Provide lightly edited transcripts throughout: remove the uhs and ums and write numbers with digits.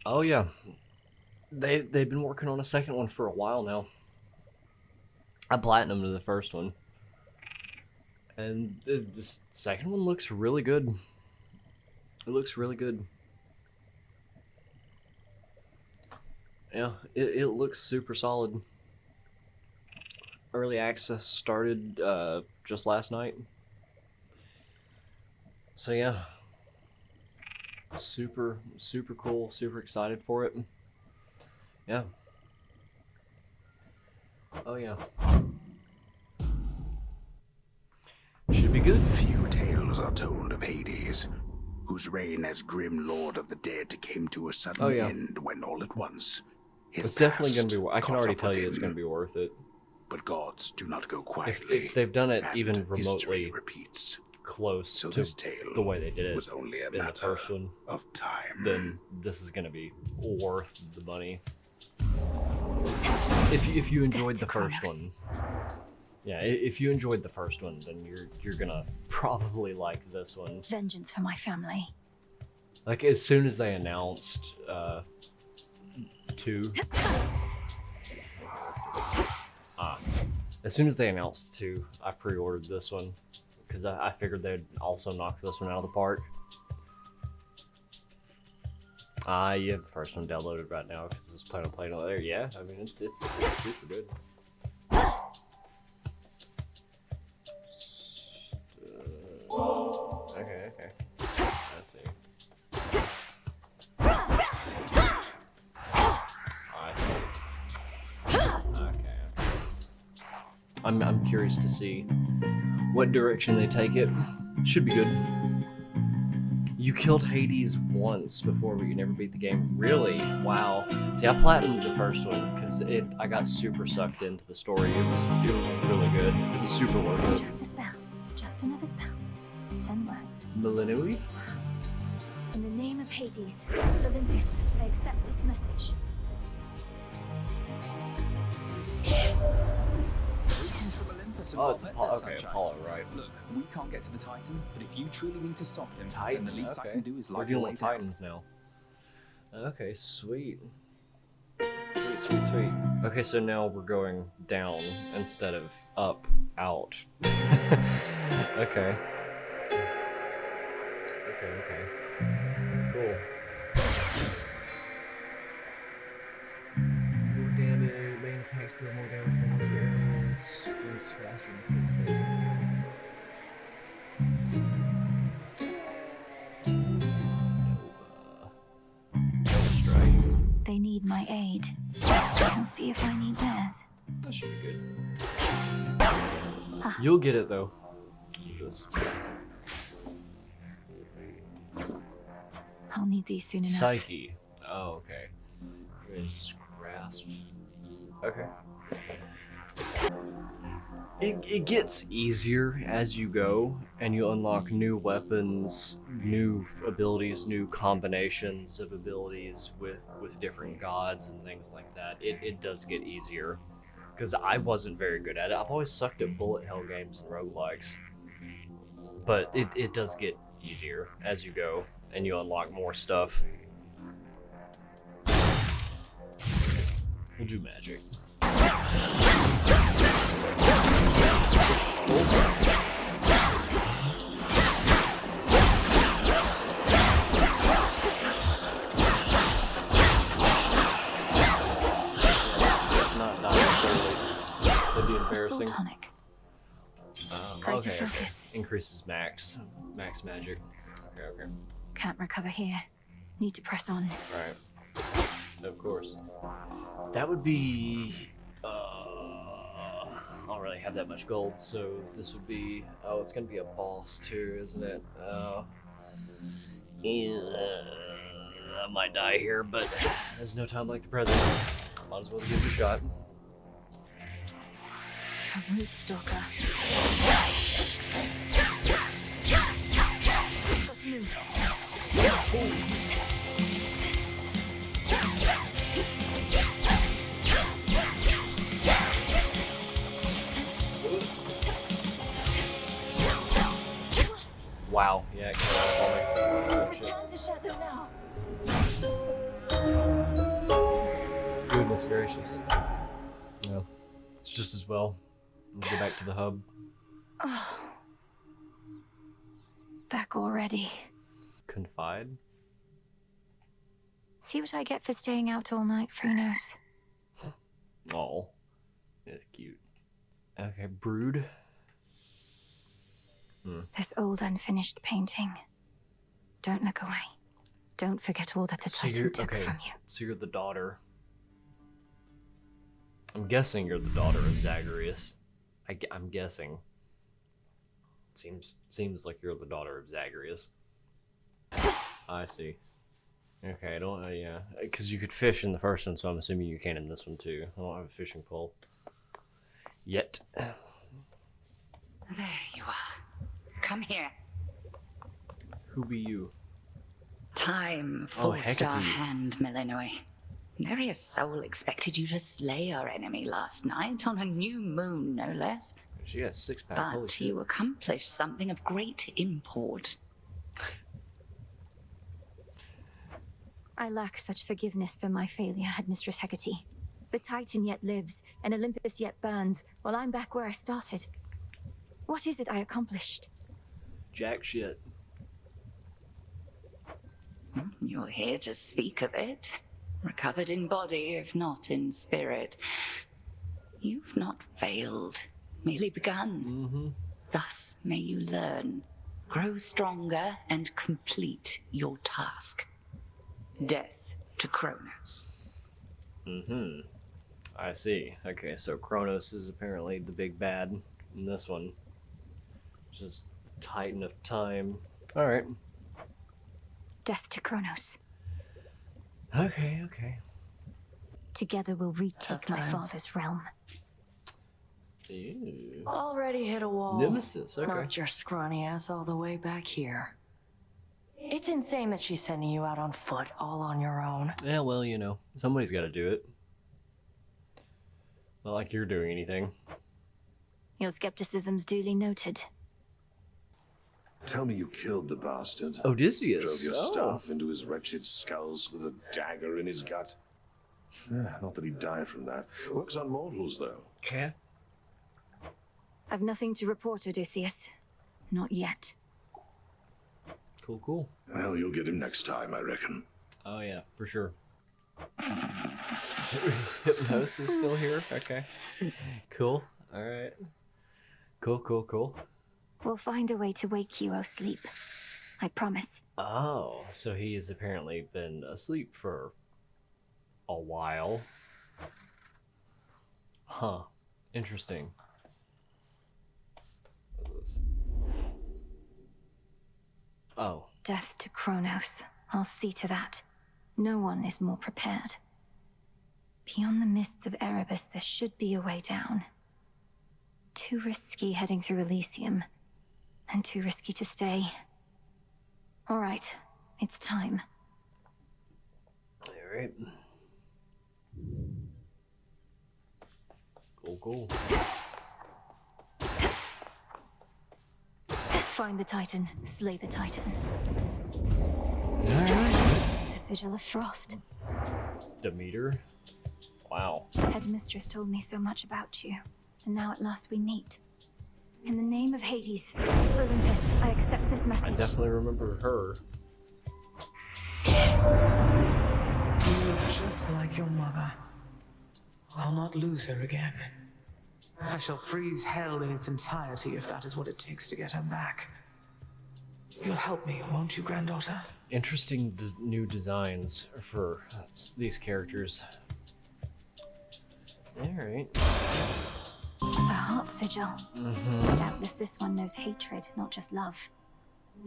Oh yeah, they've been working on a second one for a while now. I platinumed the first one, and this second one looks really good. It looks really good. Yeah, it looks super solid. Early access started just last night. So yeah, super cool, super excited for it. Yeah. Oh yeah. Should be good. Few tales are told of Hades, whose reign as grim lord of the dead came to a sudden end when all at once his It's definitely past going to be. I can caught already up tell with you it's him. going to be worth it. But gods do not go quietly. If they've done it and even remotely history repeats. close So to this tale the way they did it was only a in the matter first one, of time. then this is going to be worth the money. If you enjoyed the first one, yeah, if you enjoyed the first one, then you're gonna probably like this one. Vengeance for my family. Like as soon as they announced 2, as soon as they announced 2, I pre-ordered this one because I figured they'd also knock this one out of the park. You have the first one downloaded right now because it's playing on there. Yeah, I mean it's super good. Okay. I see. Okay. I'm curious to see what direction they take it. Should be good. You killed Hades once before, but you never beat the game. Really? Wow. See, I platinumed the first one because I got super sucked into the story. It was really good. It was super worth it. Just a spell. It's just another spell. 10 words. Millennially? In the name of Hades, Olympus, I accept this message. Greetings from Olympus. Oh, it's Apollo. Okay, Apollo, right. Look, we can't get to the Titan, but if you truly mean to stop him, Titan, then the least I can do is we're light dealing the way with down. Titans now. Okay, sweet. Sweet. Okay, so now we're going down instead of up, out. Okay. Cool. More damage, main attacks deal more damage from other areas, sprints faster than full stage. They need my aid. I'll see if I need theirs. That should be good. You'll get it though. Just I'll need these soon enough. Psyche. Oh, okay. Just grasp. Okay. It gets easier as you go, and you unlock new weapons, new abilities, new combinations of abilities with different gods and things like that. It does get easier, because I wasn't very good at it. I've always sucked at bullet hell games and roguelikes. But it does get easier as you go, and you unlock more stuff. We'll do magic. That's not necessarily. That'd be embarrassing. Tonic. Okay. Focus. Increases max magic. Okay. Can't recover here. Need to press on. Right. Of course. That would be. I don't really have that much gold, so this would be. Oh, it's gonna be a boss too, isn't it? I might die here, but there's no time like the present. Might as well give it a shot. A root stalker. Got to move. Wow, yeah, it came out on me. Oh, shit. Return to shadow now. Goodness gracious. No. It's just as well. Let's go back to the hub. Oh. Back already. Confide? See what I get for staying out all night, Freenos. Oh. That's cute. Okay, brood. This old unfinished painting. Don't look away. Don't forget all that the Titan took from you. So you're the daughter. I'm guessing you're the daughter of Zagreus. I'm guessing. Seems like you're the daughter of Zagreus. I see. Okay, I don't. Yeah, because you could fish in the first one, so I'm assuming you can in this one too. I don't have a fishing pole yet. There you are. Come here. Who be you? Time Oh, forced our Hecate. hand, Millenoi. Nary soul expected you to slay our enemy last night on a new moon, no less. She has 6-pack. Holy But shit. you accomplished something of great import. I lack such forgiveness for my failure, Headmistress Hecate. The Titan yet lives, and Olympus yet burns, while I'm back where I started. What is it I accomplished? Jack shit. You're here to speak of it. Recovered in body, if not in spirit. You've not failed, merely begun. Thus may you learn, grow stronger, and complete your task. Death to Kronos. I see. Okay, so Kronos is apparently the big bad in this one. Just the Titan of Time. Alright. Death to Kronos. Okay. Together we'll retake my father's realm. Ew. Already hit a wall. Nemesis, okay. Brought your scrawny ass all the way back here. It's insane that she's sending you out on foot, all on your own. Yeah, well, you know, somebody's got to do it. Not like you're doing anything. Your skepticism's duly noted. Tell me you killed the bastard. Odysseus. Drove your staff into his wretched skulls with a dagger in his gut. Not that he'd die from that. Works on mortals, though. Okay. I've nothing to report, Odysseus. Not yet. Cool. Well, you'll get him next time, I reckon. Oh yeah, for sure. Hypnosis is still here? Okay. Cool. Alright. Cool. We'll find a way to wake you, O sleep. I promise. Oh, so he has apparently been asleep for a while. Huh. Interesting. What is this? Oh. Death to Kronos. I'll see to that. No one is more prepared. Beyond the mists of Erebus, there should be a way down. Too risky heading through Elysium. And too risky to stay. All right, it's time. Alright. Cool. Find the Titan, slay the Titan. The Sigil of Frost. Demeter? Wow. Headmistress told me so much about you, and now at last we meet. In the name of Hades, Olympus, I accept this I message. definitely remember her. You look just like your mother. I'll not lose her again. I shall freeze hell in its entirety if that is what it takes to get her back. You'll help me, won't you, granddaughter? Interesting new designs for these characters. Alright. The Heart Sigil. Doubtless this one knows hatred, not just love.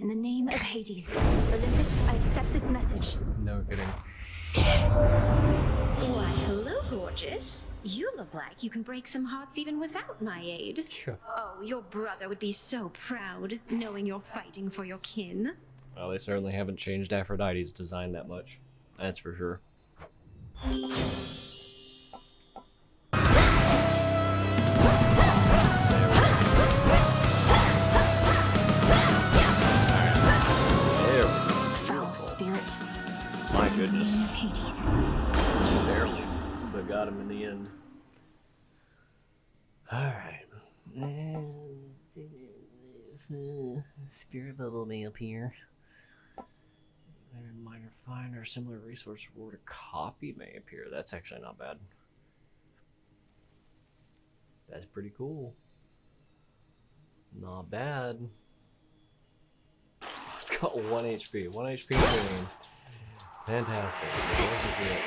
In the name of Hades, Olympus, I accept this message. No kidding. Why, hello, gorgeous. You look like you can break some hearts even without my aid. Oh, your brother would be so proud, knowing you're fighting for your kin. Well, they certainly haven't changed Aphrodite's design that much. That's for sure. Foul spirit. My goodness. In the name of Hades. Barely. but got him in the end. Alright. Spirit bubble may appear. Minor find or similar resource reward a copy may appear. That's actually not bad. That's pretty cool. Not bad. I've got 1 HP. 1 HP game. Fantastic. This is it.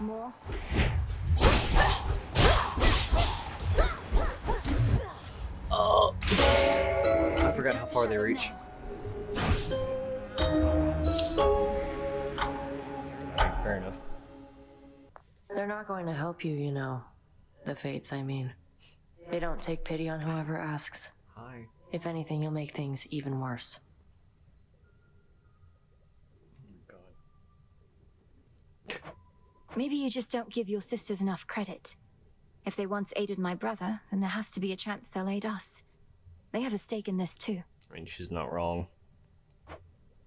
More. Oh! I forgot how far they reach. Fair enough. They're not going to help you, you know. The fates, I mean. They don't take pity on whoever asks. Hi. If anything, you'll make things even worse. Oh my god. Maybe you just don't give your sisters enough credit. If they once aided my brother, then there has to be a chance they'll aid us. They have a stake in this too. I mean, she's not wrong.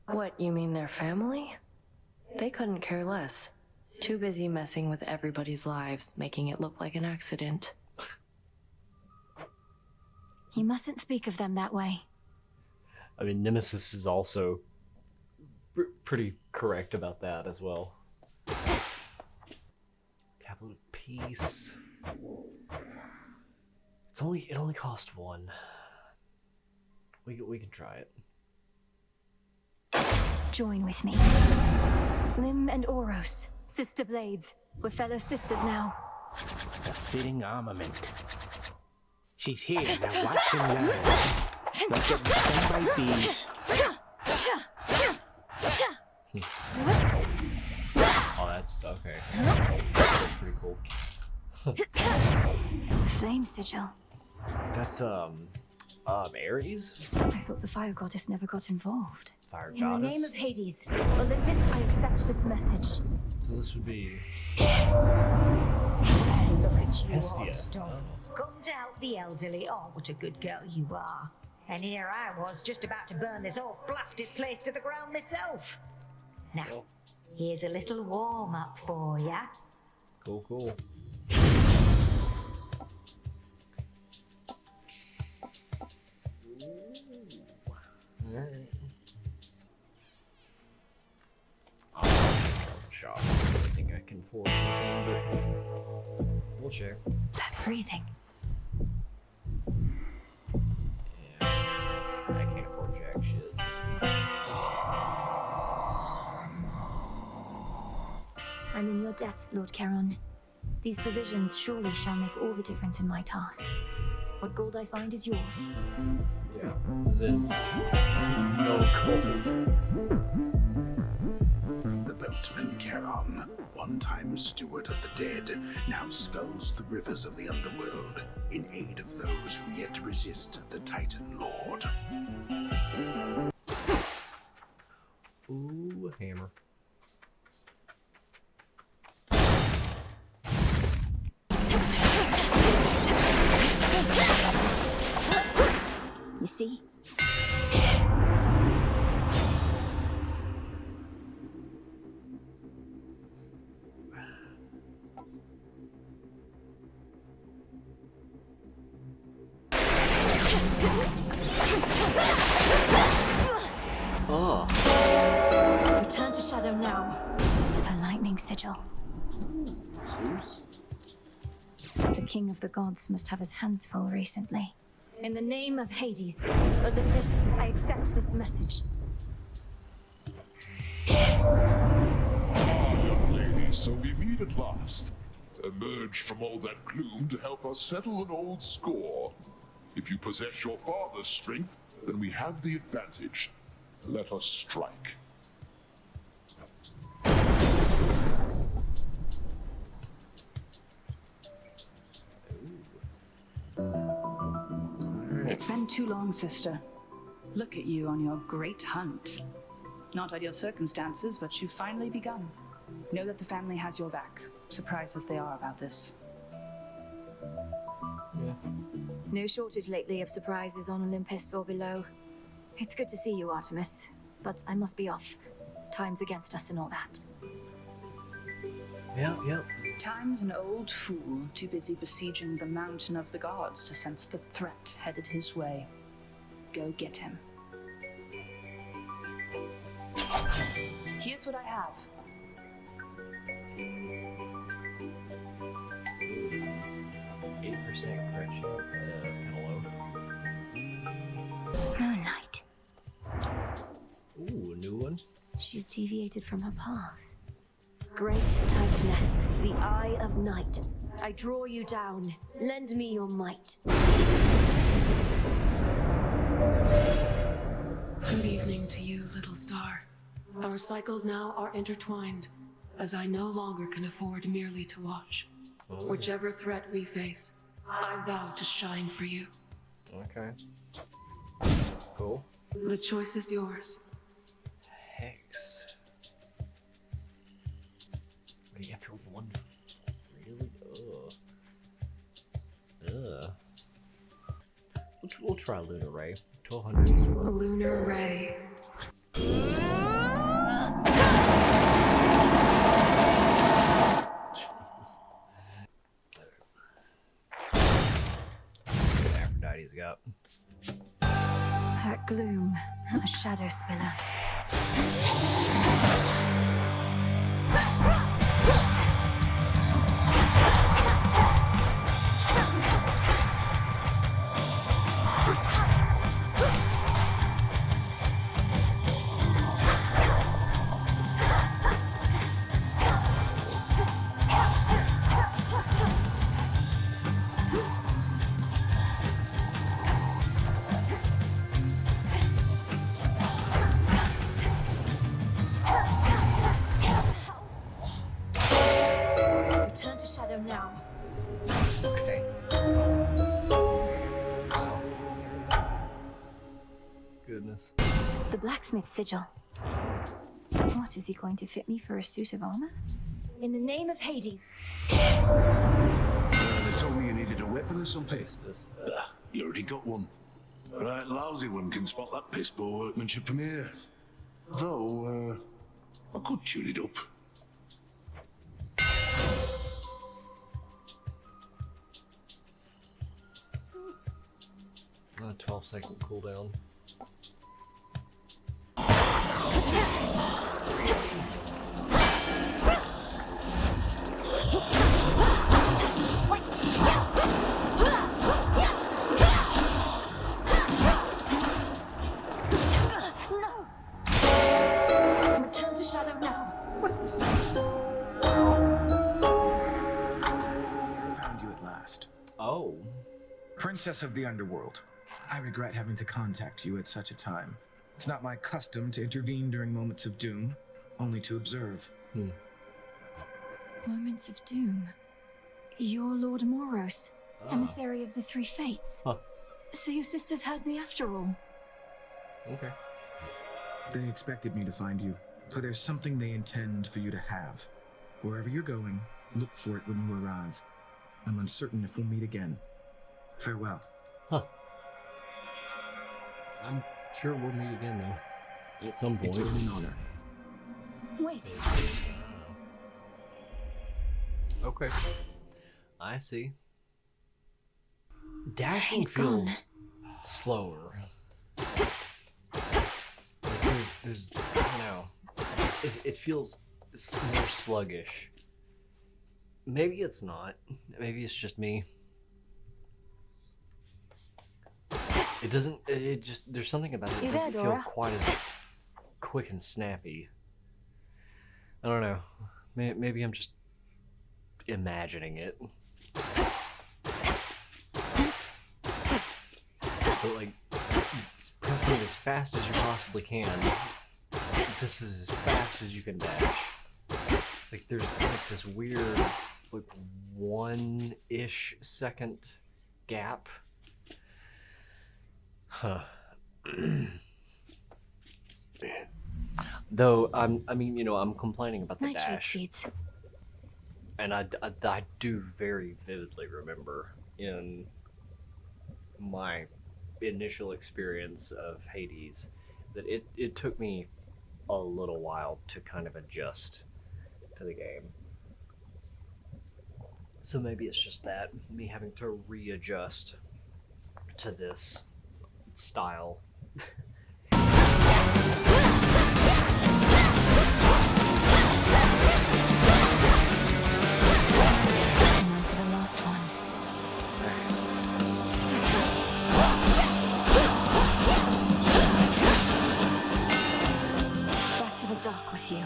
What, you mean their family? They couldn't care less. Too busy messing with everybody's lives, making it look like an accident. You mustn't speak of them that way. I mean, Nemesis is also pretty correct about that as well. Tablet of Peace. It only cost 1. We can try it. Join with me. Lim and Oros, sister blades. We're fellow sisters now. A fitting armament. She's here, now watch and learn. Let's get stung by bees. Oh, that's okay. That's pretty cool. Flame sigil. That's Ares? I thought the fire goddess never got involved. Fire In the goddess? name of Hades, Olympus, I accept this message. So this would be Look at you, Hestia. hot stuff. Couldn't help the elderly. Oh, what a good girl you are. And here I was, just about to burn this whole blasted place to the ground myself. Now, here's a little warm-up for ya. Cool, cool. Alright. Shop. I don't think I can afford anything, but we'll share. That breathing. Yeah. I can't afford jack shit. I'm in your debt, Lord Charon. These provisions surely shall make all the difference in my task. What gold I find is yours. Yeah. Is it no gold? The boatman Charon, one-time steward of the dead, now sculls the rivers of the underworld in aid of those who yet resist the Titan Lord. Ooh, hammer. You see? Oh. Return to shadow now. A lightning sigil. Zeus? The king of the gods must have his hands full recently. In the name of Hades, Olympus, I accept this message. Young lady, so we meet at last. Emerged from all that gloom to help us settle an old score. If you possess your father's strength, then we have the advantage. Let us strike. It's been too long, sister. Look at you on your great hunt. Not ideal circumstances, but you've finally begun. Know that the family has your back, surprised as they are about this. No shortage lately of surprises on Olympus or below. It's good to see you, Artemis, but I must be off. Time's against us and all that. Yep. Time's an old fool, too busy besieging the mountain of the gods to sense the threat headed his way. Go get him. Here's what I have. 8% crit chance. That's kind of low. Moonlight. Ooh, a new one. She's deviated from her path. Great Titaness, the Eye of Night. I draw you down. Lend me your might. Good evening to you, little star. Our cycles now are intertwined, as I no longer can afford merely to watch. Whichever threat we face, I vow to shine for you. Okay. Cool. The choice is yours. Hex. Wait, after one. Really? Ugh. We'll try Lunar Ray. 1200 is Lunar Ray. Aphrodite's got. That gloom, a shadow spiller. Return to shadow now. Okay. Wow. Goodness. The blacksmith sigil. What, is he going to fit me for a suit of armor? In the name of Hades. They told me you needed a weapon or something. You already got one. A right lousy one can spot that piss poor workmanship from here. Though, I could tune it up. 12-second cooldown. No! Return to shadow now. Found you at last. Oh. Princess of the Underworld. I regret having to contact you at such a time. It's not my custom to intervene during moments of doom, only to observe. Moments of doom. You're Lord Moros, emissary of the Three Fates. Huh. So your sisters heard me after all. Okay. They expected me to find you, for there's something they intend for you to have. Wherever you're going, look for it when you arrive. I'm uncertain if we'll meet again. Farewell. Huh. I'm sure we'll meet again, though. At some point. It's been an honor. Wait. Okay. I see. Dashing He's feels slower. Like there's you know, it feels more sluggish. Maybe it's not. Maybe it's just me. It doesn't. It just. There's something about it. It doesn't feel quite as quick and snappy. I don't know. Maybe I'm just imagining it. But like, pressing it as fast as you possibly can. This is as fast as you can dash. Like there's like this weird, like 1-ish second gap. Huh. Though I mean, you know, I'm complaining about the Nightshade dash, seeds. and I do very vividly remember in my initial experience of Hades that it took me a little while to kind of adjust to the game. So maybe it's just that, me having to readjust to this style. And now for the last one. Back to the dock with you.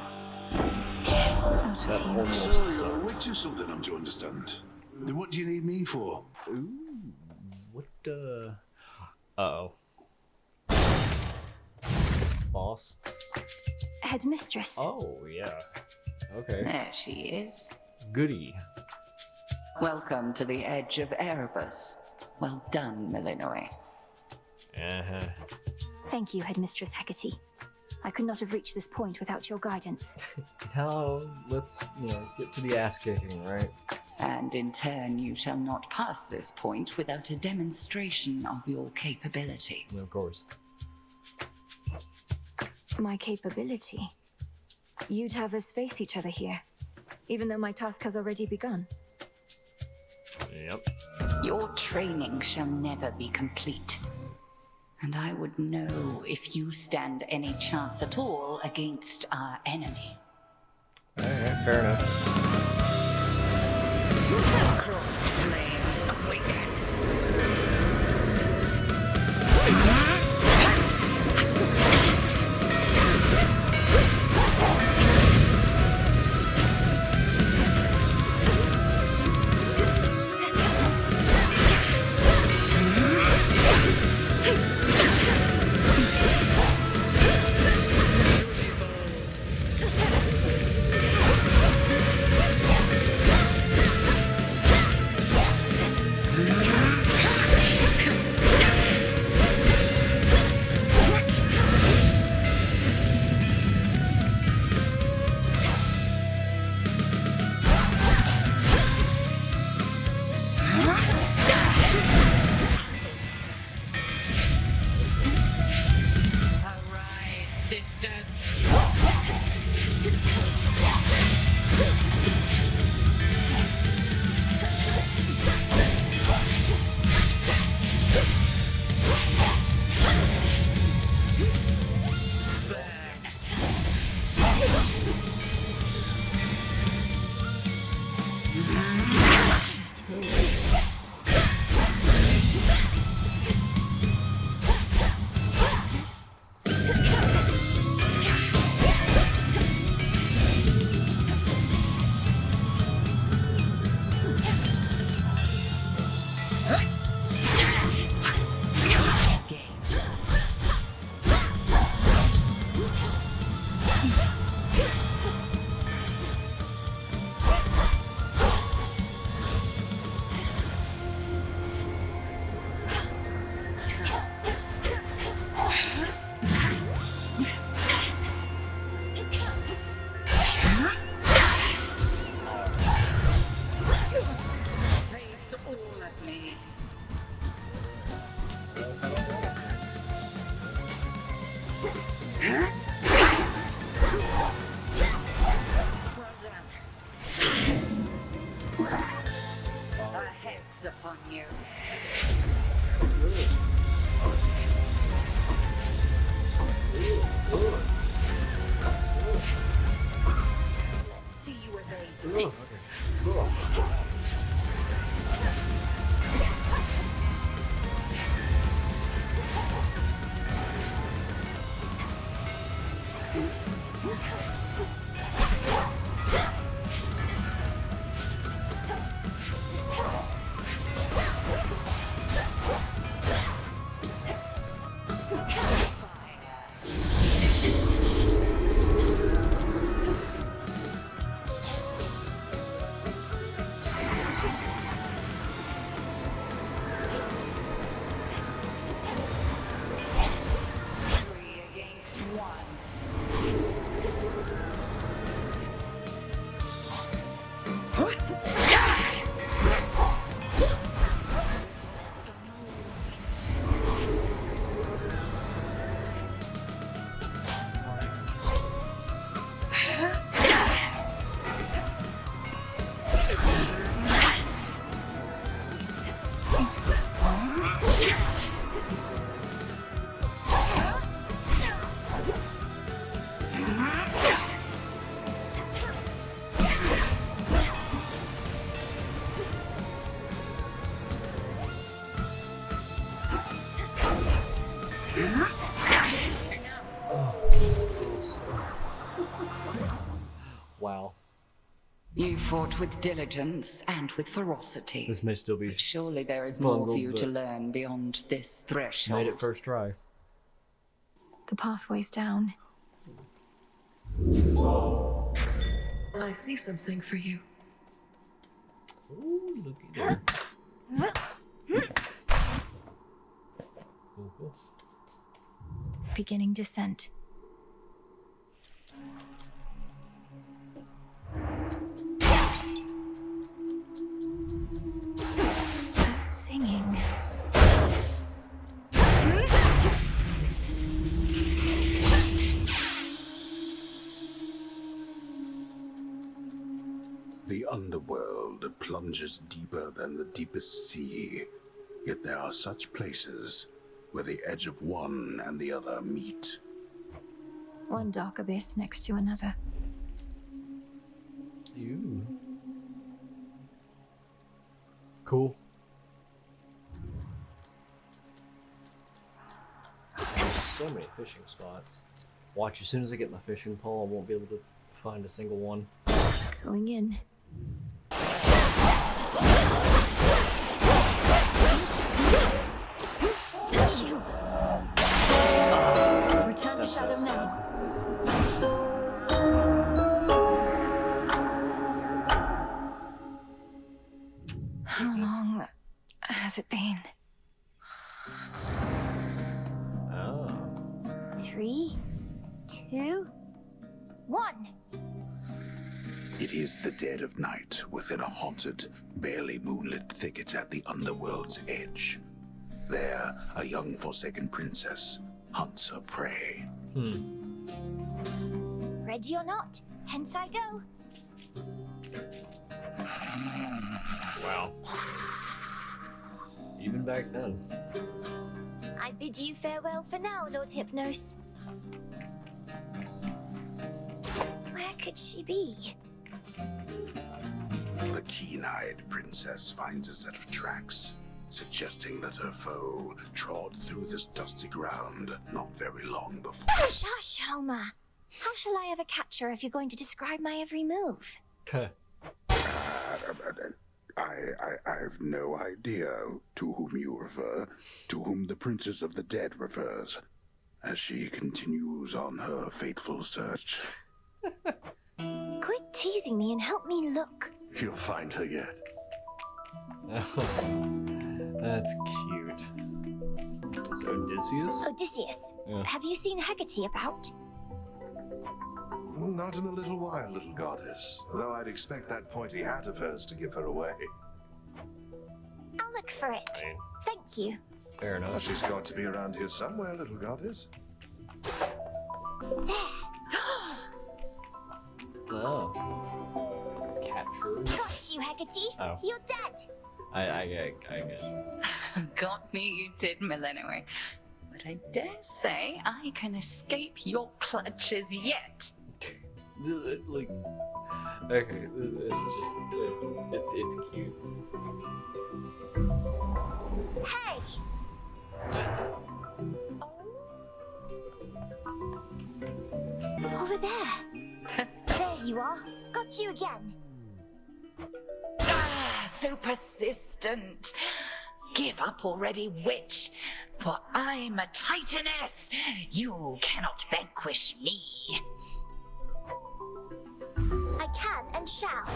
Out with you. So you're a witch or something, I'm to understand. Then what do you need me for? Ooh, what uh-oh. Boss? Headmistress. Oh, yeah. Okay. There she is. Goody. Welcome to the edge of Erebus. Well done, Millinois. Uh-huh. Thank you, Headmistress Hecate. I could not have reached this point without your guidance. Now, let's, you know, get to the ass kicking, right? And in turn, you shall not pass this point without a demonstration of your capability. Of course. My capability? You'd have us face each other here, even though my task has already begun. Yep. Your training shall never be complete. And I would know if you stand any chance at all against our enemy. Alright, fair enough. Cross flames awaken. Upon you. Let's see you evade this. You fought with diligence and with ferocity. This may still be. But surely there is bungled, more for you to but learn beyond this threshold. made it first try. The pathway's down. I see something for you. Ooh, looky there. Cool. Beginning descent. That singing. The underworld plunges deeper than the deepest sea, yet there are such places where the edge of one and the other meet. One dark abyss next to another. You. Cool. There's so many fishing spots. Watch, as soon as I get my fishing pole, I won't be able to find a single one. Going in. You. Return to Shadow now. How long has it been? Oh. 3, 2, 1. It is the dead of night within a haunted, barely moonlit thicket at the underworld's edge. There, a young forsaken princess hunts her prey. Ready or not, hence I go. Wow. Even back then. I bid you farewell for now, Lord Hypnos. Where could she be? The keen-eyed princess finds a set of tracks, suggesting that her foe trod through this dusty ground not very long before. Shush, Homer. How shall I ever catch her if you're going to describe my every move? I've no idea to whom you refer, to whom the Princess of the Dead refers, as she continues on her fateful search. Quit teasing me and help me look. You'll find her yet. That's cute. It's Odysseus? Odysseus, Yeah. have you seen Hecate about? Not in a little while, little goddess. Though I'd expect that pointy hat of hers to give her away. I'll look for it. Thank you. Fair enough. Well, she's got to be around here somewhere, little goddess. Oh. Capture. Got you, Hecate. Oh. You're dead. I get it. Got me, you did, Millennium. But I dare say I can escape your clutches yet. Like, okay, this is just, it's cute. Hey! Over there. There you are. Got you again. Ah, so persistent. Give up already, witch, for I'm a titaness. You cannot vanquish me. I can and shall.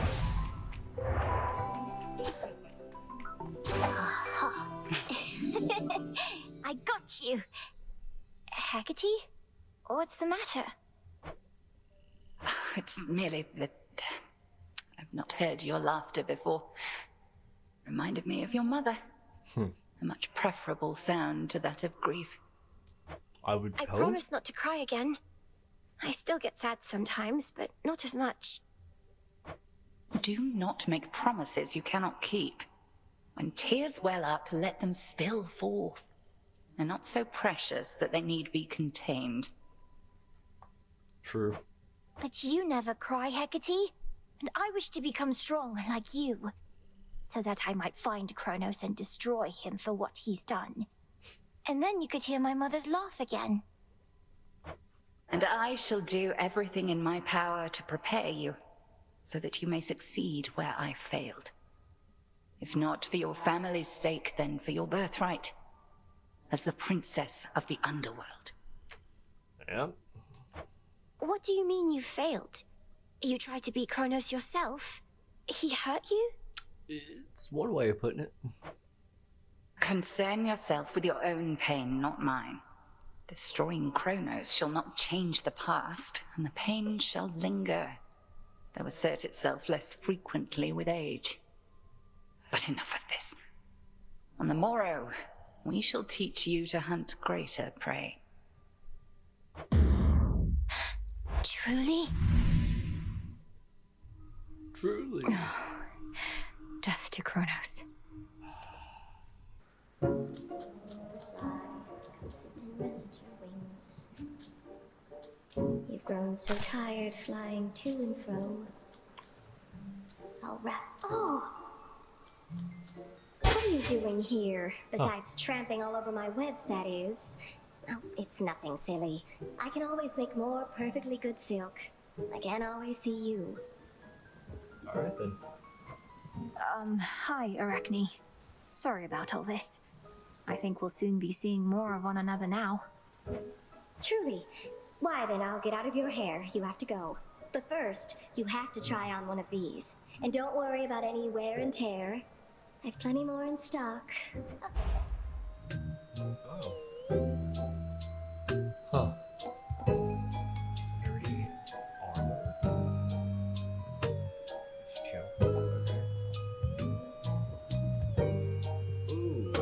Aha. I got you. Hecate? What's the matter? It's merely that I've not heard your laughter before. Reminded me of your mother. A much preferable sound to that of grief. I would I promise not to cry again. I still get sad sometimes, but not as much. Do not make promises you cannot keep. When tears well up, let them spill forth. They're not so precious that they need be contained. True. But you never cry, Hecate. And I wish to become strong like you, so that I might find Kronos and destroy him for what he's done. And then you could hear my mother's laugh again. And I shall do everything in my power to prepare you. so that you may succeed where I failed. If not for your family's sake, then for your birthright, as the princess of the underworld. Yeah. What do you mean you failed? You tried to beat Kronos yourself? He hurt you? It's one way of putting it. Concern yourself with your own pain, not mine. Destroying Kronos shall not change the past, and the pain shall linger, though assert itself less frequently with age. But enough of this. On the morrow, we shall teach you to hunt greater prey. Truly? Truly. Death to Kronos. Sit and rest your wings. You've grown so tired flying to and fro. I'll wrap. Oh! What are you doing here? Besides tramping all over my webs, that is. Oh, it's nothing silly. I can always make more perfectly good silk. I can't always see you. Alright then. Hi, Arachne. Sorry about all this. I think we'll soon be seeing more of one another now. Truly. Why then, I'll get out of your hair. You have to go. But first, you have to try on one of these. And don't worry about any wear and tear. I've plenty more in stock. Oh. Huh. 30 armor. Check. Ooh.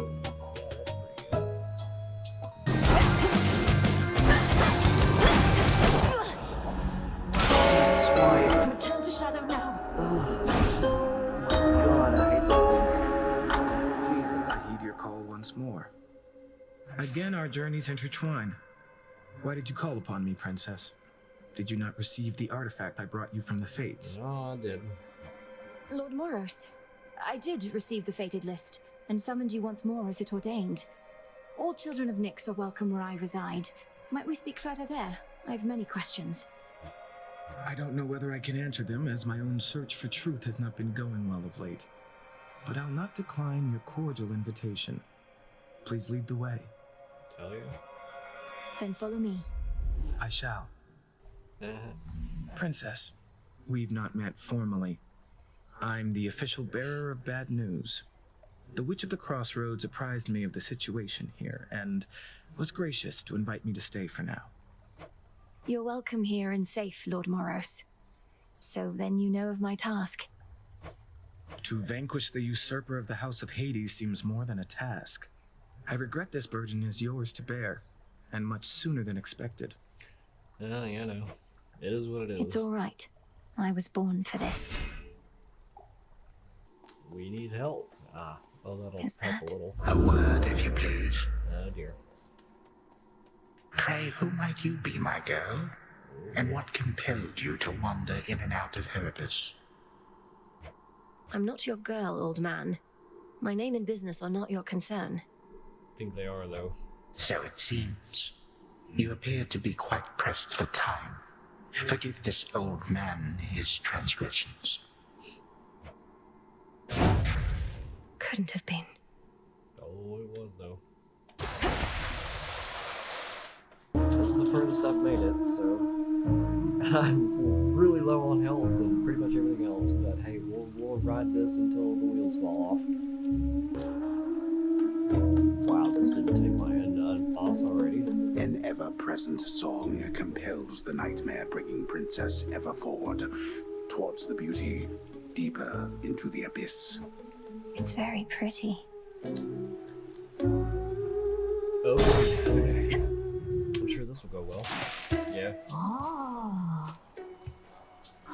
That's swipe. Return to shadow now. God, I hate those things. Jesus. I heed your call once more. Again, our journeys intertwine. Why did you call upon me, Princess? Did you not receive the artifact I brought you from the Fates? No, I did. Lord Moros, I did receive the fated list, and summoned you once more as it ordained. All children of Nyx are welcome where I reside. Might we speak further there? I have many questions. I don't know whether I can answer them, as my own search for truth has not been going well of late. But I'll not decline your cordial invitation. Please lead the way. Tell you? Then follow me. I shall. Princess, we've not met formally. I'm the official bearer of bad news. The Witch of the Crossroads apprised me of the situation here, and was gracious to invite me to stay for now. You're welcome here and safe, Lord Moros. So then you know of my task. To vanquish the usurper of the House of Hades seems more than a task. I regret this burden is yours to bear, and much sooner than expected. Yeah, you know. It is what it is. It's all right. I was born for this. We need help. Ah, well, that'll Is help that? a little. A word, if you please. Oh dear. Pray, who might you be, my girl? And what compelled you to wander in and out of Erebus? I'm not your girl, old man. My name and business are not your concern. I think they are, though. So it seems. You appear to be quite pressed for time. Forgive this old man his transgressions. Couldn't have been. Oh, it was, though. This is the furthest I've made it, so I'm really low on health and pretty much everything else, but hey, we'll ride this until the wheels fall off. Wow, this didn't take my end boss already. An ever-present song compels the nightmare-bringing princess ever forward, towards the beauty, deeper into the abyss. It's very pretty. Oh, okay. I'm sure this will go well. Yeah. Oh.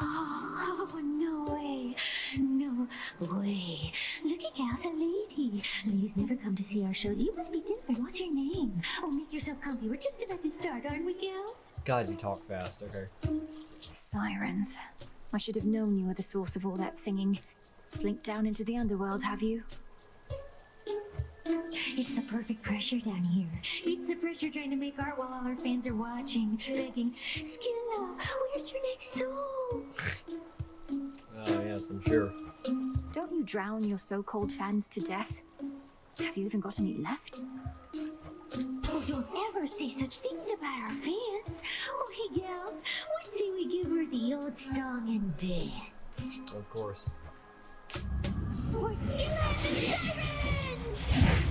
Oh, no way. No way. Look at Gal's a lady. Ladies never come to see our shows. You must be different. What's your name? Oh, make yourself comfy. We're just about to start, aren't we, Gals? God, you talk fast, okay. Sirens. I should have known you were the source of all that singing. Slinked down into the underworld, have you? It's the perfect pressure down here. It's the pressure trying to make art while all our fans are watching, begging, Skilla, where's your next song? Oh, yes, I'm sure. Don't you drown your so-called fans to death? Have you even got any left? Oh, don't ever say such things about our fans. Oh, hey, gals, what say we give her the old song and dance? Of course. For Siwa and the Sirens!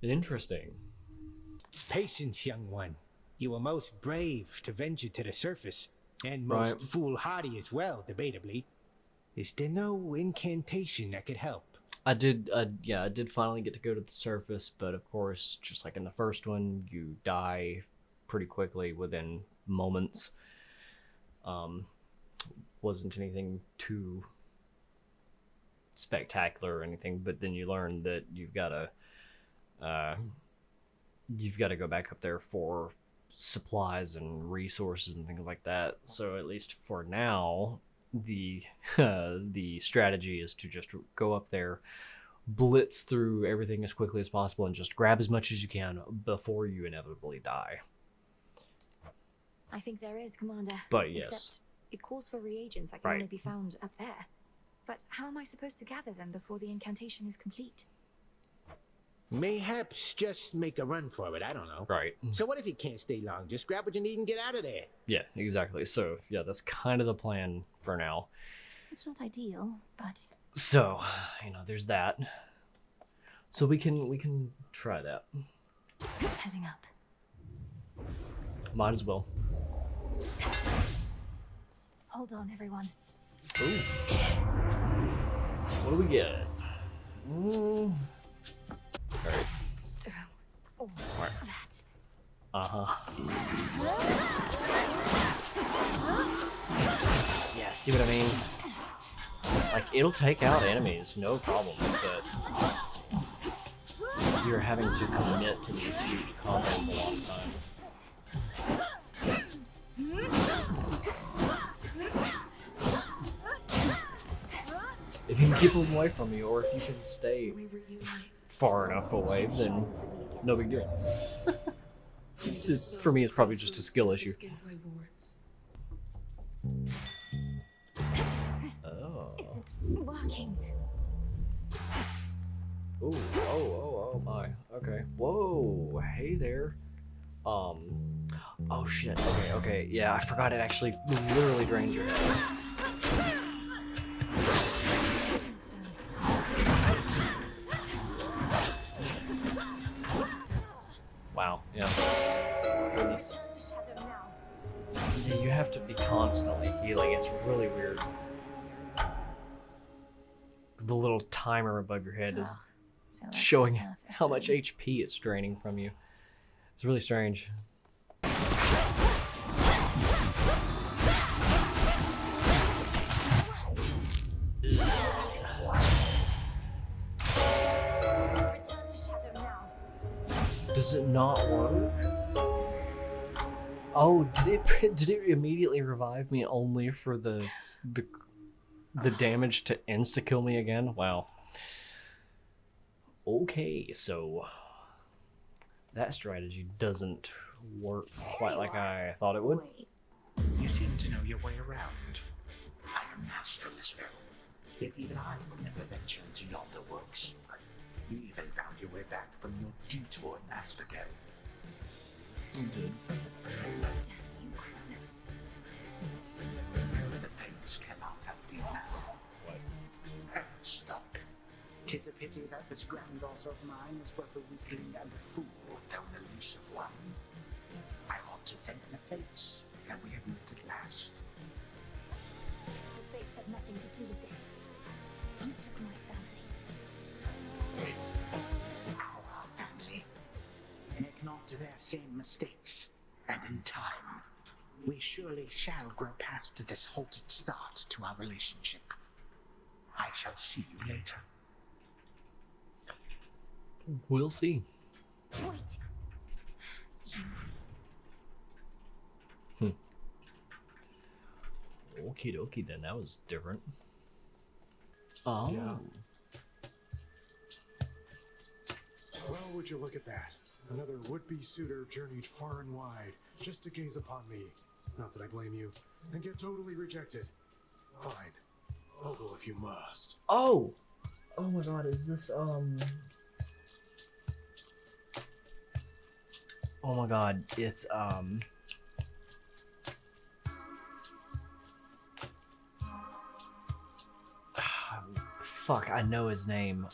Interesting. Patience, young one. You were most brave to venture to the surface, and most foolhardy as well, debatably. Is there no incantation that could help? I did finally get to go to the surface, but of course, just like in the first one, you die pretty quickly within moments. Wasn't anything too spectacular or anything, but then you learn that you've got to go back up there for supplies and resources and things like that. So at least for now, the strategy is to just go up there, blitz through everything as quickly as possible, and just grab as much as you can before you inevitably die. I think there is, Commander. But yes. Except it calls for reagents that can only be found up there. But how am I supposed to gather them before the incantation is complete? Mayhaps just make a run for it, I don't know. Right. So what if you can't stay long? Just grab what you need and get out of there. Yeah, exactly. So, yeah, that's kind of the plan for now. It's not ideal, but... So, there's that. So we can try that. Heading up. Might as well. Hold on, everyone. Ooh. What do we get? Alright. All Alright. that. Yeah, see what I mean? Like, it'll take out enemies, no problem, but you're having to commit to these huge combos a lot of times. If you can keep them away from you, or if you can stay far enough away, then no big deal. For me, it's probably just a skill issue. Oh. Isn't working. Oh my. Okay. Whoa. Hey there. Oh shit. Okay. Yeah, I forgot it actually literally drains your health. Wow. Yeah. Goodness. Yeah, you have to be constantly healing The little timer above your head is So that's showing the surface how much then. HP it's draining from you. It's really strange. Return to Shadow now. Does it not work? Oh, did it immediately revive me only for the damage to insta kill me again? Wow. Okay, so that strategy doesn't work quite like I thought it would. You seem to know your way around. I am master of this realm. Yet even I would never venture into yonder woods. You even found your way back from your detour in Asphodel. You did. You Kronos. The fates cannot help you now. What? Stop. 'Tis a pity that this granddaughter of mine is both a weakling and a fool, though an elusive one. I want to thank the fates that we have met at last. The fates had nothing to do with this. You took my family. Our family. Make not their same mistakes, and in time, we surely shall grow past this halted start to our relationship. I shall see you later. We'll see. Wait. Okie dokie then, that was different. Oh. Yeah. Well, would you look at that? Another would-be suitor journeyed far and wide just to gaze upon me. Not that I blame you, and get totally rejected. Fine. Ogle if you must. Oh! Oh my god, is this, Oh my god, it's, fuck, I know his name.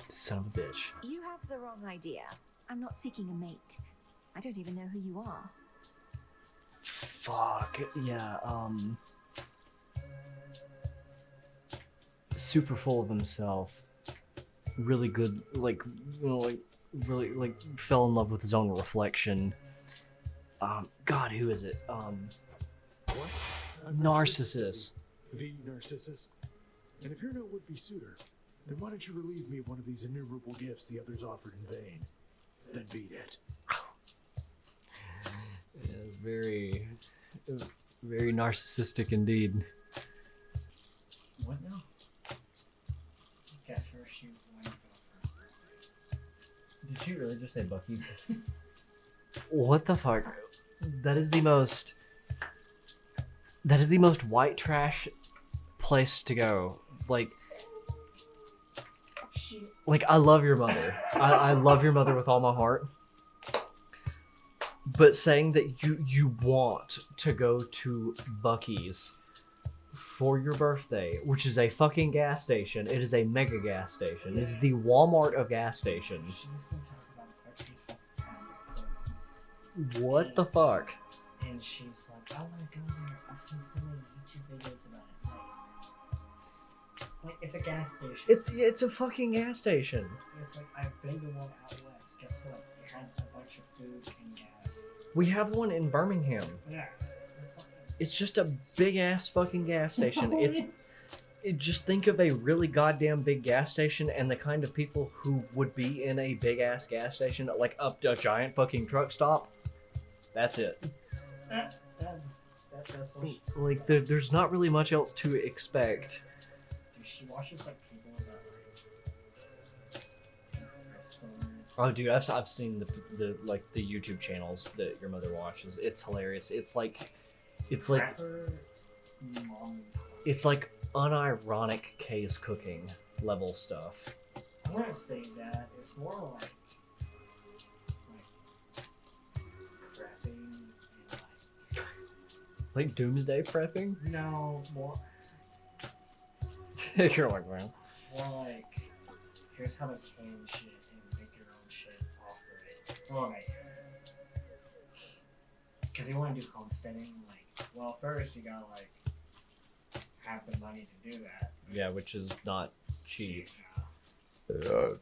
Son of a bitch. You have the wrong idea. I'm not seeking a mate. I don't even know who you are. Fuck, yeah, super full of himself. Really good, like, you know, like, really, like, fell in love with his own reflection. God, who is it? What? A Narcissus. The Narcissus? And if you're no would-be suitor, then why don't you relieve me of one of these innumerable gifts the others offered in vain? Then beat it. Yeah, very, very narcissistic indeed. What now? Guess where she went to go first. Did she really just say Buc-ee's? What the fuck? That is the most white trash place to go. Like I love your mother. I love your mother with all my heart. But saying that you want to go to Buc-ee's for your birthday, which is a fucking gas station. It is a mega gas station. It is the Walmart of gas stations. What the fuck? And she's like, I want to go there. I've seen so many YouTube videos about it. Like, it's a gas station. It's a fucking gas station. It's like, I've been to one out west. Guess what? It had a bunch of food and gas. We have one in Birmingham. Yeah. It's just a big ass fucking gas station. Just think of a really goddamn big gas station and the kind of people who would be in a big ass gas station, like up a giant fucking truck stop. That's it. That's what she, Like there's not really much else to expect. dude, she watches like people that like Oh, dude, I've seen the YouTube channels that your mother watches. It's hilarious. It's like unironic case cooking level stuff. I wouldn't say that. It's more like prepping and Like doomsday prepping? no more You're like, man. more like here's how to can shit and make your own shit off grid. Well, like because they want to do homesteading, like Well, first you gotta like have the money to do that. Yeah, which is not cheap. Yeah.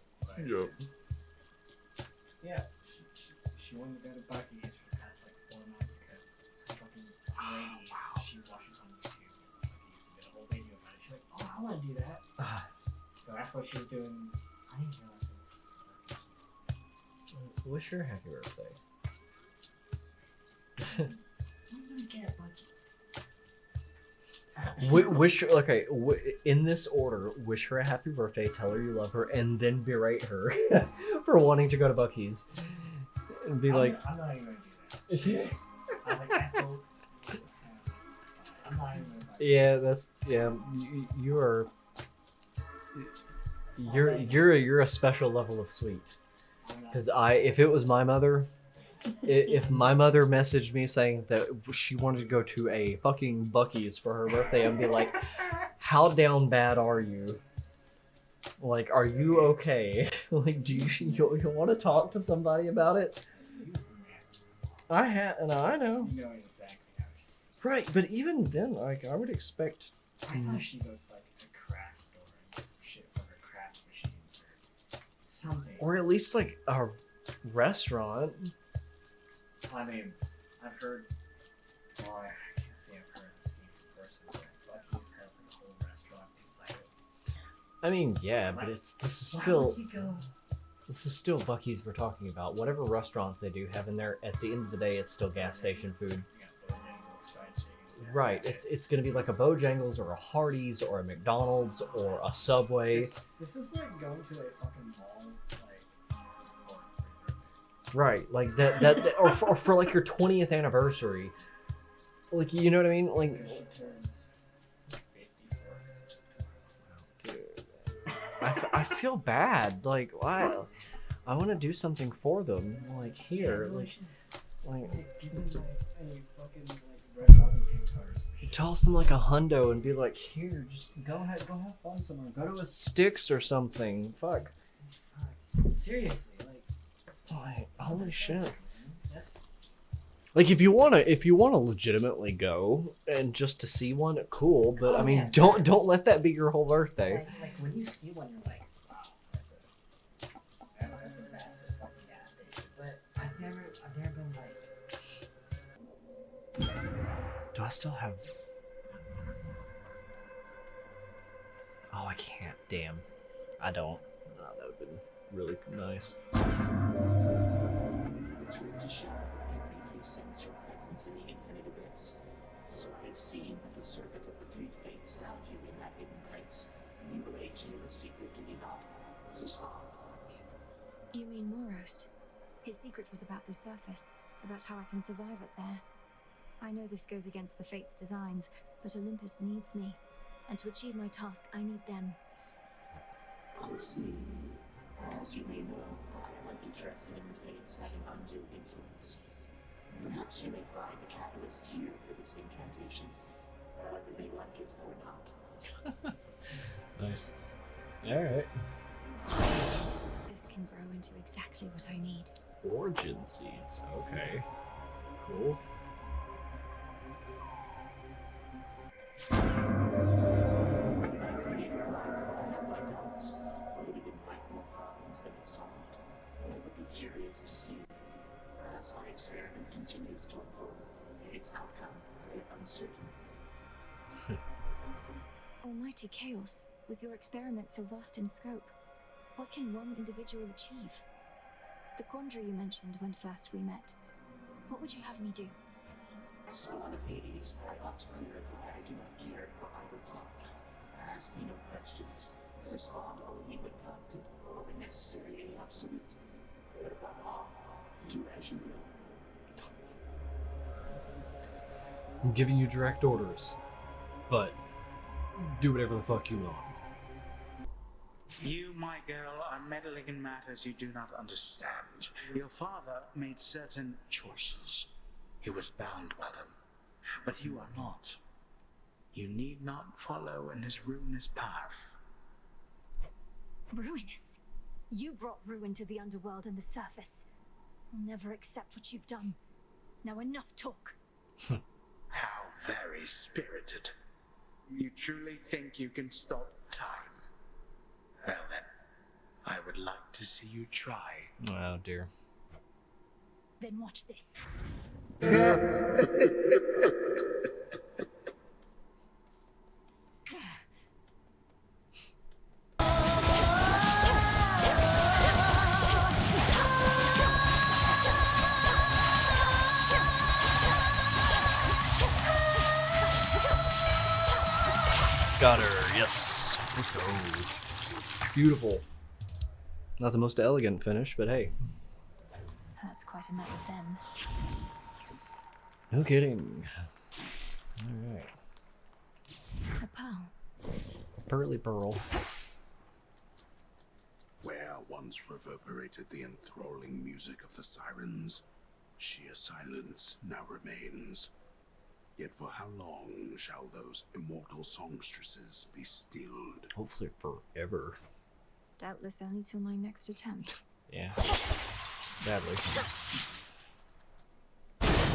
Yeah. She wanted to go to Buc-ee's for the past like 4 months because some fucking ladies she watches on YouTube. Buc-ee's and did a whole video about it. She's like, oh, I want to do that. So that's what she was doing. I didn't realize it was. Wish her a happy birthday. What am I gonna get Buc-ee's? Wish her, okay, in this order, wish her a happy birthday, tell her you love her, and then berate her for wanting to go to Buc-ee's. And be like... I'm not even gonna do that. I was like, I hope. I'm not even gonna do Yeah, that's... Yeah, you are... You're a special level of sweet. Because if it was my mother... If my mother messaged me saying that she wanted to go to a fucking Buc-ee's for her birthday, I'd be like, how down bad are you? Like, are you okay? Like, do you want to talk to somebody about it? No, I know. You know exactly how she's. Right, but even then, like, I would expect... I thought she goes to like a craft store and gets shit for her craft machines or something. Or at least, like, a restaurant. I mean, I've heard. Well, I can't say I've seen in person, but Buc-ee's has like a whole restaurant inside it. I mean, yeah, but this is still Buc-ee's we're talking about. Whatever restaurants they do have in there, at the end of the day, it's still gas station food. Right, it's gonna be like a Bojangles or a Hardee's or a McDonald's or a Subway. This is like going to a fucking mall, Right, like that or for like your 20th anniversary. Like, you know what I mean? Like, I feel bad. Like, why? I want to do something for them. Like, here, like toss them like a hundo and be like, here, just go ahead, go have fun somewhere. Go to a Sticks or something. Fuck. Seriously, like, holy shit. Like, if you wanna legitimately go and just to see one, cool. But I mean, don't let that be your whole birthday. Like when you see one, you're like, wow, that's a massive fucking gas station. But I've never been like. Do I still have? Oh, I can't. Damn, I don't. Oh, that would've been really nice. Sense your presence in the infinite abyss. So I have seen that the servant of the three fates found you in that hidden place. You relate to you a secret, did he not? Respond. You mean Moros? His secret was about the surface, about how I can survive up there. I know this goes against the fates' designs, but Olympus needs me, and to achieve my task, I need them. I see. As you may know, I am uninterested in the fates having undue influence. Perhaps you may find the catalyst here for this incantation, whether they like it or not. Nice. Alright. This can grow into exactly what I need. Origin seeds. Okay. Cool. I would be curious to see. As my experiment continues to unfold, its outcome is uncertain. Almighty Chaos, with your experiment so vast in scope, what can one individual achieve? The quandary you mentioned when first we met, what would you have me do? As Spawn of Hades, I ought to clarify I do not care for idle talk. Ask me no questions. Respond only when prompted, or when necessary and absolute. But above all, do as you will. I'm giving you direct orders, but do whatever the fuck you want. You, my girl, are meddling in matters you do not understand. Your father made certain choices. He was bound by them. But you are not. You need not follow in his ruinous path. Ruinous? You brought ruin to the underworld and the surface. I'll never accept what you've done. Now enough talk. How very spirited. You truly think you can stop time? Well then, I would like to see you try. Oh dear. Then watch this. Got her, yes. Let's go. Beautiful. Not the most elegant finish, but hey. That's quite enough of them. No kidding. Alright. A pearl. Pearly pearl. Where once reverberated the enthralling music of the sirens, sheer silence now remains. Yet for how long shall those immortal songstresses be stilled? Hopefully forever. Doubtless only till my next attempt. Yeah. Badly.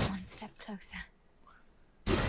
One step closer. Fountain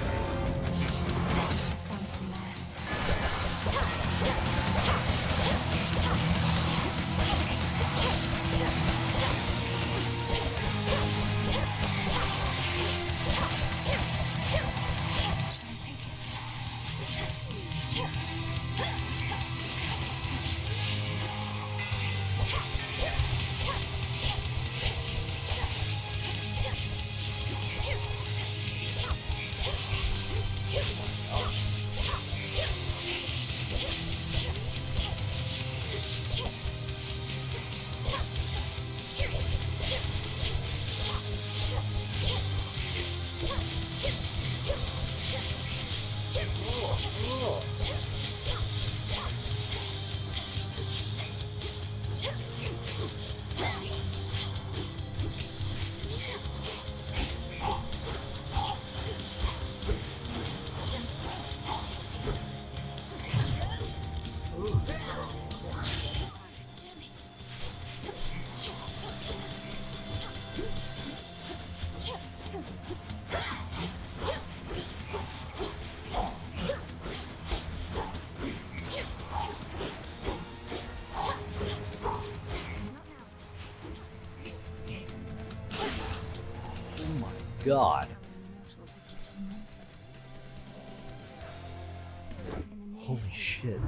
God. Holy shit.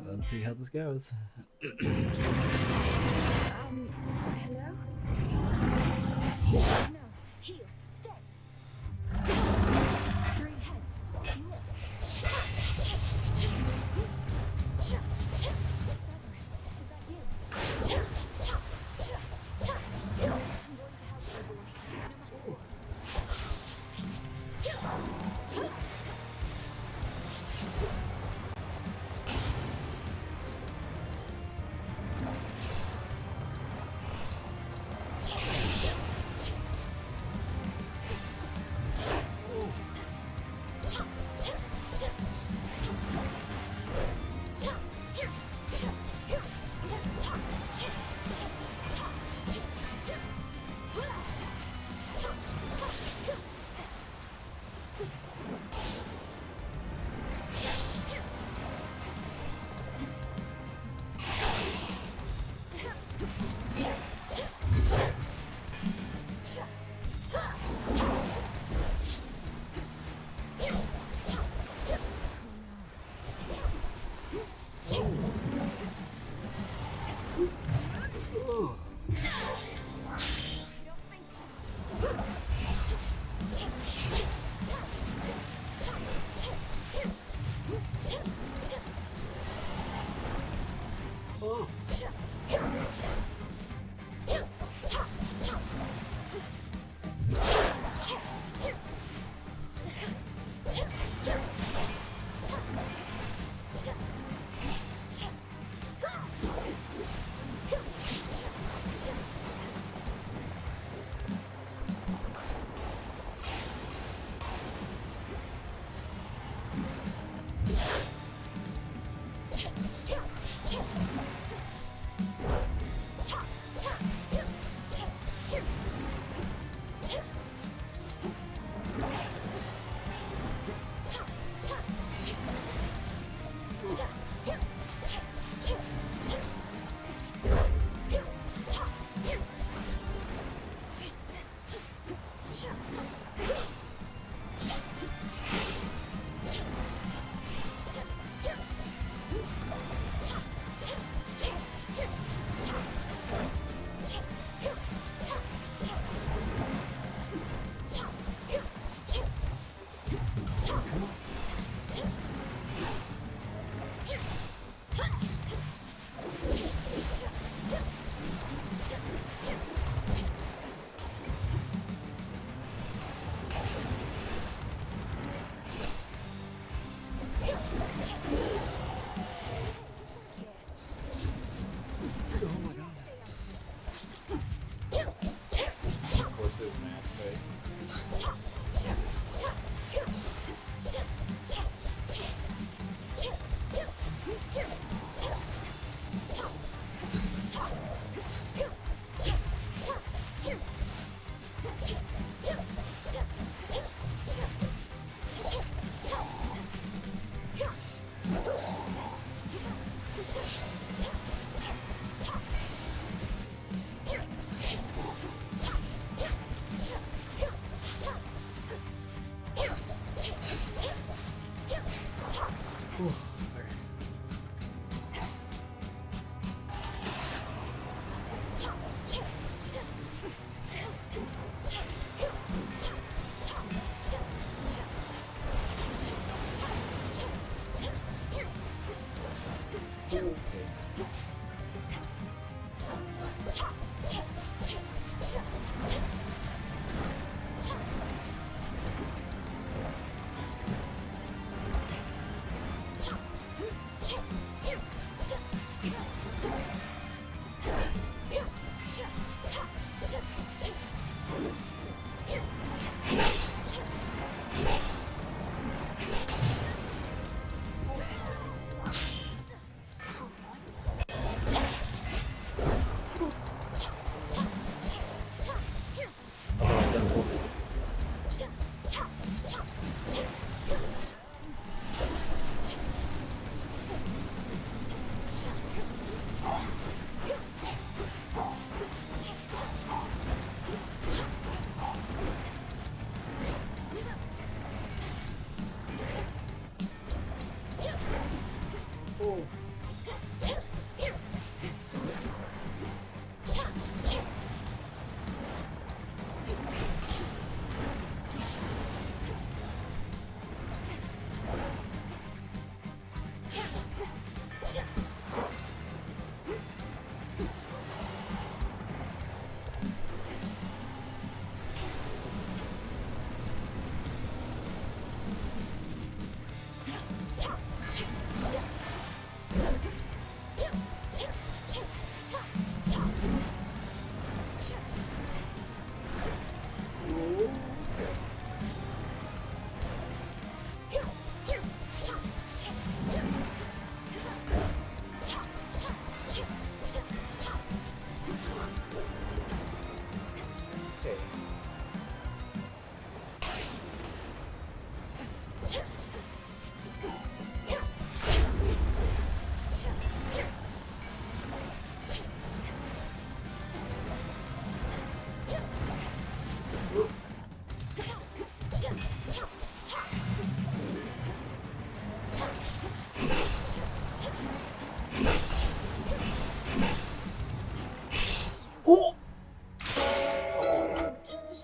Let's see how this goes. hello? No, heel, stay. 3 heads, heel. Cerberus, is that you? I'm going to help you, boy, no matter what.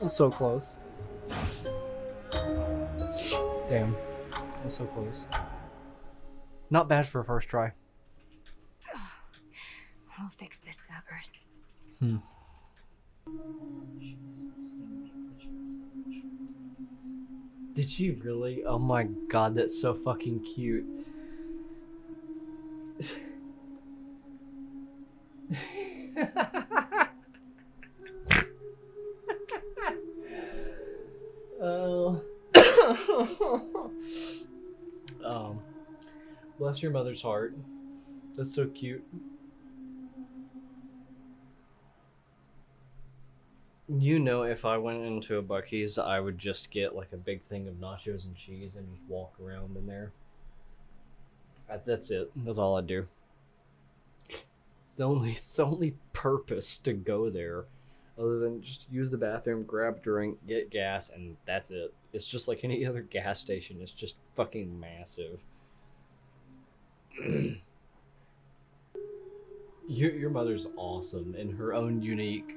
So close. Damn. That was so close. Not bad for a first try. We'll fix this, Cerberus. Did she really? Oh my god, that's so fucking cute. Oh. Bless your mother's heart. That's so cute. You know, if I went into a Buc-ee's, I would just get like a big thing of nachos and cheese and just walk around in there. That's it. That's all I do. It's the only purpose to go there, other than just use the bathroom, grab a drink, get gas, and that's it. It's just like any other gas station. It's just fucking massive. Your mother's awesome in her own unique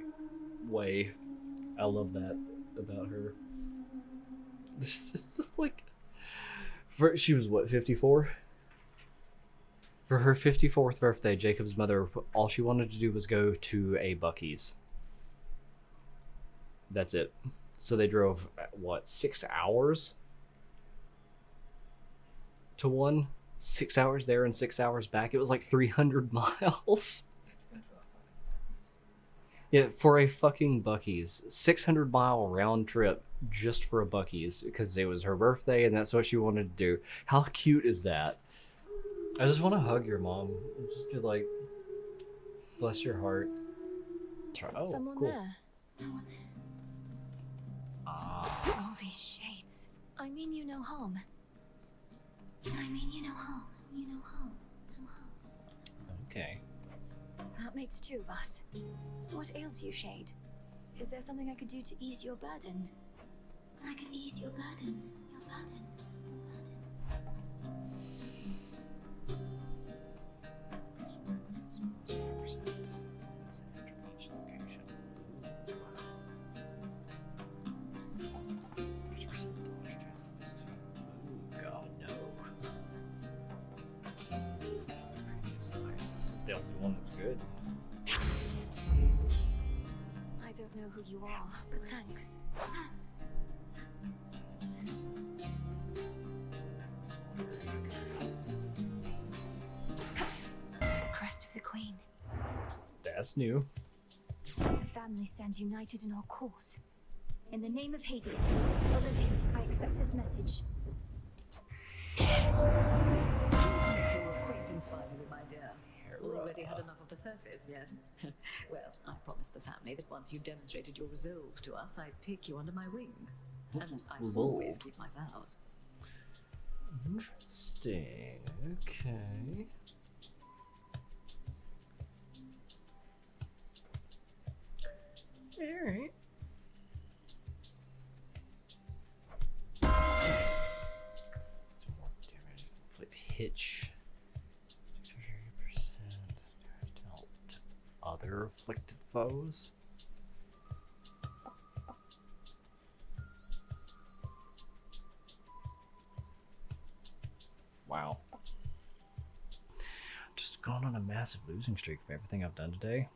way. I love that about her. It's just like, she was what, 54? For her 54th birthday, Jacob's mother, all she wanted to do was go to a Buc-ee's. That's it. So they drove, what, 6 hours to one? 6 hours there and 6 hours back. It was like 300 miles. Yeah, for a fucking Buc-ee's. 600-mile round trip just for a Buc-ee's because it was her birthday and that's what she wanted to do. How cute is that? I just want to hug your mom. Just be like, bless your heart. Oh, Someone cool. there. All these shades. I mean you no harm. I mean you no harm. You no harm. No harm. Okay. That makes two of us. What ails you, Shade? Is there something I could do to ease your burden? I could ease your burden. Your burden. God, no. This is the only one that's good. I don't know who you are, but thanks. Thanks. The crest of the Queen. That's new. The family stands united in our cause. In the name of Hades, Olympus, I accept this message. Your acquaintance finally, my dear. Already had enough of the surface, yes? Well, I promised the family that once you demonstrated your resolve to us, I'd take you under my wing. And I will always keep my vows. Interesting. Okay. Alright. Flip hitch. 30% dealt other afflicted foes. Wow. Just gone on a massive losing streak of everything I've done today.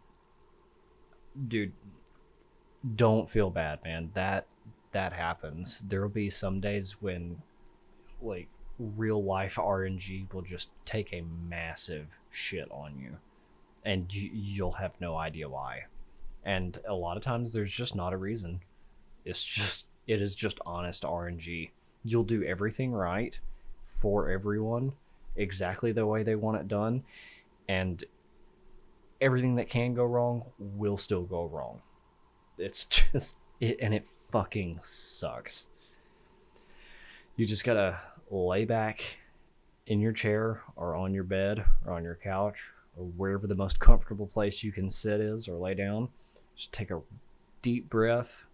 Dude, don't feel bad, man. That happens. There'll be some days when like real life RNG will just take a massive shit on you and you'll have no idea why. And a lot of times there's just not a reason. It is just honest RNG. You'll do everything right for everyone exactly the way they want it done, and everything that can go wrong will still go wrong. It's just it, and it fucking sucks. You just gotta lay back in your chair or on your bed or on your couch or wherever the most comfortable place you can sit is, or lay down. Just take a deep breath,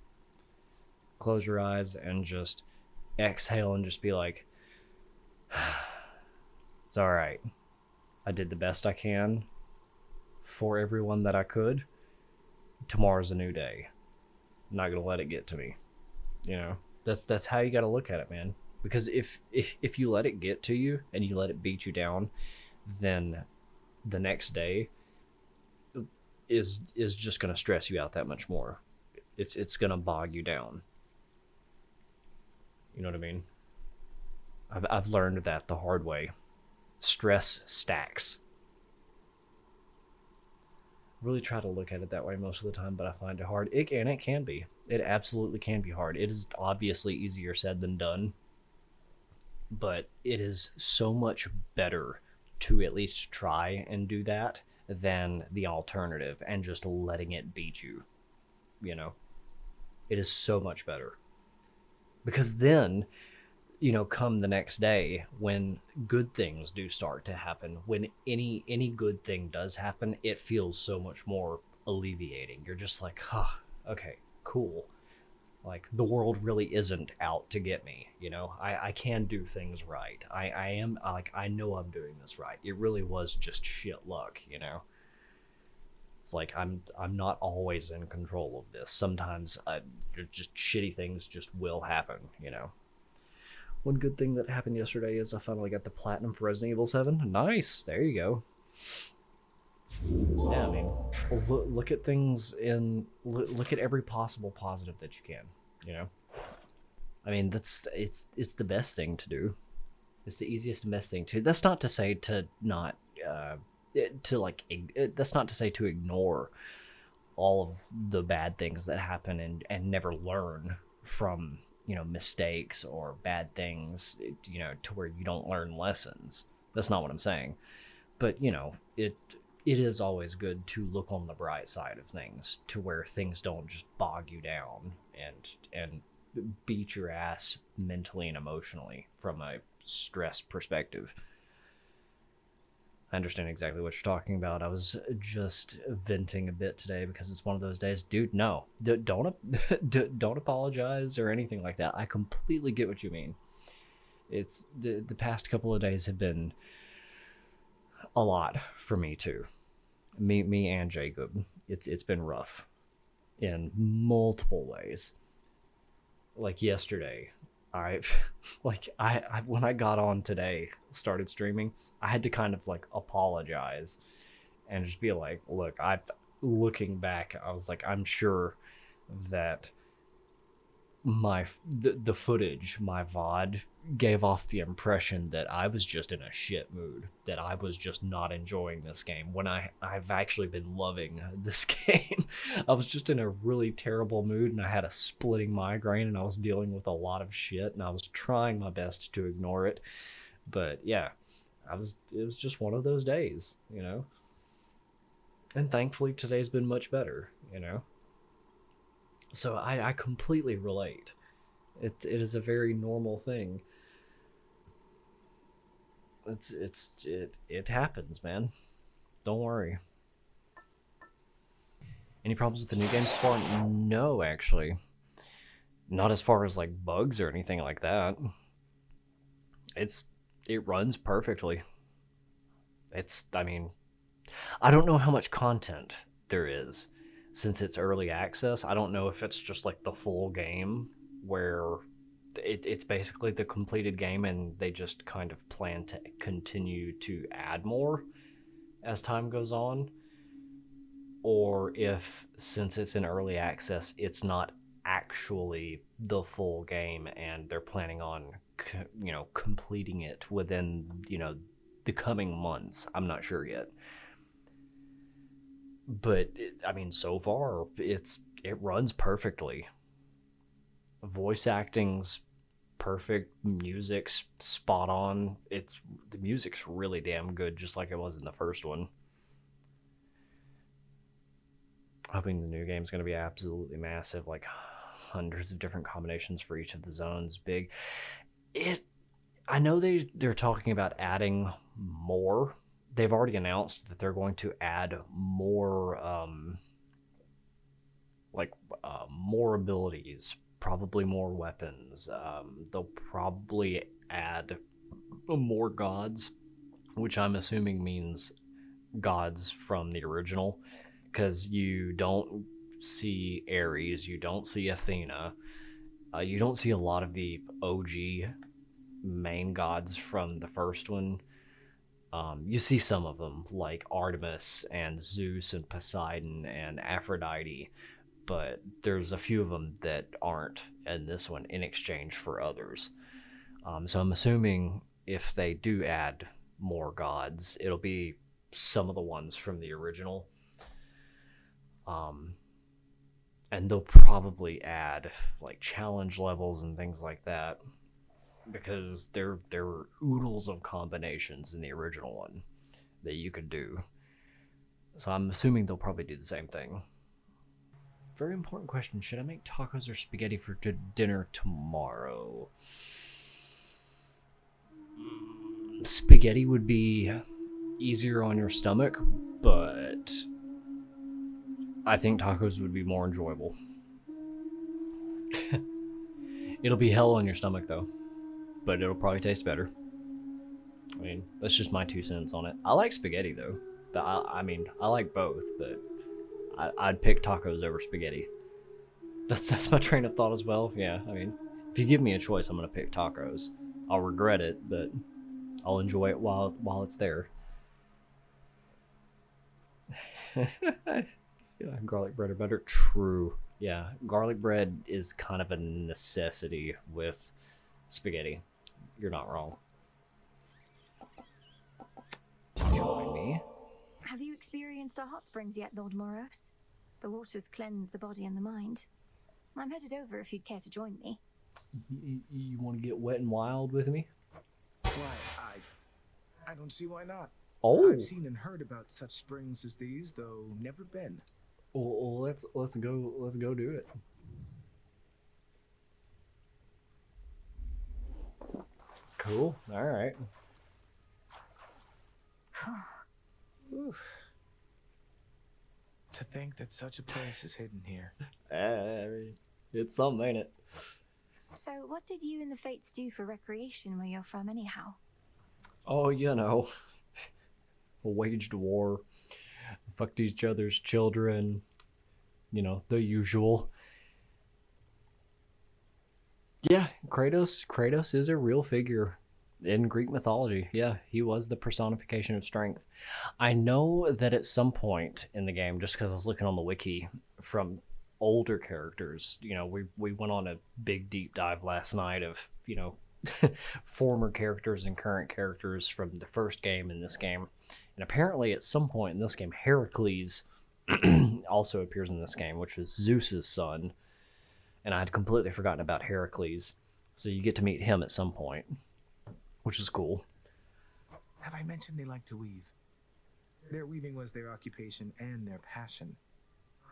close your eyes, and just exhale and just be like, it's all right. I did the best I can for everyone that I could. Tomorrow's a new day. I'm not gonna let it get to me. You know, that's how you gotta look at it, man. Because if you let it get to you and you let it beat you down, then the next day is just gonna stress you out that much more. It's gonna bog you down. You know what I mean? I've learned that the hard way. Stress stacks. Really try to look at it that way most of the time, but I find it hard. It can be. It absolutely can be hard. It is obviously easier said than done, but it is so much better to at least try and do that than the alternative and just letting it beat you. You know, it is so much better. Because then, you know, come the next day when good things do start to happen, when any good thing does happen, it feels so much more alleviating. You're just like, okay, cool. Like, the world really isn't out to get me, you know? I can do things right. I know I'm doing this right. It really was just shit luck, you know? It's like, I'm not always in control of this. Sometimes just shitty things just will happen, you know? One good thing that happened yesterday is I finally got the platinum for Resident Evil 7. Nice, there you go. Yeah, I mean, look at things look at every possible positive that you can, you know? I mean, it's the best thing to do. It's the easiest and best thing to. That's not to say to not, that's not to say to ignore all of the bad things that happen and never learn from, you know, mistakes or bad things, you know, to where you don't learn lessons. That's not what I'm saying. But, you know, it is always good to look on the bright side of things, to where things don't just bog you down and beat your ass mentally and emotionally from a stress perspective. I understand exactly what you're talking about. I was just venting a bit today because it's one of those days. Dude, no. Don't apologize or anything like that. I completely get what you mean. It's the past couple of days have been a lot for me too. Me and Jacob. It's been rough in multiple ways. Like yesterday, I when I got on today, started streaming, I had to kind of like apologize and just be like, look, looking back, I was like, I'm sure that the footage, my VOD, gave off the impression that I was just in a shit mood, that I was just not enjoying this game, when I've actually been loving this game. I was just in a really terrible mood, and I had a splitting migraine, and I was dealing with a lot of shit, and I was trying my best to ignore it. But yeah, it was just one of those days, you know? And thankfully today's been much better, you know? So I completely relate. It is a very normal thing. It happens, man. Don't worry. Any problems with the new game so far? No, actually. Not as far as like bugs or anything like that. It runs perfectly. I mean, I don't know how much content there is. Since it's early access, I don't know if it's just like the full game where it's basically the completed game and they just kind of plan to continue to add more as time goes on, or if, since it's in early access, it's not actually the full game and they're planning on, you know, completing it within, you know, the coming months. I'm not sure yet. But I mean, so far it runs perfectly. Voice acting's perfect, music's spot on. The music's really damn good, just like it was in the first one. Hoping the new game's going to be absolutely massive, like hundreds of different combinations for each of the zones. Big. I know they're talking about adding more. They've already announced that they're going to add more, more abilities, probably more weapons. They'll probably add more gods, which I'm assuming means gods from the original, because you don't see Ares, you don't see Athena, you don't see a lot of the OG main gods from the first one. You see some of them, like Artemis and Zeus and Poseidon and Aphrodite, but there's a few of them that aren't in this one in exchange for others. So I'm assuming if they do add more gods, it'll be some of the ones from the original. And they'll probably add like challenge levels and things like that, because there were oodles of combinations in the original one that you could do. So I'm assuming they'll probably do the same thing. Very important question. Should I make tacos or spaghetti for dinner tomorrow? Spaghetti would be easier on your stomach, but I think tacos would be more enjoyable. It'll be hell on your stomach though, but it'll probably taste better. I mean, that's just my 2 cents on it. I like spaghetti though, but I mean, I like both, but I'd pick tacos over spaghetti. That's my train of thought as well. Yeah, I mean, if you give me a choice, I'm gonna pick tacos. I'll regret it, but I'll enjoy it while it's there. Yeah, garlic bread or butter. True. Yeah, garlic bread is kind of a necessity with spaghetti. You're not wrong. Join me. Have you experienced our hot springs yet, Lord Moros? The waters cleanse the body and the mind. I'm headed over if you'd care to join me. You want to get wet and wild with me? Why, I don't see why not. Oh. I've seen and heard about such springs as these, though never been. Well, let's go do it. Cool. All right. Oof. To think that such a place is hidden here. I mean, it's something, ain't it? So, what did you and the Fates do for recreation where you're from, anyhow? Oh, you know, waged war, fucked each other's children, you know, the usual. Yeah, Kratos is a real figure in Greek mythology. Yeah, he was the personification of strength. I know that at some point in the game, just because I was looking on the wiki from older characters, you know, we went on a big deep dive last night of, you know, former characters and current characters from the first game and this game. And apparently at some point in this game, Heracles also appears in this game, which is Zeus's son. And I had completely forgotten about Heracles. So you get to meet him at some point, which is cool. Have I mentioned they like to weave? Their weaving was their occupation and their passion.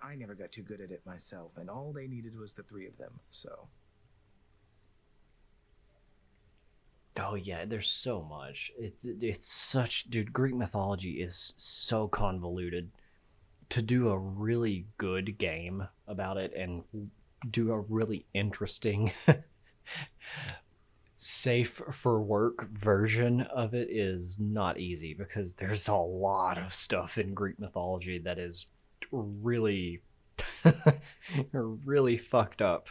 I never got too good at it myself, and all they needed was the three of them, so... Oh yeah, there's so much. It's such... Dude, Greek mythology is so convoluted. To do a really good game about it and do a really interesting... safe for work version of it is not easy, because there's a lot of stuff in Greek mythology that is really really fucked up.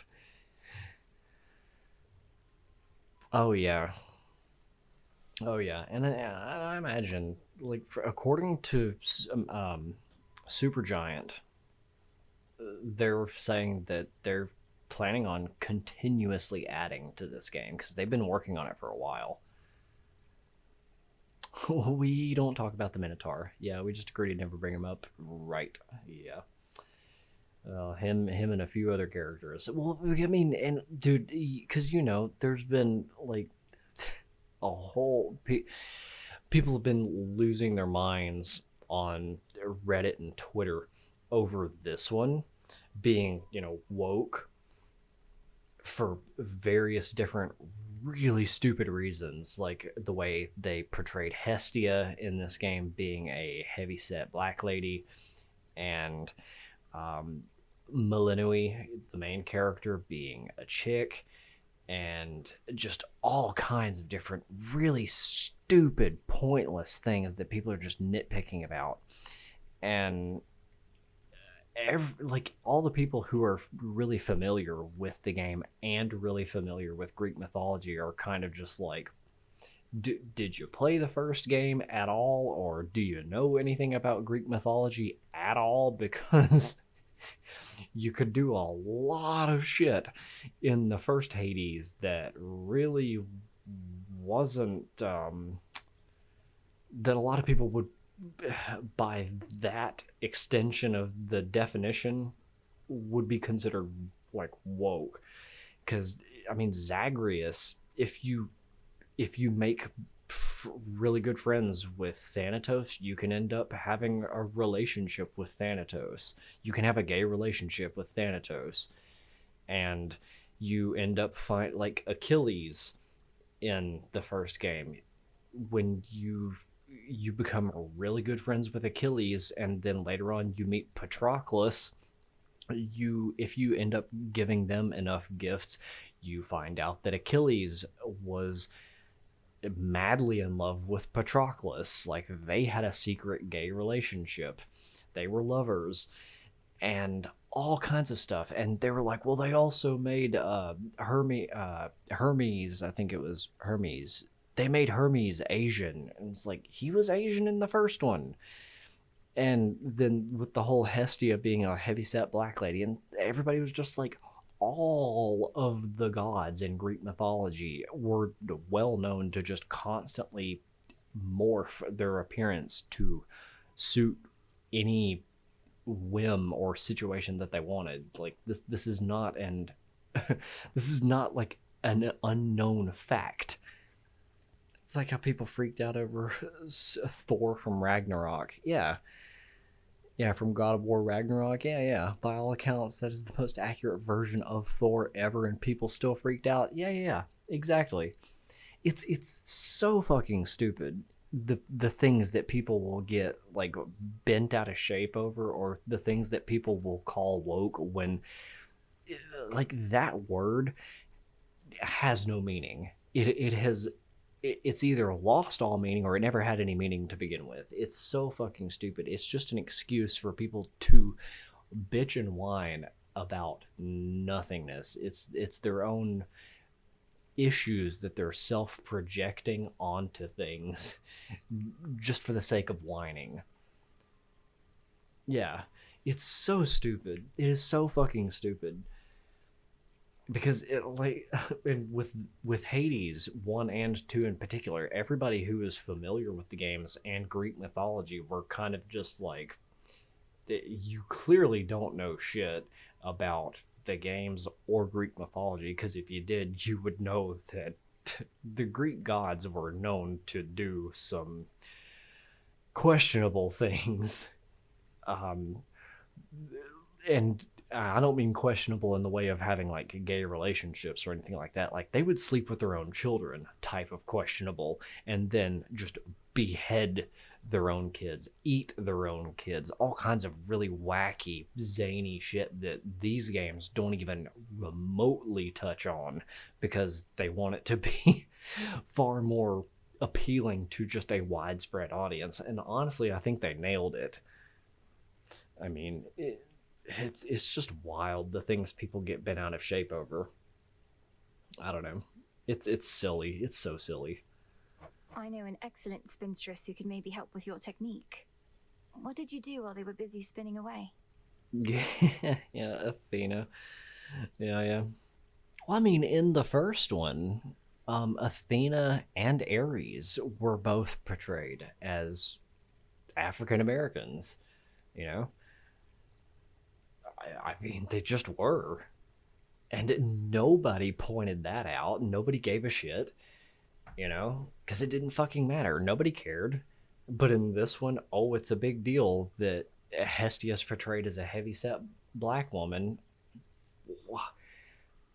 Oh yeah, and I imagine, like, according to Supergiant, they're saying that they're planning on continuously adding to this game because they've been working on it for a while. We don't talk about the Minotaur. Yeah, we just agreed to never bring him up. Right. Yeah. Him and a few other characters. Well, I mean, and dude, because, you know, there's been like a whole... people have been losing their minds on Reddit and Twitter over this one being, you know, woke for various different really stupid reasons, like the way they portrayed Hestia in this game being a heavyset black lady, and Melinui, the main character, being a chick, and just all kinds of different really stupid, pointless things that people are just nitpicking about. And like all the people who are really familiar with the game and really familiar with Greek mythology are kind of just like, did you play the first game at all, or do you know anything about Greek mythology at all? Because you could do a lot of shit in the first Hades that really wasn't that a lot of people would, by that extension of the definition, would be considered like woke. Because I mean, Zagreus, if you make really good friends with Thanatos, you can end up having a relationship with Thanatos. You can have a gay relationship with Thanatos, and you end up like Achilles in the first game. When you become really good friends with Achilles, and then later on you meet Patroclus, if you end up giving them enough gifts, you find out that Achilles was madly in love with Patroclus. Like, they had a secret gay relationship. They were lovers, and all kinds of stuff. And they were like, well, they also made Hermes, I think it was Hermes. They made Hermes Asian, and it's like, he was Asian in the first one. And then with the whole Hestia being a heavyset black lady, and everybody was just like, all of the gods in Greek mythology were well known to just constantly morph their appearance to suit any whim or situation that they wanted. Like this is not an this is not like an unknown fact. It's like how people freaked out over Thor from Ragnarok. Yeah, from God of War Ragnarok. Yeah. By all accounts, that is the most accurate version of Thor ever, and people still freaked out. Yeah. Exactly. It's so fucking stupid. The things that people will get like bent out of shape over, or the things that people will call woke, when like that word has no meaning. It's either lost all meaning or it never had any meaning to begin with. It's so fucking stupid. It's just an excuse for people to bitch and whine about nothingness. It's their own issues that they're self-projecting onto things just for the sake of whining. Yeah, it's so stupid. It is so fucking stupid. Because it, like, with Hades 1 and 2 in particular, everybody who is familiar with the games and Greek mythology were kind of just like, you clearly don't know shit about the games or Greek mythology, because if you did, you would know that the Greek gods were known to do some questionable things. And I don't mean questionable in the way of having like gay relationships or anything like that. Like, they would sleep with their own children type of questionable, and then just behead their own kids, eat their own kids, all kinds of really wacky, zany shit that these games don't even remotely touch on, because they want it to be far more appealing to just a widespread audience. And honestly, I think they nailed it. I mean, it's just wild, the things people get bent out of shape over. I don't know. It's silly. It's so silly. I know an excellent spinstress who could maybe help with your technique. What did you do while they were busy spinning away? Yeah, Athena. Yeah. Well, I mean, in the first one, Athena and Ares were both portrayed as African Americans, you know? I mean, they just were. And nobody pointed that out. Nobody gave a shit, you know? Because it didn't fucking matter. Nobody cared. But in this one, oh, it's a big deal that Hestia is portrayed as a heavyset black woman.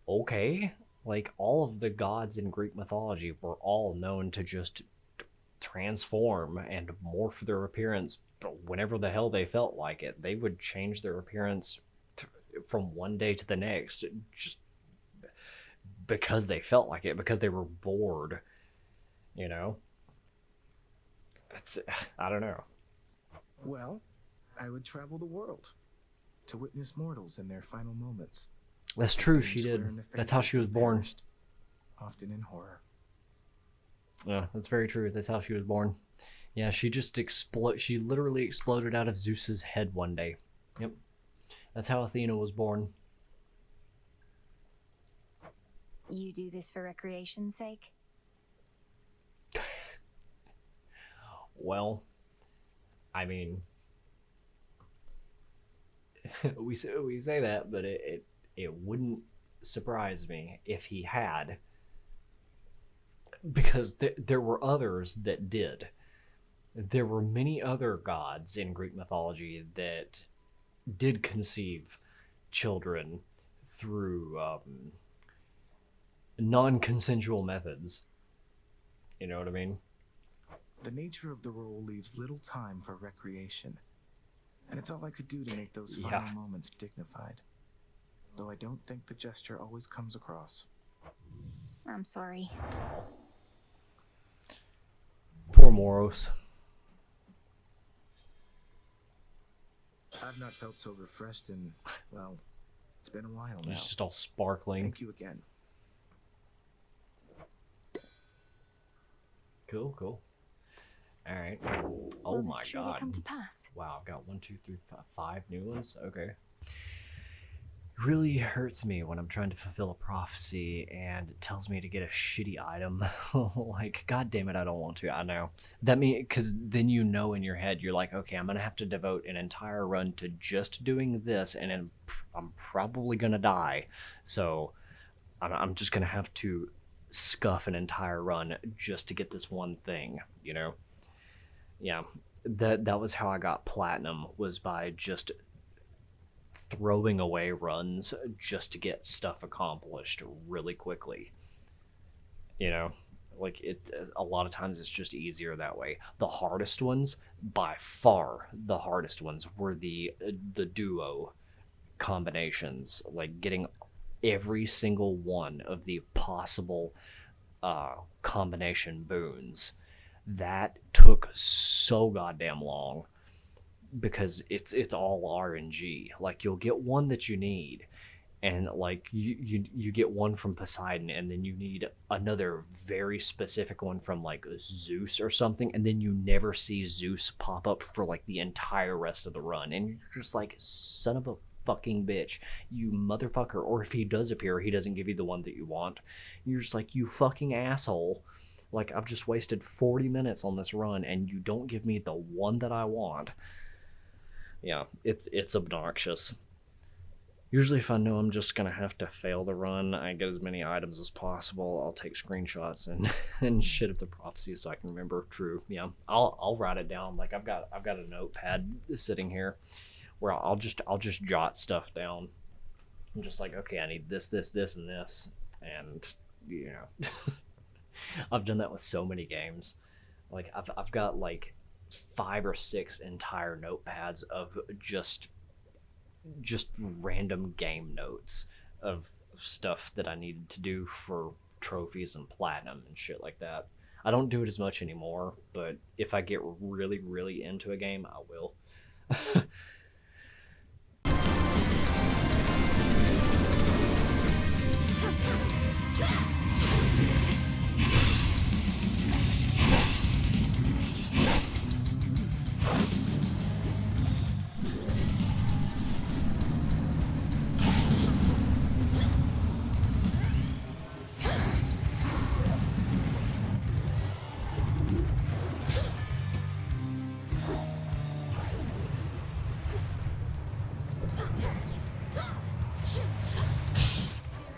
Okay. Like, all of the gods in Greek mythology were all known to just transform and morph their appearance whenever the hell they felt like it. They would change their appearance from one day to the next, just because they felt like it, because they were bored, you know? I don't know. Well, I would travel the world to witness mortals in their final moments. That's true, she did. That's how she was born. Often in horror. Yeah, that's very true. That's how she was born. Yeah, she just she literally exploded out of Zeus's head one day. Yep. That's how Athena was born. You do this for recreation's sake? Well, I mean, we say that, but it wouldn't surprise me if he had, because there were others that did. There were many other gods in Greek mythology that did conceive children through non-consensual methods. You know what I mean? The nature of the role leaves little time for recreation, and it's all I could do to make those final moments dignified. Though I don't think the gesture always comes across. I'm sorry. Poor Moros. I've not felt so refreshed in, well, it's been a while now. It's just all sparkling. Thank you again. Cool. All right. Oh my God. Come to pass? Wow, I've got 1, 2, 3, 5 new ones. Okay. really hurts me when I'm trying to fulfill a prophecy and it tells me to get a shitty item. Like, god damn it, I don't want to. I know. That means, because then you know in your head, you're like, okay, I'm going to have to devote an entire run to just doing this, and then I'm probably going to die. So I'm just going to have to scuff an entire run just to get this one thing, you know? Yeah, that was how I got platinum, was by just throwing away runs just to get stuff accomplished really quickly. You know, like a lot of times it's just easier that way. The hardest ones, by far the hardest ones, were the duo combinations, like getting every single one of the possible combination boons. That took so goddamn long, because it's all RNG. Like, you'll get one that you need, and like you get one from Poseidon, and then you need another very specific one from like Zeus or something, and then you never see Zeus pop up for like the entire rest of the run, and you're just like, son of a fucking bitch, you motherfucker. Or if he does appear, he doesn't give you the one that you want. You're just like, you fucking asshole. Like, I've just wasted 40 minutes on this run and you don't give me the one that I want. Yeah, it's obnoxious. Usually if I know I'm just gonna have to fail the run, I get as many items as possible. I'll take screenshots and shit of the prophecy so I can remember. True, yeah. I'll write it down. Like, I've got a notepad sitting here where I'll just jot stuff down. I'm just like, okay, I need this, and this, and you know. I've done that with so many games. Like, I've got like 5 or 6 entire notepads of just random game notes of stuff that I needed to do for trophies and platinum and shit like that. I don't do it as much anymore, but if I get really, really into a game, I will.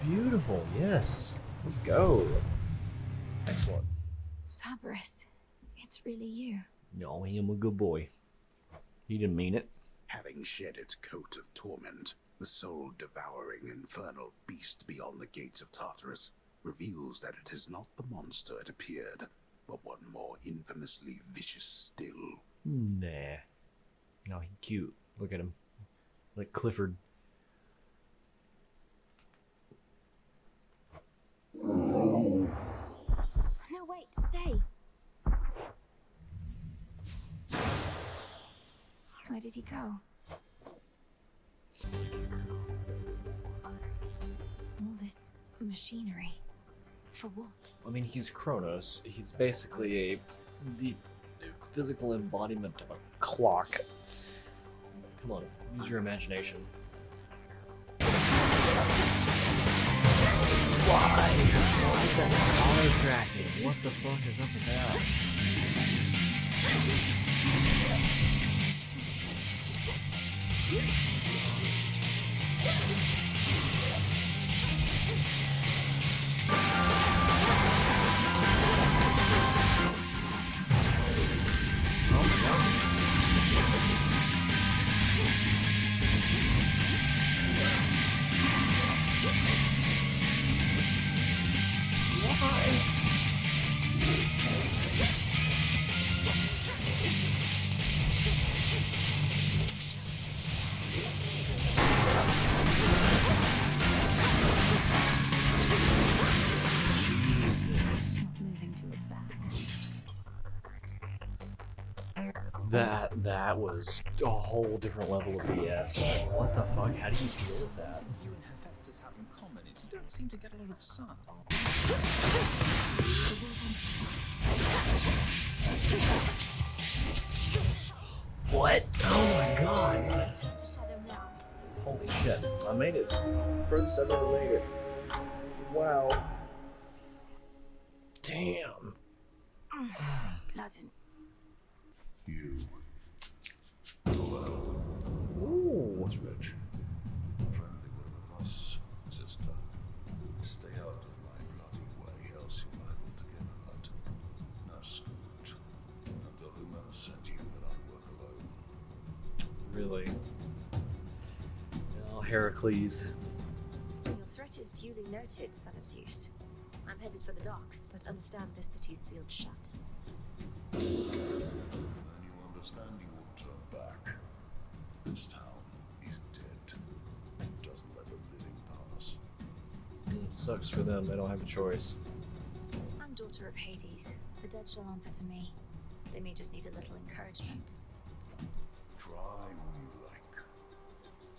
Beautiful, yes. Let's go. Excellent. Cerberus, it's really you. No, I am a good boy. He didn't mean it. Having shed its coat of torment, the soul-devouring infernal beast beyond the gates of Tartarus reveals that it is not the monster it appeared, but one more infamously vicious still. Nah. No, he's cute. Look at him. Like Clifford. No, wait, stay. Where did he go? All this machinery. For what? I mean, he's Kronos. He's basically the physical embodiment of a clock. Come on, use your imagination. Why? Why is that auto tracking? What the fuck is up with that? That was a whole different level of BS. What the fuck? How do you deal with that? You and Hephaestus have in common is you don't seem to get a lot of sun. What? Oh my god. Holy shit. I made it. Furthest I've ever made it. Wow. Damn. Blood and... You. Ooh. That's rich. Friendly word of advice, sister. Stay out of my bloody way, else you're liable to get hurt. Now scoot. Now tell whomever sent you that I work alone. Really? Oh, Heracles. Your threat is duly noted, son of Zeus. I'm headed for the docks, but understand this city's sealed shut. Then you understand you will turn back. This town is dead. Doesn't let the living pass. It sucks for them, they don't have a choice. I'm daughter of Hades. The dead shall answer to me. They may just need a little encouragement. Try all you like.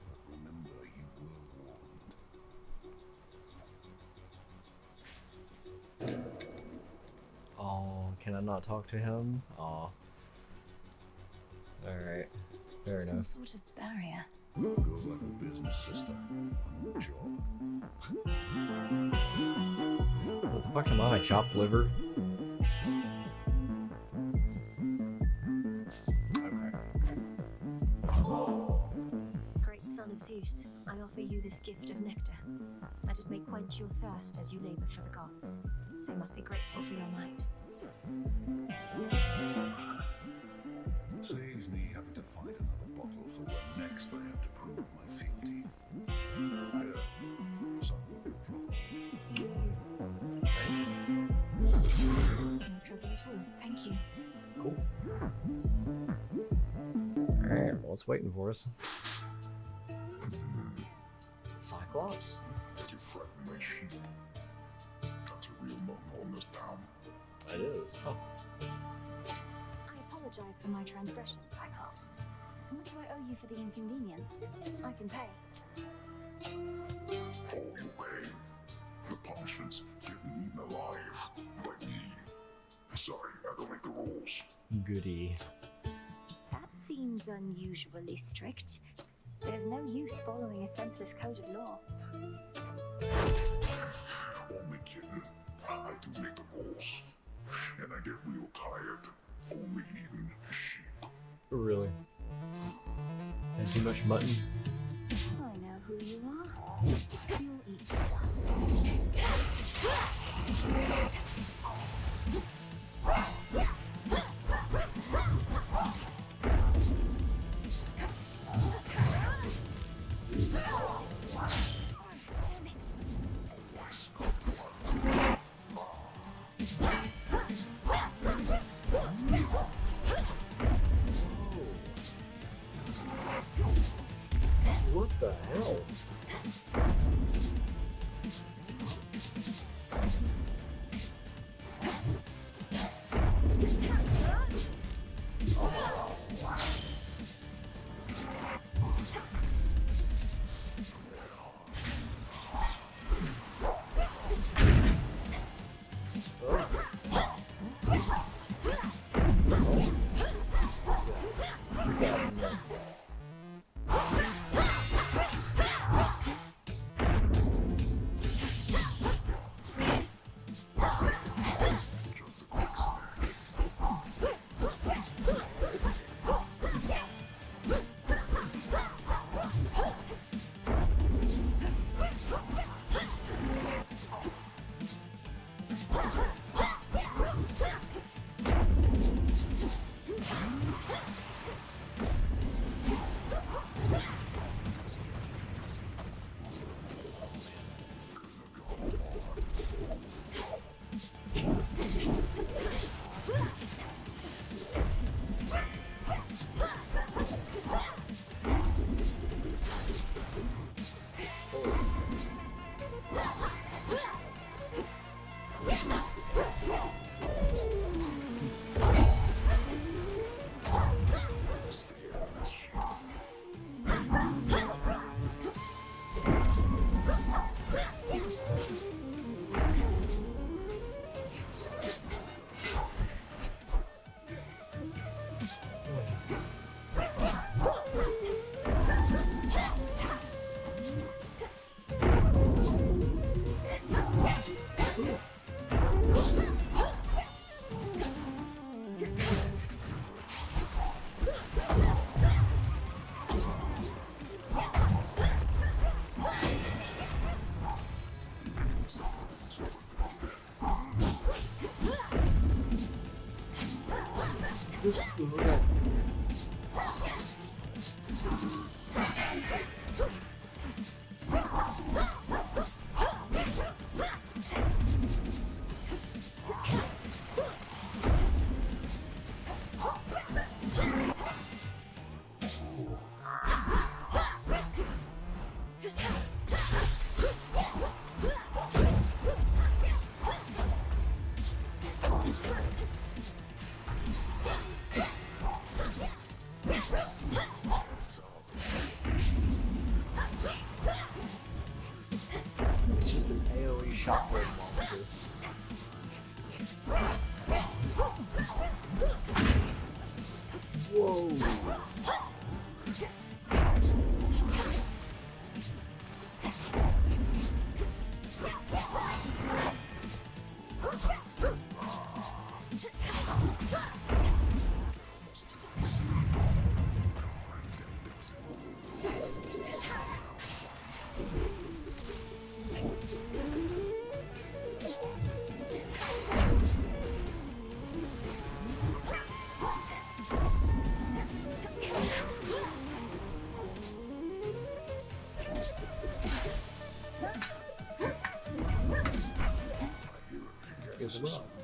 But remember you were warned. Oh, can I not talk to him? Aw. Alright. Fair Some enough. sort of barrier. Go like a business sister. I'm on a job. What the fuck am I? Chopped liver? Great son of Zeus, I offer you this gift of nectar, that it may quench your thirst as you labor for the gods. They must be grateful for your might. Saves me having to find another bottle for when next I have to prove my fealty. Here, something for your trouble. No trouble at all, thank you. Cool. Alright, well, it's waiting for us. Cyclops? You frighten my sheep. That's a real no-no in this town. It is. Huh. I apologize for my transgression, Cyclops. What do I owe you for the inconvenience? I can pay. Oh, you pay. The punishment's getting eaten alive by me. Sorry, I don't make the rules. Goody. That seems unusually strict. There's no use following a senseless code of law. Only kidding. I do make the rules. And I get real tired. Only eating sheep. Really? And too much mutton? I know who you are. You'll eat dust. What the hell? He's got nuts. It's just an AoE shockwave monster. Whoa. Here's the rods.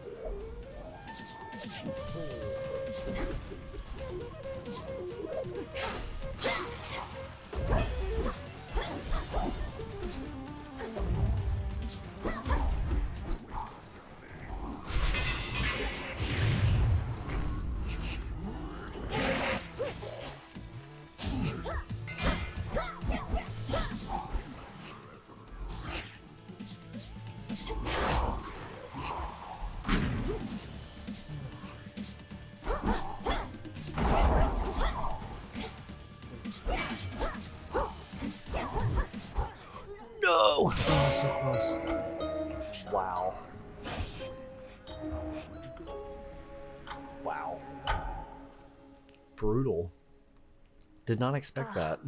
No! Oh, so close. Wow. Wow. Brutal. Did not expect that.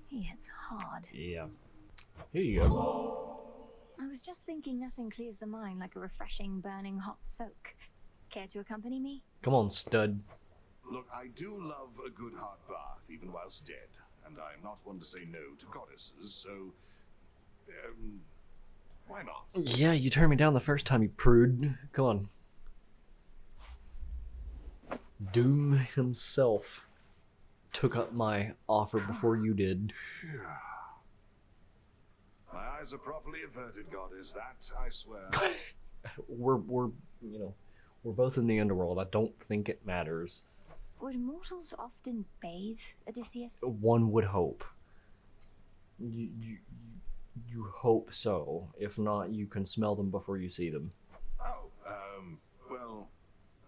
He hits hard. Yeah. Here you go. I was just thinking nothing clears the mind like a refreshing, burning hot soak. Care to accompany me? Come on, stud. Look, I do love a good hot bath, even whilst dead, and I am not one to say no to goddesses, so why not? Yeah, you turned me down the first time, you prude. Come on. Doom himself took up my offer before you did. My eyes are properly averted, goddess. That I swear. we're both in the underworld. I don't think it matters. Would mortals often bathe Odysseus? One would hope. You hope so. If not, you can smell them before you see them. Oh, well,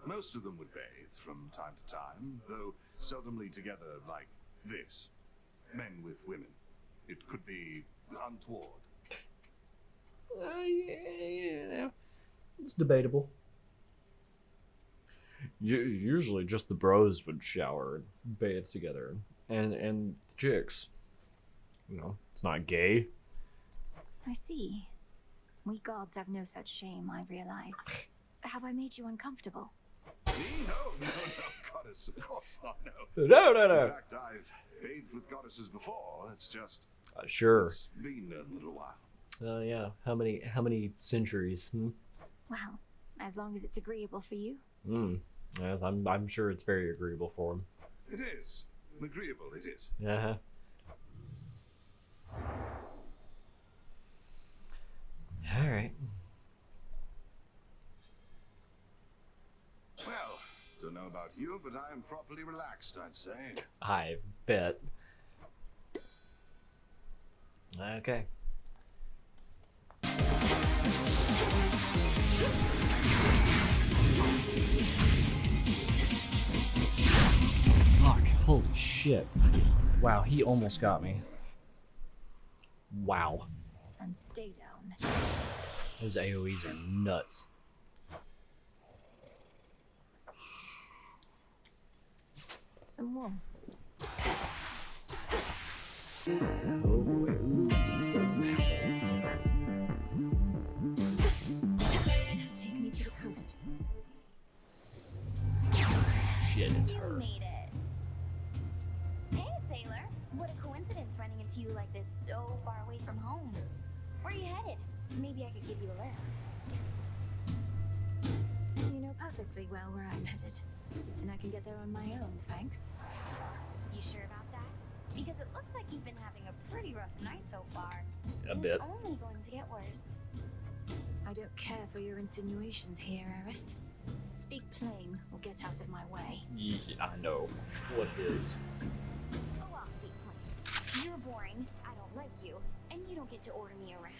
most of them would bathe from time to time, though seldomly together like this. Men with women. It could be untoward. Yeah. It's debatable. Usually just the bros would shower and bathe together. And chicks. You know, it's not gay. I see. We gods have no such shame, I realize. Have I made you uncomfortable? Me? No, goddess, of course not, no. No. In fact, I've bathed with goddesses before. It's just... Sure. It's been a little while. Yeah. How many centuries? Well, as long as it's agreeable for you. Yes, I'm sure it's very agreeable for him. It is. Agreeable, it is. Uh-huh. Alright. Well, don't know about you, but I am properly relaxed, I'd say. I bet. Okay. Fuck, holy shit. Wow, he almost got me. Wow. And stay down. Those AoEs are nuts. Some wool. Take me to the coast. Shit. It's You her. made it. Hey, sailor. What a coincidence running into you like this so far away from home. Where are you headed? Maybe I could give you a lift. You know perfectly well where I'm headed, and I can get there on my own, thanks. You sure about that? Because it looks like you've been having a pretty rough night so far. A and bit. It's only going to get worse. I don't care for your insinuations here, Eris. Speak plain or get out of my way. Yeah, I know. What is? Oh, I'll speak plain. You're boring, I don't like you, and you don't get to order me around.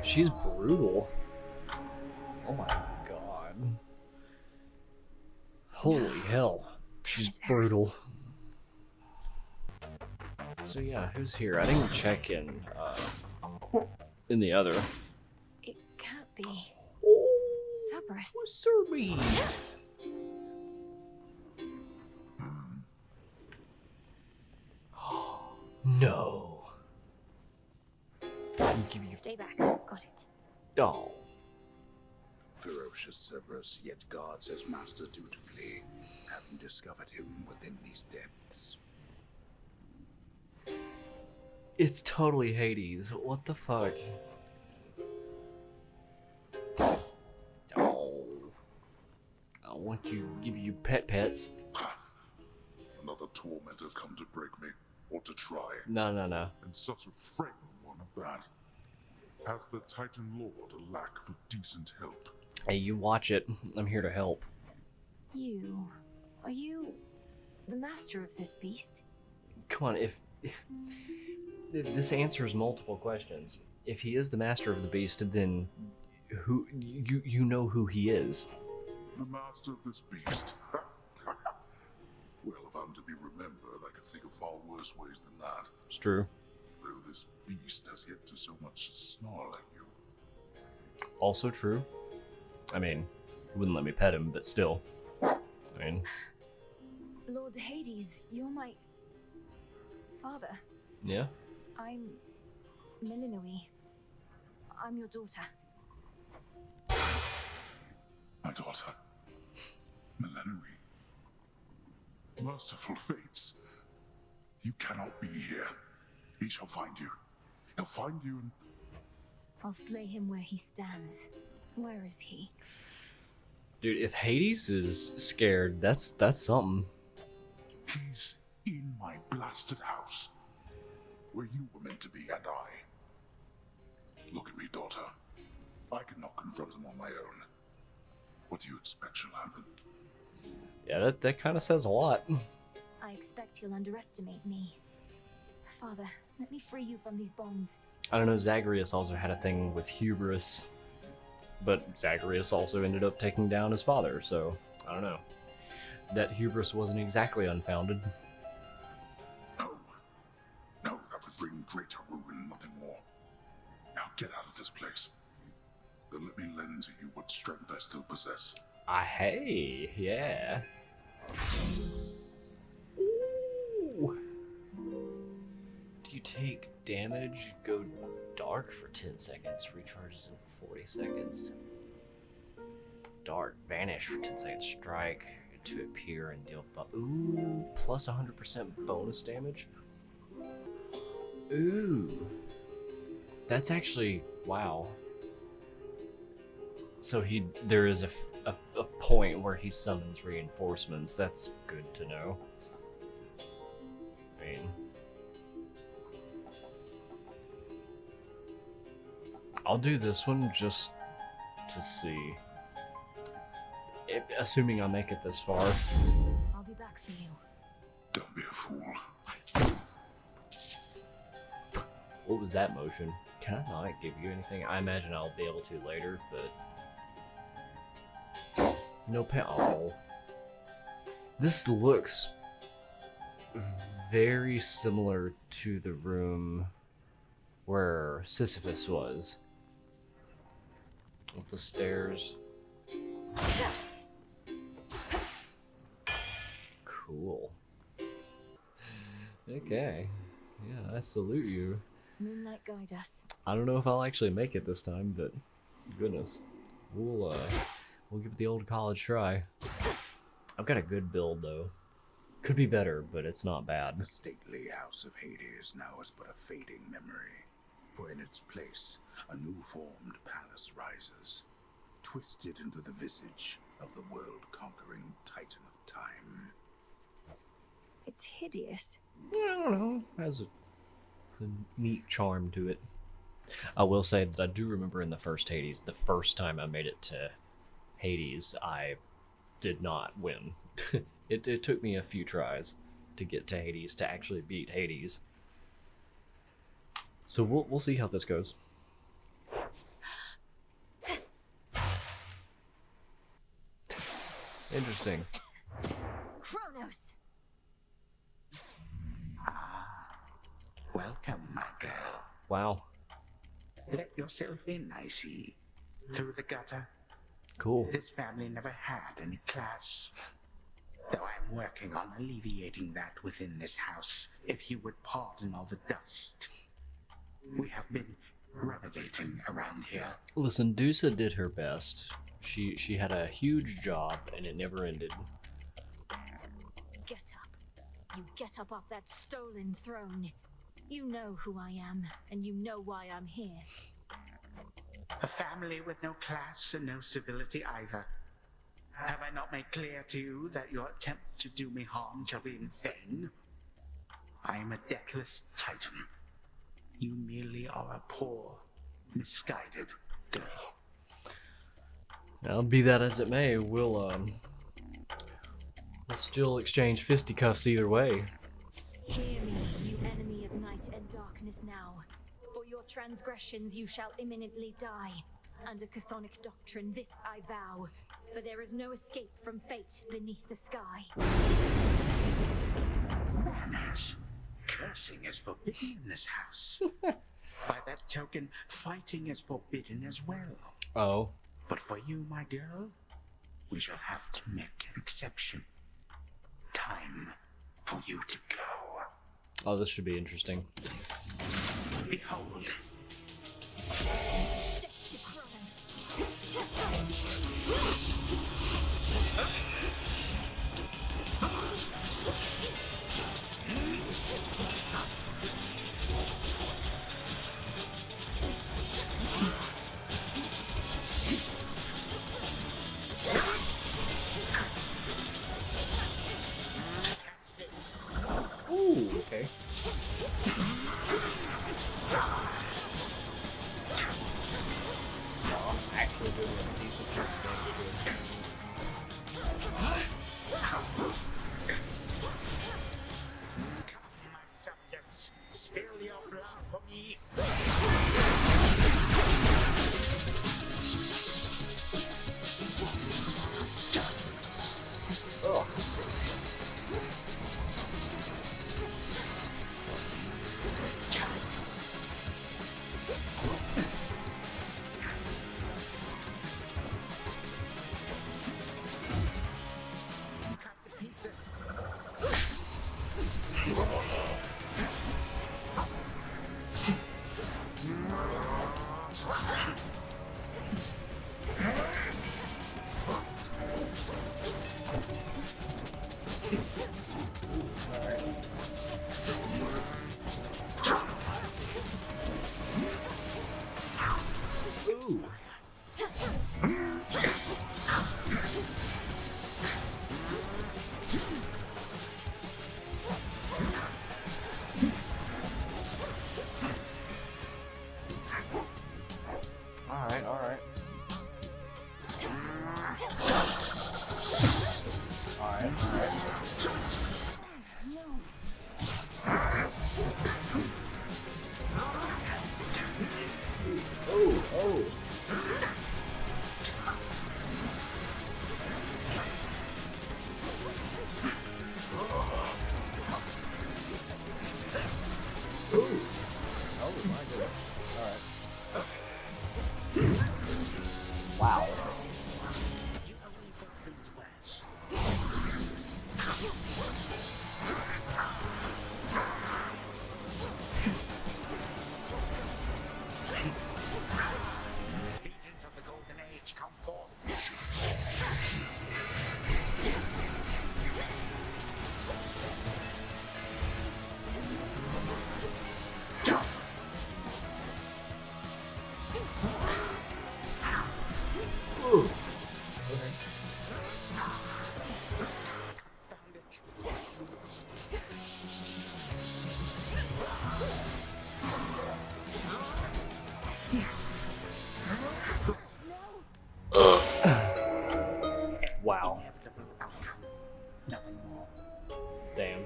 She's brutal. Oh my god. Holy hell. She's brutal. So yeah, who's here? I didn't check in the other. It can't be. Cerberus. Cerberus. No. Stay back. Got it. Oh. Ferocious Cerberus yet guards his master dutifully, having discovered him within these depths. It's totally Hades. What the fuck? Oh. I want to give you pets. Another tormentor come to break me, or to try. No. And such a fragrant one at that. Has the Titan Lord a lack for decent help? Hey, you watch it. I'm here to help. Are you the master of this beast? Come on, if this answers multiple questions. If he is the master of the beast, then who you know who he is? The master of this beast. Well, if I'm to be remembered, I could think of far worse ways than that. It's true. Though this beast has yet to so much as snarl at you. Also true. I mean, he wouldn't let me pet him, but still. I mean... Lord Hades, you're my father. Yeah? I'm Melinoe. I'm your daughter. My daughter. Melinoe. Merciful fates. You cannot be here. He shall find you. He'll find you and... I'll slay him where he stands. Where is he? Dude, if Hades is scared, that's something. He's in my blasted house, where you were meant to be, and I. Look at me, daughter. I cannot confront him on my own. What do you expect shall happen? Yeah, that kind of says a lot. I expect he'll underestimate me. Father, let me free you from these bonds. I don't know, Zagreus also had a thing with hubris, but Zagreus also ended up taking down his father, so I don't know. That hubris wasn't exactly unfounded. No, that would bring greater ruin, nothing more. Now get out of this place. Then let me lend to you what strength I still possess. Hey, yeah. Ooh. Do you take damage, go dark for 10 seconds, recharges in 40 seconds. Dark, vanish for 10 seconds, strike to appear and deal ooh, plus 100% bonus damage. Ooh. That's actually, wow. So there is a point where he summons reinforcements. That's good to know. I mean, I'll do this one just to see. Assuming I make it this far. I'll be back for you. Don't be a fool. What was that motion? Can I not give you anything? I imagine I'll be able to later, but... No oh. This looks very similar to the room where Sisyphus was. With the stairs. Cool. Okay. Yeah, I salute you. Moonlight guide us. I don't know if I'll actually make it this time, but goodness. We'll give it the old college try. I've got a good build though. Could be better, but it's not bad. The stately house of Hades now is but a fading memory, for in its place a new formed palace rises, twisted into the visage of the world-conquering Titan of Time. It's hideous. I don't know. Has a neat charm to it. I will say that I do remember in the first Hades, the first time I made it to Hades, I did not win. It took me a few tries to get to Hades, to actually beat Hades. So we'll see how this goes. Interesting. Kronos! Welcome, my girl. Wow. Let yourself in, I see. Through the gutter. Cool. This family never had any class. Though I'm working on alleviating that within this house, if you would pardon all the dust. We have been renovating around here. Listen, Dusa did her best. She had a huge job, and it never ended. Get up. You get up off that stolen throne. You know who I am, and you know why I'm here. A family with no class and no civility either. Have I not made clear to you that your attempt to do me harm shall be in vain? I am a deathless titan. You merely are a poor, misguided girl. Now, be that as it may, we'll still exchange fisticuffs either way. Hear me, you enemy of night and darkness now. For your transgressions you shall imminently die. Under chthonic doctrine, this I vow. For there is no escape from fate beneath the sky. Manners. Cursing is forbidden in this house. By that token, fighting is forbidden as well. Oh. But for you, my girl, we shall have to make an exception. Time for you to go. Oh, this should be interesting. Behold. Death to Kronos. Ooh, okay. Oh, I'm actually doing a decent amount of damage to it. My subjects, spill your blood for me. Oh. Wow. Wow. Damn.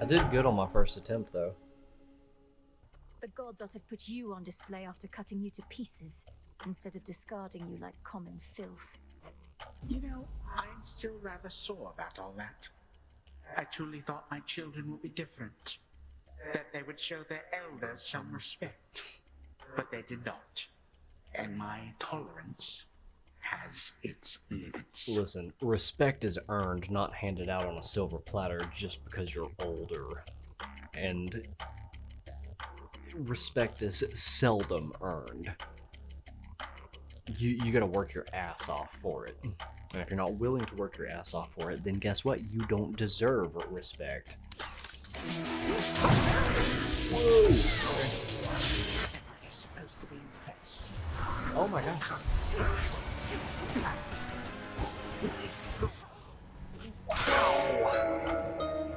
I did good on my first attempt, though. The gods ought to have put you on display after cutting you to pieces, instead of discarding you like common filth. You know, I'm still rather sore about all that. I truly thought my children would be different. That they would show their elders some respect. But they did not. And my tolerance has its limits. Listen, respect is earned, not handed out on a silver platter just because you're older. And respect is seldom earned. You gotta work your ass off for it. And if you're not willing to work your ass off for it, then guess what? You don't deserve respect. Whoa! Supposed to be impressed. Oh my god.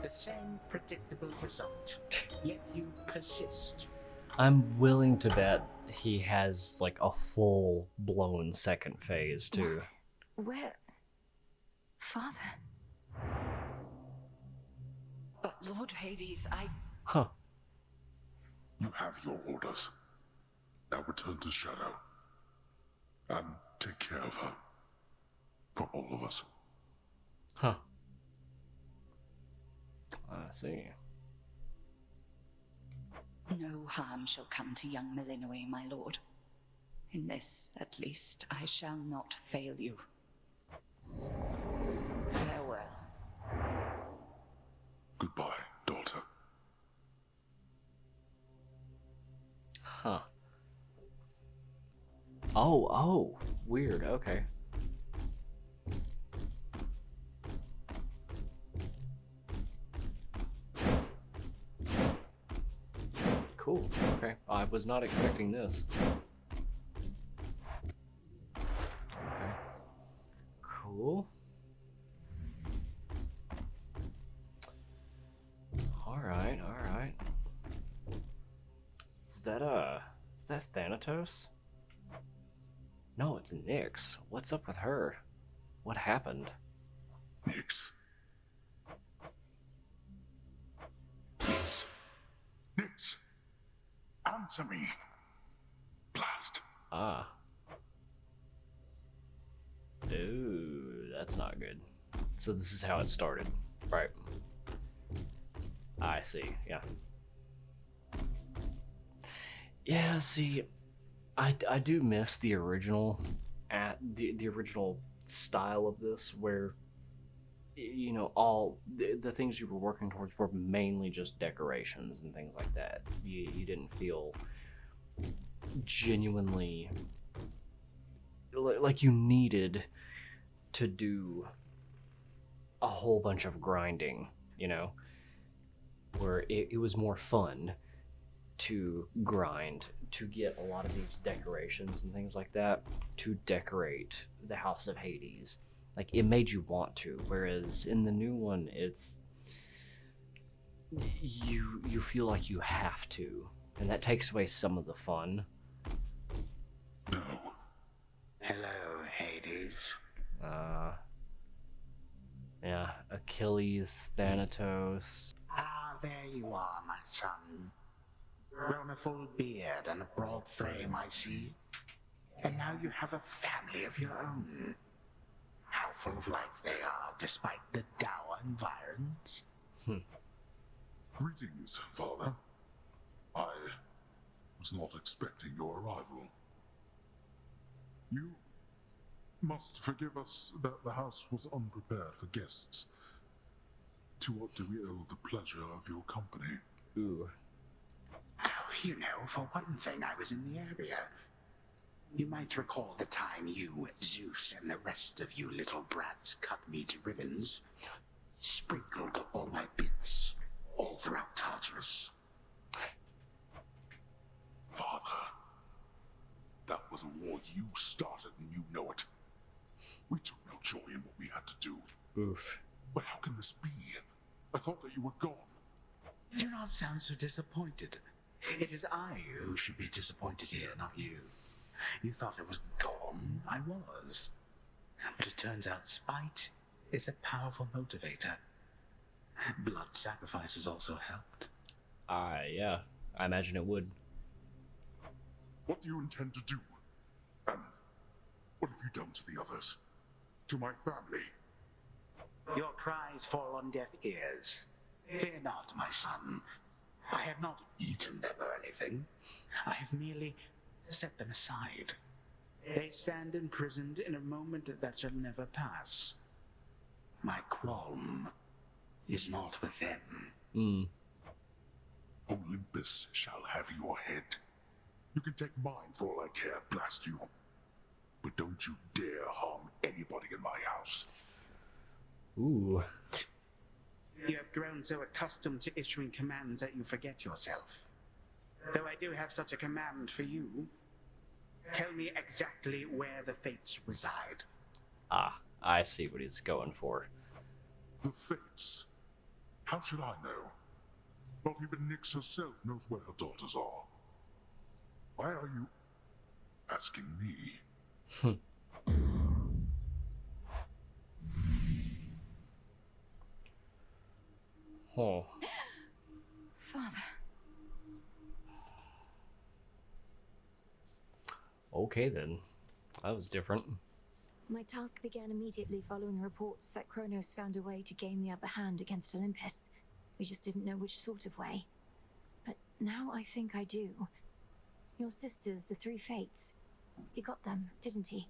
The same predictable result, yet you persist. I'm willing to bet he has like a full-blown second phase too. What? Where? Father? But Lord Hades, Huh. You have your orders. Now return to Shadow. And take care of her. For all of us. Huh. I see. no harm shall come to young Malinois, my lord. In this, at least, I shall not fail you. Farewell. Goodbye, daughter. Huh. Oh, weird, okay. Cool, okay. I was not expecting this. Okay. Cool. Alright. is that Thanatos? No, it's Nyx. What's up with her? What happened? Nyx. Nyx. Nyx. Answer me. Blast. Ah. Ooh, that's not good. So this is how it started. Right. I see, yeah. Yeah, see, I do miss the original the original style of this, where you know all the things you were working towards were mainly just decorations and things like that. You didn't feel genuinely like you needed to do a whole bunch of grinding, you know, where it was more fun to grind, to get a lot of these decorations and things like that, to decorate the House of Hades. Like, it made you want to, whereas in the new one, it's you feel like you have to, and that takes away some of the fun. No. Hello, Hades. Yeah, Achilles, Thanatos. Ah, there you are, my son. Grown a full beard and a broad frame, I see. And now you have a family of your own. How full of life they are, despite the dour environs. Greetings, Father. I was not expecting your arrival. You must forgive us that the house was unprepared for guests. To what do we owe the pleasure of your company? Ooh. Oh, you know, for one thing, I was in the area. You might recall the time you, Zeus, and the rest of you little brats cut me to ribbons. Sprinkled all my bits all throughout Tartarus. Father, that was a war you started and you know it. We took no joy in what we had to do. Oof. But how can this be? I thought that you were gone. Do not sound so disappointed. It is I who should be disappointed here, not you. You thought I was gone. I was. But it turns out spite is a powerful motivator. Blood sacrifices also helped. Yeah, I imagine it would. What do you intend to do? And what have you done to the others? To my family? Your cries fall on deaf ears. Fear not, my son. I have not eaten them or anything. I have merely set them aside. They stand imprisoned in a moment that shall never pass. My qualm is not with them. Olympus shall have your head. You can take mine for all I care, blast you. But don't you dare harm anybody in my house. Ooh. You have grown so accustomed to issuing commands that you forget yourself. Though I do have such a command for you, tell me exactly where the fates reside. Ah, I see what he's going for. The fates? How should I know? Not even Nyx herself knows where her daughters are. Why are you asking me? Oh. Father. Okay then. That was different. My task began immediately following reports that Kronos found a way to gain the upper hand against Olympus. We just didn't know which sort of way. But now I think I do. Your sisters, the three fates. He got them, didn't he?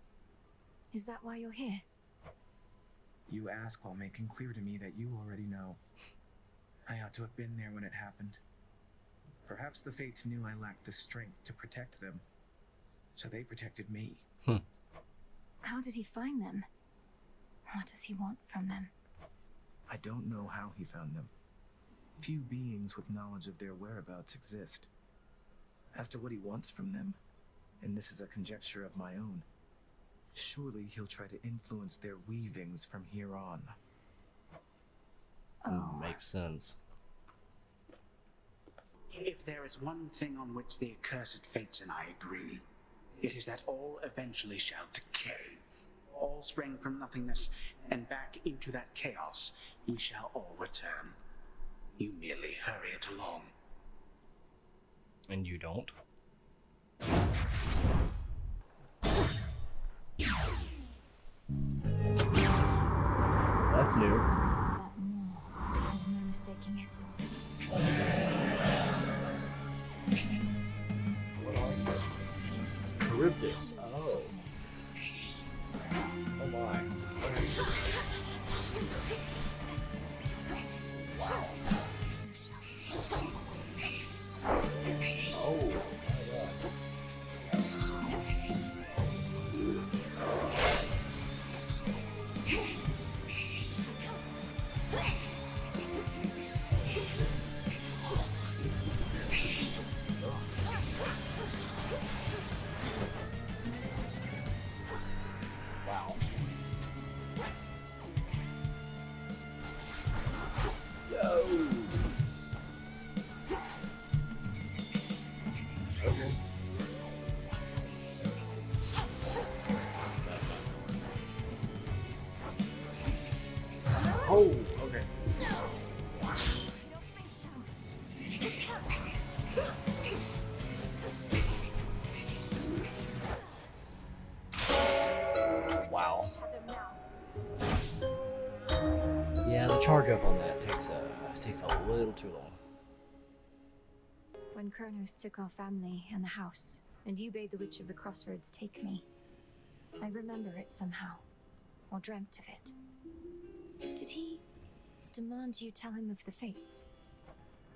Is that why you're here? You ask while making clear to me that you already know. I ought to have been there when it happened. Perhaps the fates knew I lacked the strength to protect them, so they protected me. How did he find them? What does he want from them? I don't know how he found them. Few beings with knowledge of their whereabouts exist. As to what he wants from them, and this is a conjecture of my own, surely he'll try to influence their weavings from here on. Makes sense. If there is one thing on which the accursed fates and I agree, it is that all eventually shall decay. All sprang from nothingness, and back into that chaos we shall all return. You merely hurry it along. And you don't? That's new. There's no mistaking it. What are you? Charybdis. Oh. Oh my. Wow. Oh. Wow. Yo. Okay. That's not gonna work. Oh, okay. Wow. Yeah, the charge up on that takes a little too long. When Kronos took our family and the house, and you bade the Witch of the Crossroads take me, I remember it somehow, or dreamt of it. Did he demand you tell him of the fates?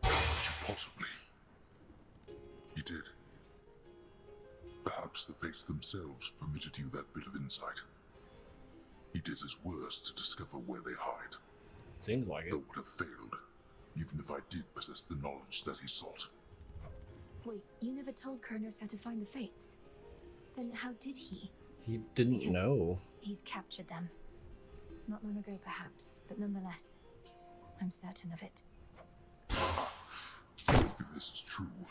Possibly. He did. Perhaps the fates themselves permitted you that bit of insight. He did his worst to discover where they hide. Seems like it. Though would have failed, even if I did possess the knowledge that he sought. Wait, you never told Kronos how to find the fates? Then how did he? He didn't Because know. He's captured them. Not long ago, perhaps, but nonetheless, I'm certain of it. If this is true,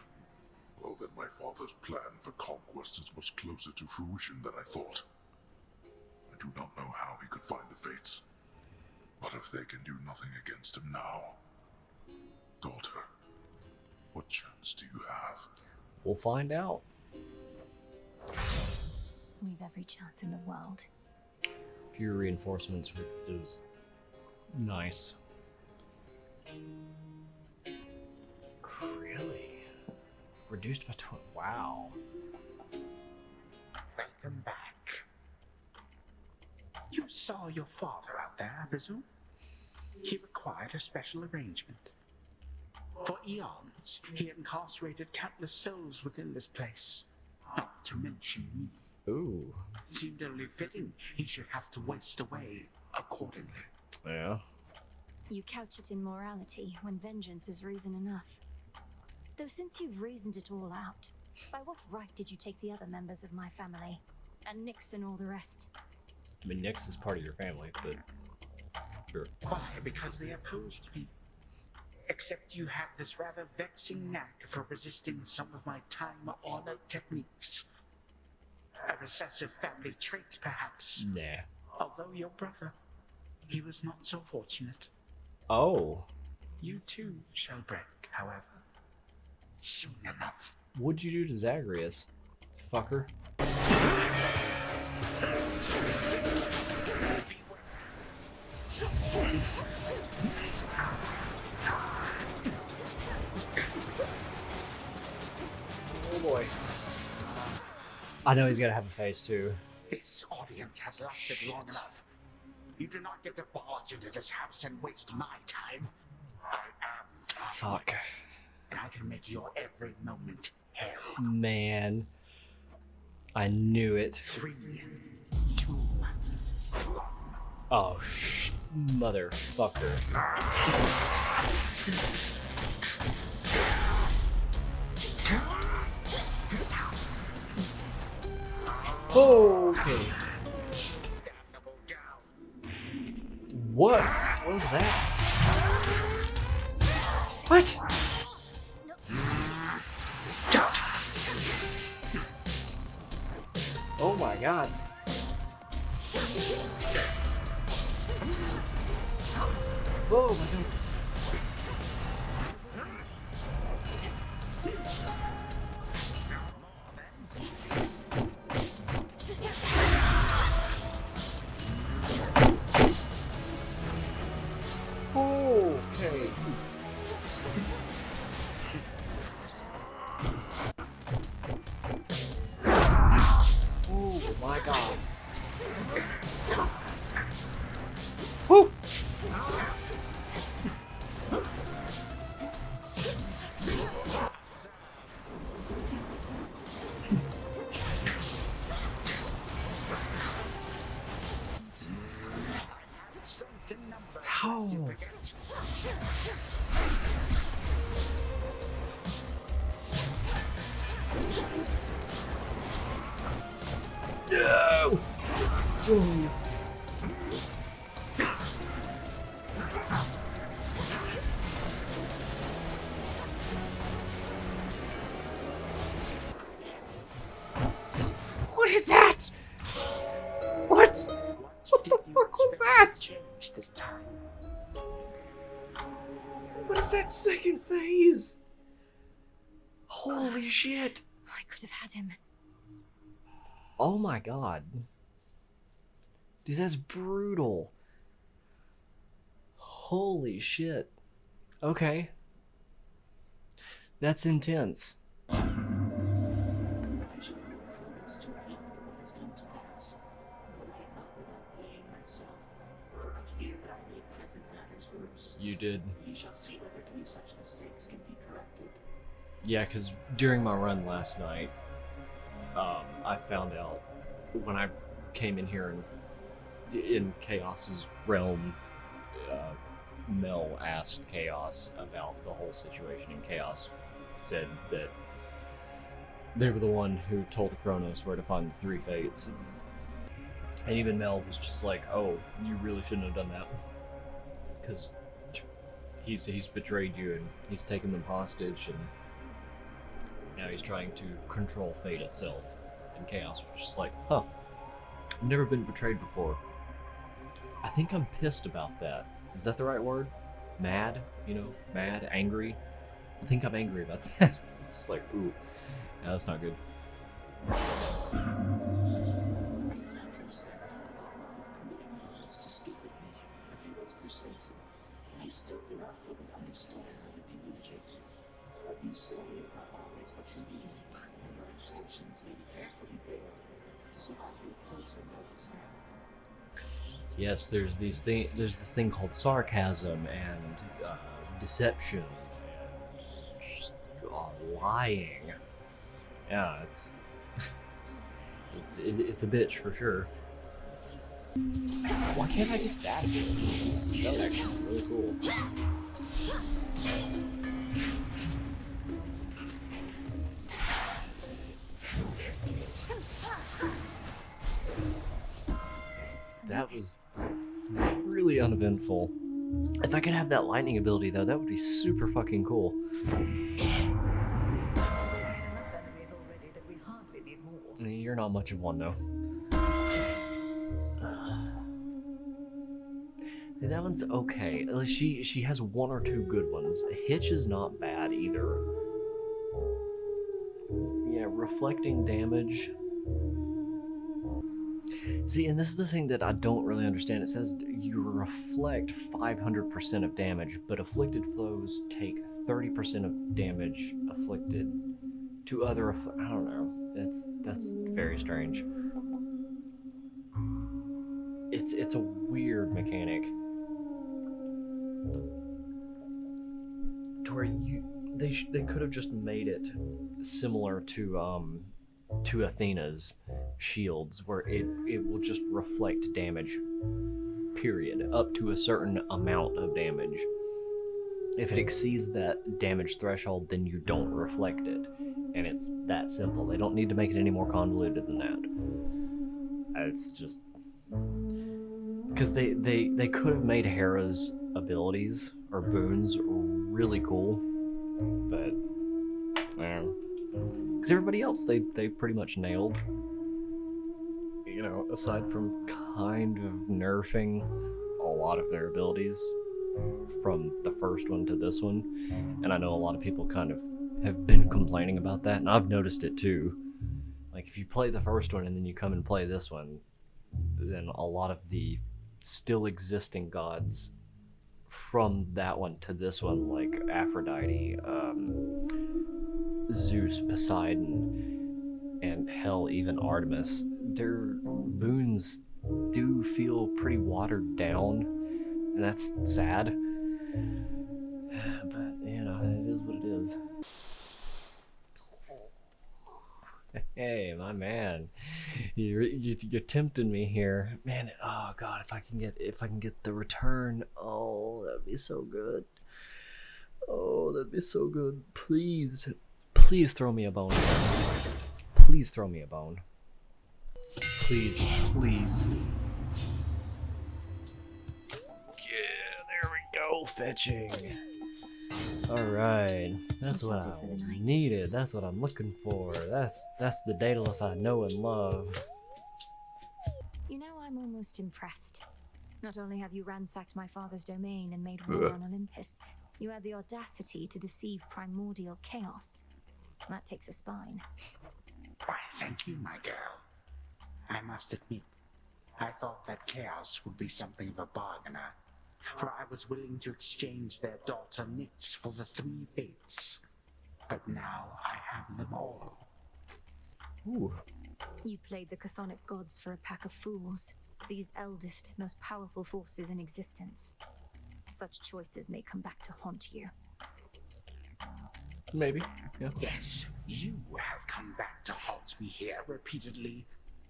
well then my father's plan for conquest is much closer to fruition than I thought. I do not know how he could find the fates, but if they can do nothing against him now, daughter, what chance do you have? We'll find out. We've every chance in the world. Fewer reinforcements is nice. Really? Reduced by 20. Wow. Welcome back. You saw your father out there, I presume? He required a special arrangement. For eons, he incarcerated countless souls within this place. Not to mention me. Ooh. Seemed only fitting he should have to waste away accordingly. Yeah. You couch it in morality when vengeance is reason enough. Though since you've reasoned it all out, by what right did you take the other members of my family? And Nyx and all the rest? I mean, Nyx is part of your family, but... Sure. Why? Because they opposed me. Except you have this rather vexing knack for resisting some of my time-honored techniques. A recessive family trait, perhaps. Nah. Although your brother, he was not so fortunate. Oh. You too shall break, however. Soon enough. What'd you do to Zagreus, fucker? Oh boy. I know he's gotta have a face too. This audience has lasted long enough. You do not get to barge into this house and waste my time. I am time. Fuck. And I can make your every moment hell. Man. I knew it. 3, 2, 1. Oh, motherfucker. Okay. What was that? What? my god. Oh my god. Okay. Oh my god. Woo! How? No! Oh. What is that? What? What the fuck was that? What is that second phase? Holy shit. I could have had him. Oh my god. Dude, that's brutal. Holy shit. Okay. That's intense. You did. You shall see whether any such mistakes can be corrected. Yeah, because during my run last night, I found out when I came in here in Chaos's realm, Mel asked Chaos about the whole situation, and Chaos said that they were the one who told Kronos where to find the three fates. And even Mel was just like, oh, you really shouldn't have done that. Because he's betrayed you and he's taken them hostage, and now he's trying to control fate itself. And Chaos was just like, huh, I've never been betrayed before. I think I'm pissed about that. Is that the right word? Mad? You know, mad, angry? I think I'm angry about that. It's just like, ooh, yeah, that's not good. You still do not fully understand how to communicate. What you say is not always what you mean, and your intentions may be carefully veiled. So how do you close your notes now? Yes, there's this thing called sarcasm and deception and just lying. Yeah, it's a bitch for sure. Why can't I get that ability? That was actually really cool. That was really uneventful. If I could have that lightning ability though, that would be super fucking cool. You're not much of one though. That one's okay. She has one or two good ones. Hitch is not bad either. Yeah, reflecting damage. See, and this is the thing that I don't really understand. It says you reflect 500% of damage, but afflicted foes take 30% of damage afflicted to other I don't know. That's very strange. It's a weird mechanic. To where they could have just made it similar to Athena's shields, where it will just reflect damage, period, up to a certain amount of damage. If it exceeds that damage threshold, then you don't reflect it, and it's that simple. They don't need to make it any more convoluted than that. It's just because they could have made Hera's abilities or boons really cool, but because everybody else they pretty much nailed. you know, aside from kind of nerfing a lot of their abilities from the first one to this one, and I know a lot of people kind of have been complaining about that, and I've noticed it too. Like, if you play the first one and then you come and play this one, then a lot of the still existing gods from that one to this one, like Aphrodite, Zeus, Poseidon, and hell, even Artemis, their boons do feel pretty watered down, and that's sad. But, you know, it is what it is. Hey, my man, you're tempting me here, man. Oh God, if I can get the return, oh, that'd be so good. Oh, that'd be so good. Please throw me a bone. Please throw me a bone. Please. Yeah, there we go. Fetching. Alright, that's what I needed, that's what I'm looking for, that's the Daedalus I know and love. You know, I'm almost impressed. Not only have you ransacked my father's domain and made war on Olympus, you had the audacity to deceive primordial chaos. That takes a spine. Why, thank you, my girl. I must admit, I thought that chaos would be something of a bargainer. For I was willing to exchange their daughter Nyx for the 3 fates. But now I have them all. Ooh. You played the chthonic gods for a pack of fools. These eldest, most powerful forces in existence. Such choices may come back to haunt you. Maybe, yeah. Yes, you have come back to haunt me here repeatedly.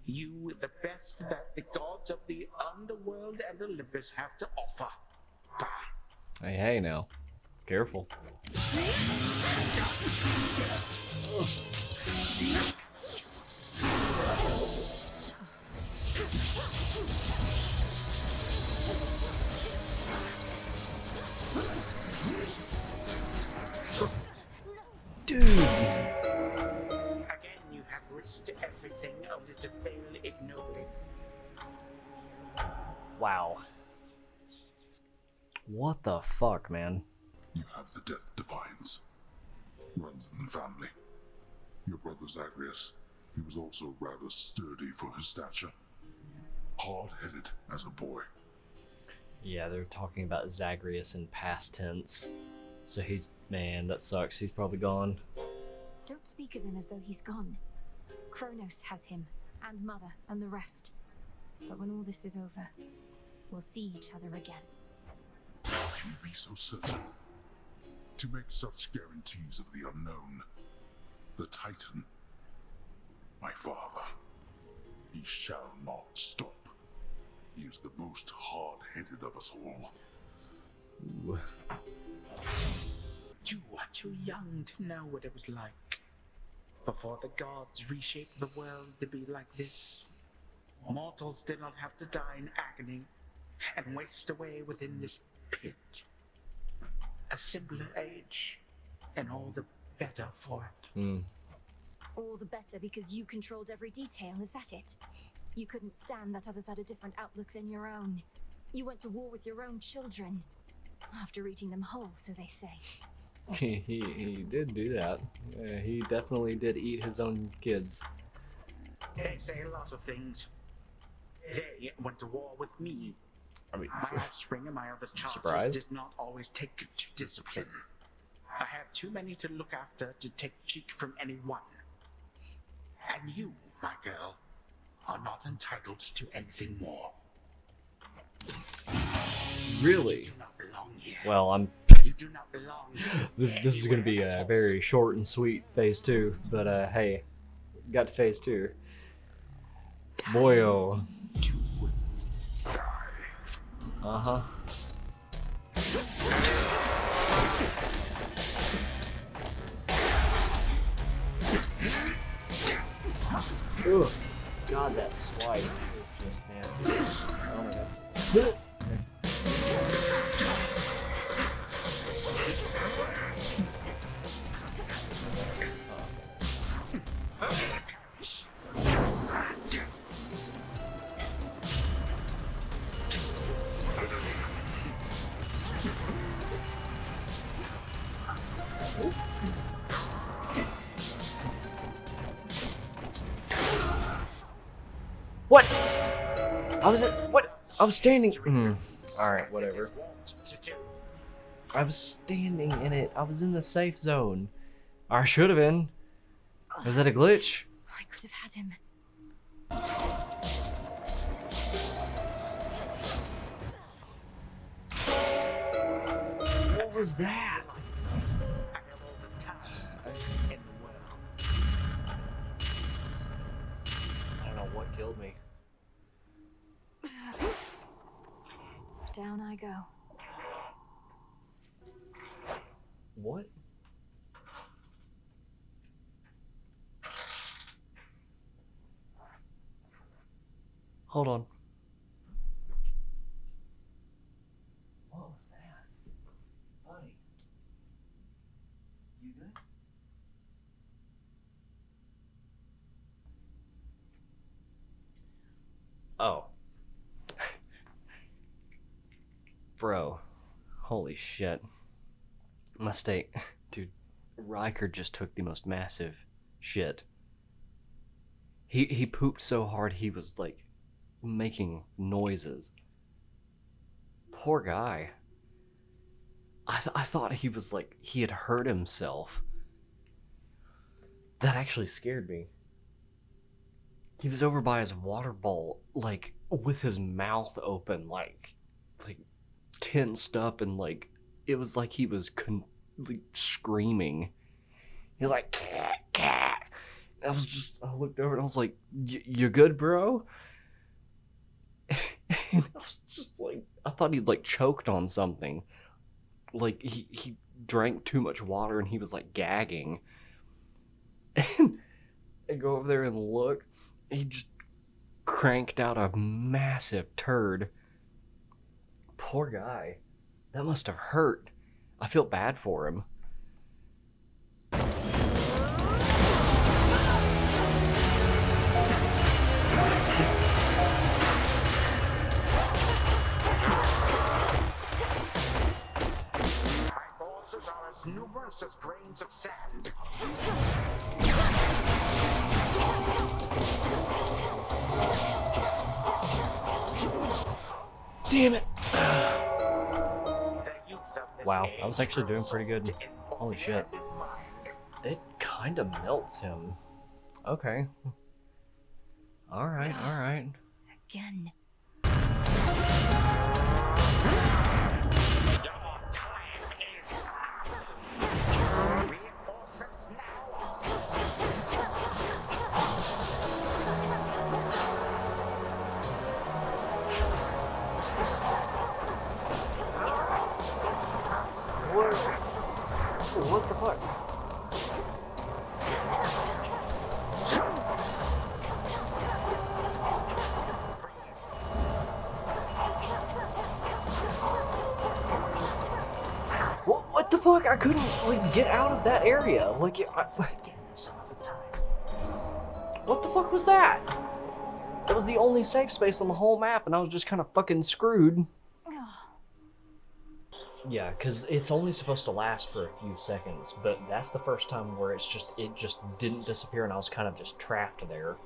You, the best that the gods of the underworld and Olympus have to offer. Bah. Hey now. Careful. Dude! Again, you have risked everything only to fail ignobly. Wow. What the fuck, man? You have the Death Defiance. Runs in the family. Your brother Zagreus, he was also rather sturdy for his stature. Hard-headed as a boy. Yeah, they're talking about Zagreus in past tense. So he's, man, that sucks. He's probably gone. Don't speak of him as though he's gone. Kronos has him, and Mother, and the rest. But when all this is over, we'll see each other again. How can you be so certain? To make such guarantees of the unknown. The Titan. My father. He shall not stop. He is the most hard-headed of us all. Ooh. You are too young to know what it was like. Before the gods reshaped the world to be like this, mortals did not have to die in agony and waste away within this pit. A simpler age, and all the better for it. All the better because you controlled every detail, is that it? You couldn't stand that others had a different outlook than your own. You went to war with your own children. After eating them whole, so they say. He did do that. He definitely did eat his own kids. They say a lot of things. They went to war with me. I mean, my offspring and my other charges surprised? did not always take to discipline. I had too many to look after to take cheek from anyone. And you, my girl, are not entitled to anything more. Really? You do not belong here. Well, I'm. You do not belong here. This is gonna be a very short and sweet phase 2, but hey, got to phase 2. Boyo. Uh-huh. Ugh. God, that swipe is just nasty. Oh my god. What? I was standing. Alright, whatever. I was standing in it. I was in the safe zone. I should have been. Was that a glitch? I could have had him. What was that? I don't know what killed me. Down I go. What? Hold on. What was that? Buddy. You good? Oh. Bro. Holy shit. Mistake. Dude, Riker just took the most massive shit. He pooped so hard he was like making noises. Poor guy. I thought he was like, he had hurt himself. That actually scared me. He was over by his water bowl, like, with his mouth open, like tensed up, and like, it was like he was like, screaming. He was like, cat, cat. I looked over and I was like, you good, bro? And I was just like, I thought he'd like choked on something. Like he drank too much water and he was like gagging. And I go over there and look. He just cranked out a massive turd. Poor guy. That must have hurt. I feel bad for him. Are as numerous as grains of sand. Damn it! Wow, I was actually doing pretty good. Holy shit. It kind of melts him. Okay. Alright, alright. Again. What the fuck? What the fuck? I couldn't like get out of that area. Like, what the fuck was that? That was the only safe space on the whole map, and I was just kind of fucking screwed. Yeah, because it's only supposed to last for a few seconds, but that's the first time where it just didn't disappear, and I was kind of just trapped there.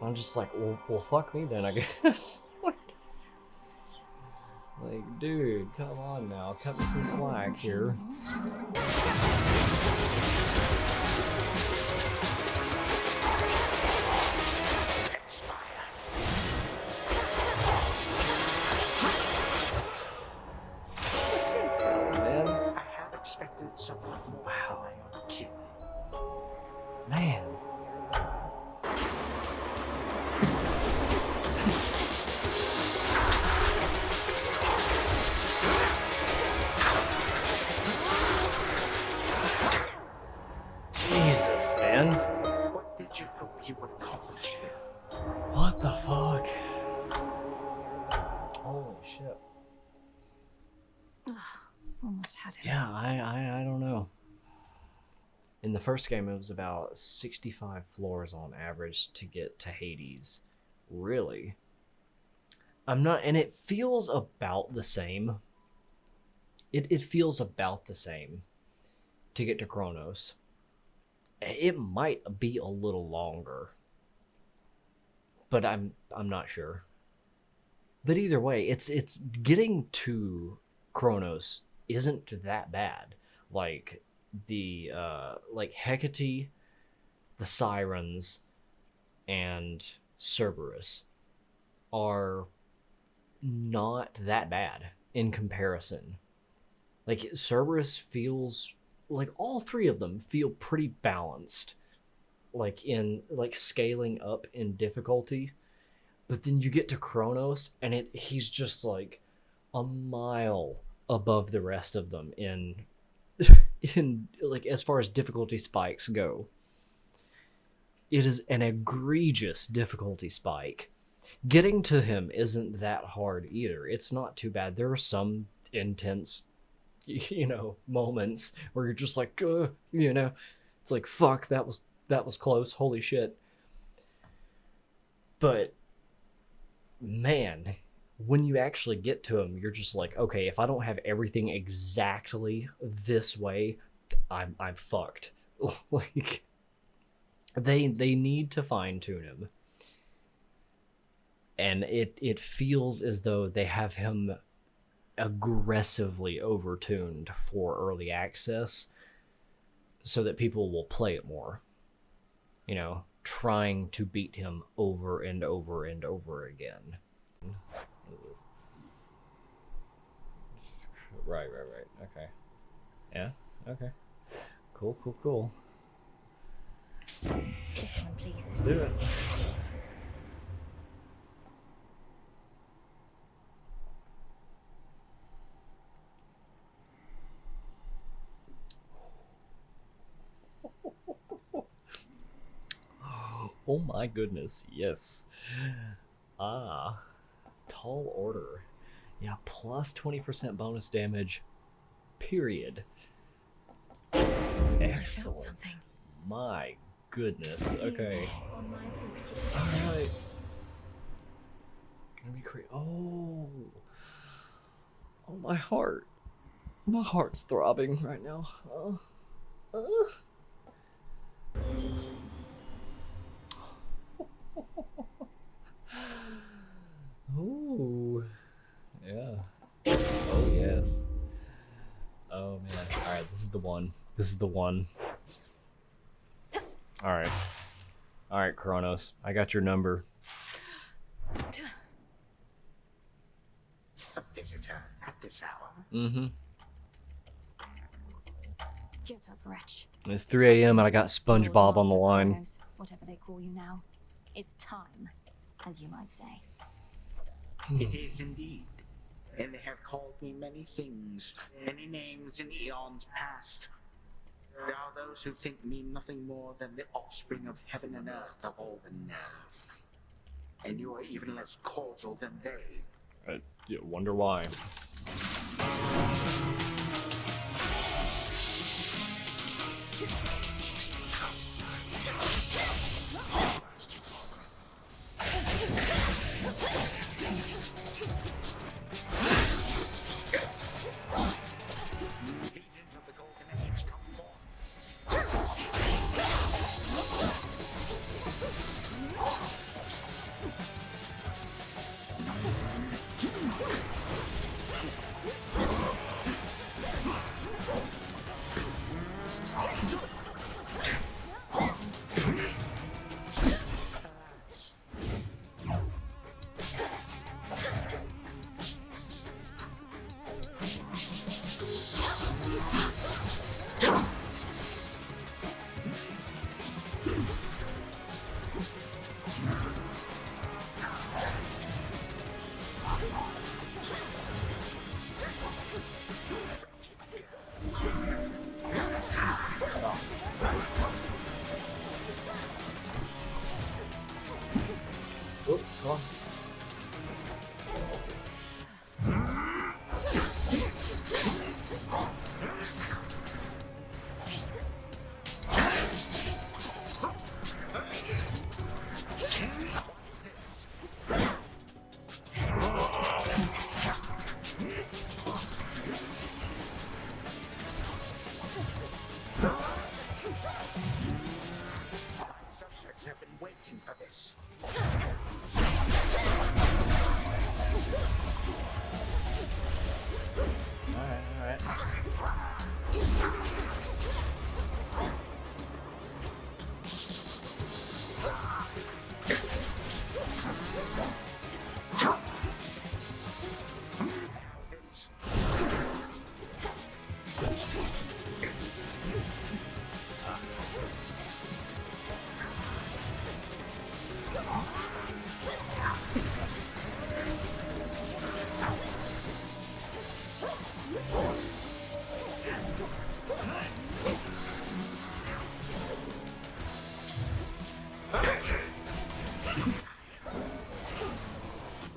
I'm just like, well, fuck me then, I guess. Like, dude, come on now, cut me some slack here. Wow. Man. Jesus, man. What did you hope you would accomplish? What the fuck? Holy shit. Almost had him. Yeah, I don't know. In the first game, it was about 65 floors on average to get to Hades. Really? I'm not, and it feels about the same. It feels about the same. to get to Kronos. It might be a little longer, but I'm not sure. But either way, it's getting to Kronos isn't that bad. Like the like Hecate, the Sirens, and Cerberus are not that bad in comparison. Like Cerberus feels like all three of them feel pretty balanced, like in like scaling up in difficulty. But then you get to Kronos and he's just like a mile above the rest of them in like as far as difficulty spikes go. It is an egregious difficulty spike. Getting to him isn't that hard either. It's not too bad. There are some intense, moments where you're just like, it's like, fuck, that was close. Holy shit. But man, when you actually get to him, you're just like, okay, if I don't have everything exactly this way, I'm fucked. Like, they need to fine tune him. And it feels as though they have him aggressively overtuned for early access so that people will play it more. Trying to beat him over and over and over again. Right. Okay. Yeah, okay. Cool. This one, please. Let's do it. Oh my goodness, yes. Tall order. Yeah, plus 20% bonus damage, period. Excellent. My goodness, okay. Alright. Gonna be crazy. Oh, my heart. My heart's throbbing right now. Ooh, yeah. Oh yes. Oh man. All right, this is the one. All right, Kronos. I got your number. A visitor at this hour. Mm-hmm. Get up, wretch. It's 3 a.m. and I got SpongeBob on the line. Whatever they call you now. It's time, as you might say. It is indeed. And they have called me many things, many names in eons past. There are those who think me nothing more than the offspring of heaven and earth of all the nerve. And you are even less cordial than they. I wonder why. Subjects have been waiting for this. Alright.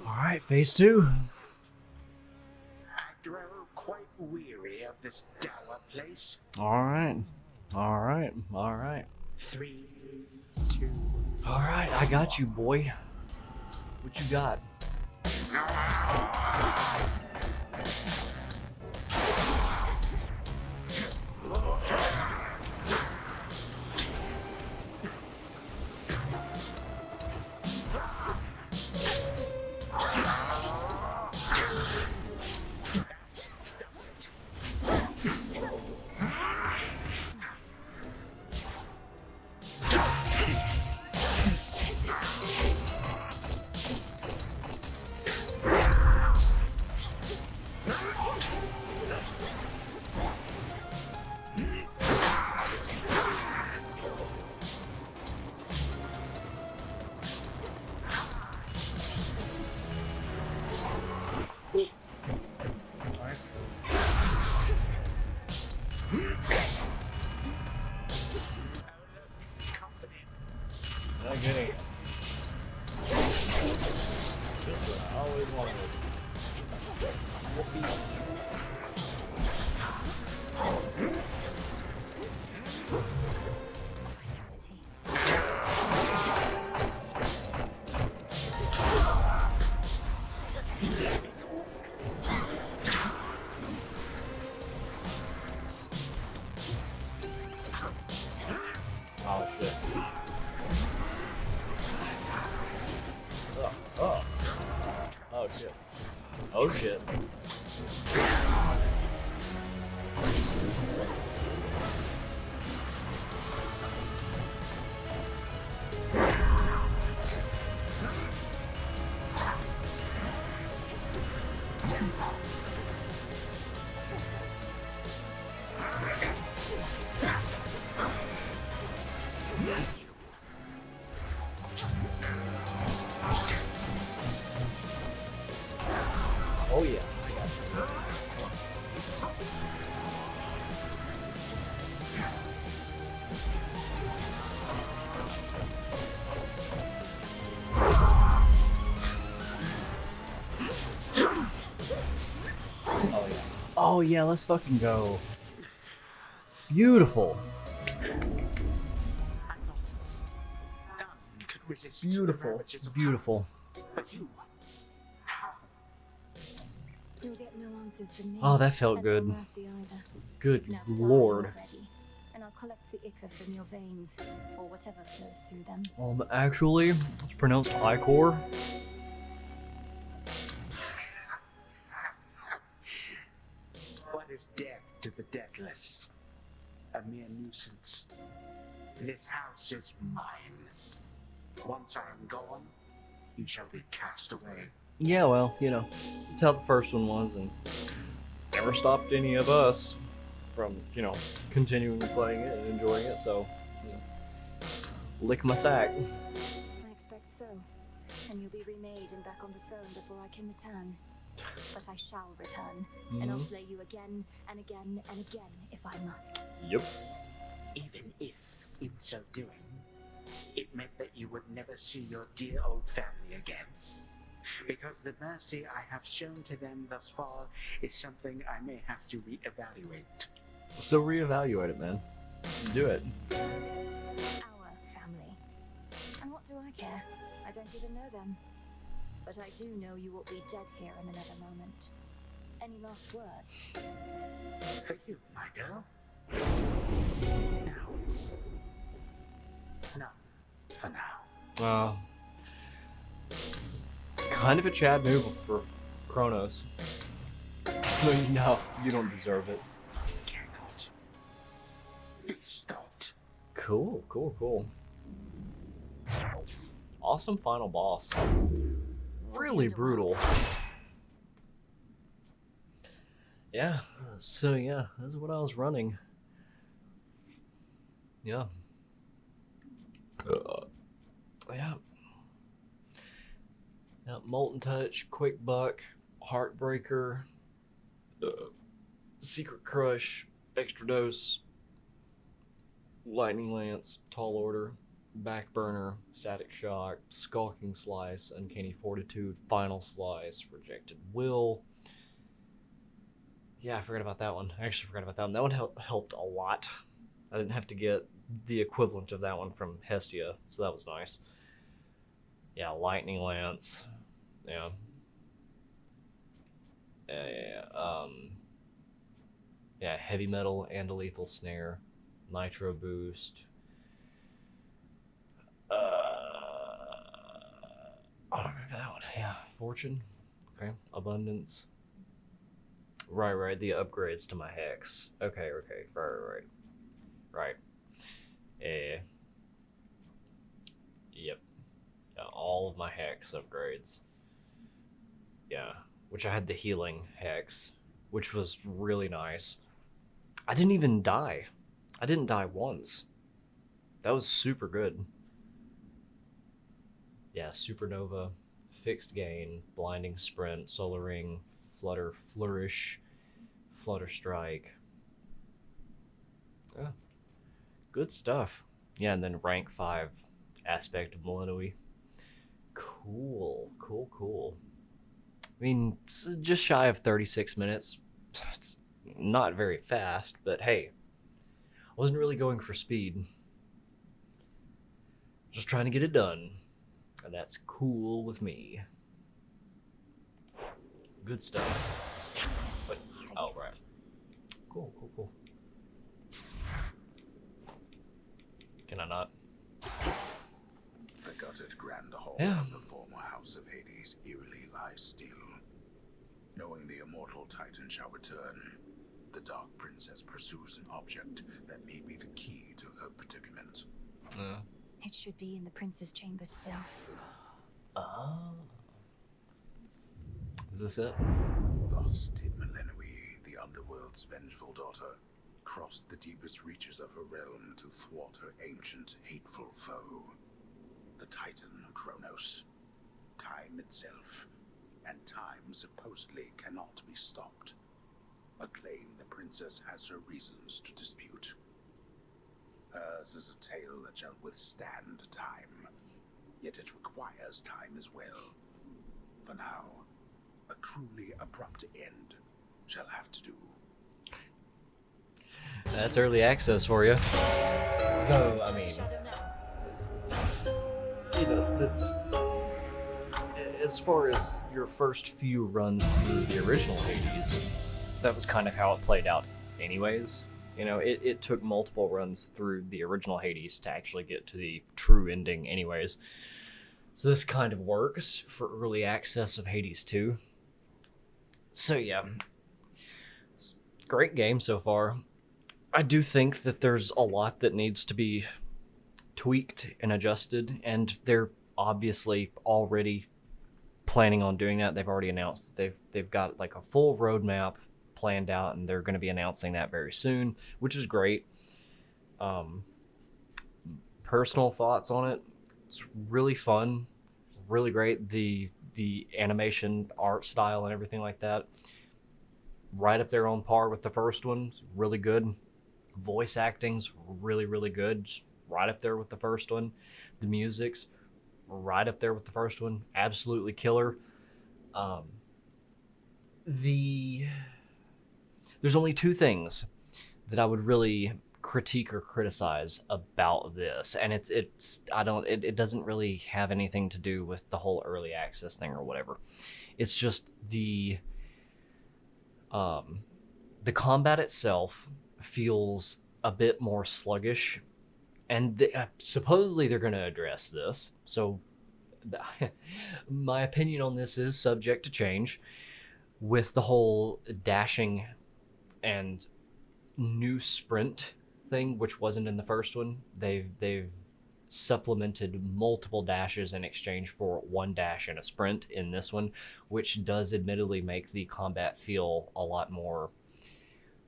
Alright, phase 2. I grow quite weary of this dour place. Alright. 3, 2. Alright, I got you, boy. What you got? Okay. Just what I always wanted. Whoopee. Oh shit. Oh shit. Oh shit. Oh yeah, I got you. Oh yeah. Oh yeah, let's fucking go. Beautiful. Beautiful. Beautiful. You'll get no answers from me. Oh, that felt and good. no mercy either. Good Now lord. die already, and I'll collect the ichor from your veins, or whatever flows through them. Actually, it's pronounced Icor. What is death to the deathless? A mere nuisance. This house is mine. Once I am gone, you shall be cast away. Yeah, well, you know, that's how the first one was, and never stopped any of us from, you know, continuing playing it and enjoying it, so, you know, lick my sack. I expect so, and you'll be remade and back on the throne before I can return. But I shall return, and I'll slay you again and again and again if I must. Yep. Even if, in so doing, it meant that you would never see your dear old family again. Because the mercy I have shown to them thus far is something I may have to reevaluate. So reevaluate it, man. Do it. Our family. And what do I care? I don't even know them. But I do know you will be dead here in another moment. Any last words? For you, my girl. Kind of a Chad move for Kronos. No, you don't deserve it. Cannot be stopped. Cool. Awesome final boss. Really brutal. Yeah, so yeah, that's what I was running. Yeah. Yeah. Yeah, Molten Touch, Quick Buck, Heartbreaker, Secret Crush, Extra Dose, Lightning Lance, Tall Order, Backburner, Static Shock, Skulking Slice, Uncanny Fortitude, Final Slice, Rejected Will. Yeah, I forgot about that one. I actually forgot about that one. That one helped a lot. I didn't have to get the equivalent of that one from Hestia, so that was nice. Yeah, Lightning Lance. Yeah. Yeah, Heavy Metal and a Lethal Snare. Nitro Boost. I don't remember that one. Yeah, Fortune. Okay, Abundance. Right, the upgrades to my Hex. Okay, right. Yep. Yeah, all of my Hex upgrades. Yeah, which I had the healing Hex, which was really nice. I didn't even die. I didn't die once. That was super good. Yeah, Supernova, Fixed Gain, Blinding Sprint, Solar Ring, Flutter Flourish, Flutter Strike. Yeah, good stuff. Yeah, and then rank 5 Aspect of Millenoi. Cool. I mean, it's just shy of 36 minutes. It's not very fast, but hey, I wasn't really going for speed. Just trying to get it done. And that's cool with me. Good stuff. But, oh, right. Cool. Can I not? The gutted grand hall Yeah. of the former House of Hades eerily lies still. Knowing the immortal Titan shall return, the Dark Princess pursues an object that may be the key to her predicament. It should be in the prince's chamber still. Is this it? Thus did Millenoi, the underworld's vengeful daughter, cross the deepest reaches of her realm to thwart her ancient, hateful foe. The Titan Kronos. Time itself. And time supposedly cannot be stopped. A claim the princess has her reasons to dispute. Hers is a tale that shall withstand time, yet it requires time as well. For now, a truly abrupt end shall have to do. That's early access for you. Though, I mean, you know, that's as far as your first few runs through the original Hades, that was kind of how it played out anyways. You know, it took multiple runs through the original Hades to actually get to the true ending anyways. So this kind of works for early access of Hades 2. So yeah, great game so far. I do think that there's a lot that needs to be tweaked and adjusted, and they're obviously already planning on doing that. They've already announced that they've got like a full roadmap planned out, and they're going to be announcing that very soon, which is great. Personal thoughts on it: it's really fun, really great. The animation, art style, and everything like that, right up there on par with the first one. It's really good. Voice acting's really good, just right up there with the first one. The music's right up there with the first one, absolutely killer. There's only two things that I would really critique or criticize about this, and it doesn't really have anything to do with the whole early access thing or whatever. It's just the combat itself feels a bit more sluggish And supposedly they're going to address this. So my opinion on this is subject to change. With the whole dashing and new sprint thing, which wasn't in the first one, they've supplemented multiple dashes in exchange for one dash and a sprint in this one, which does admittedly make the combat feel a lot more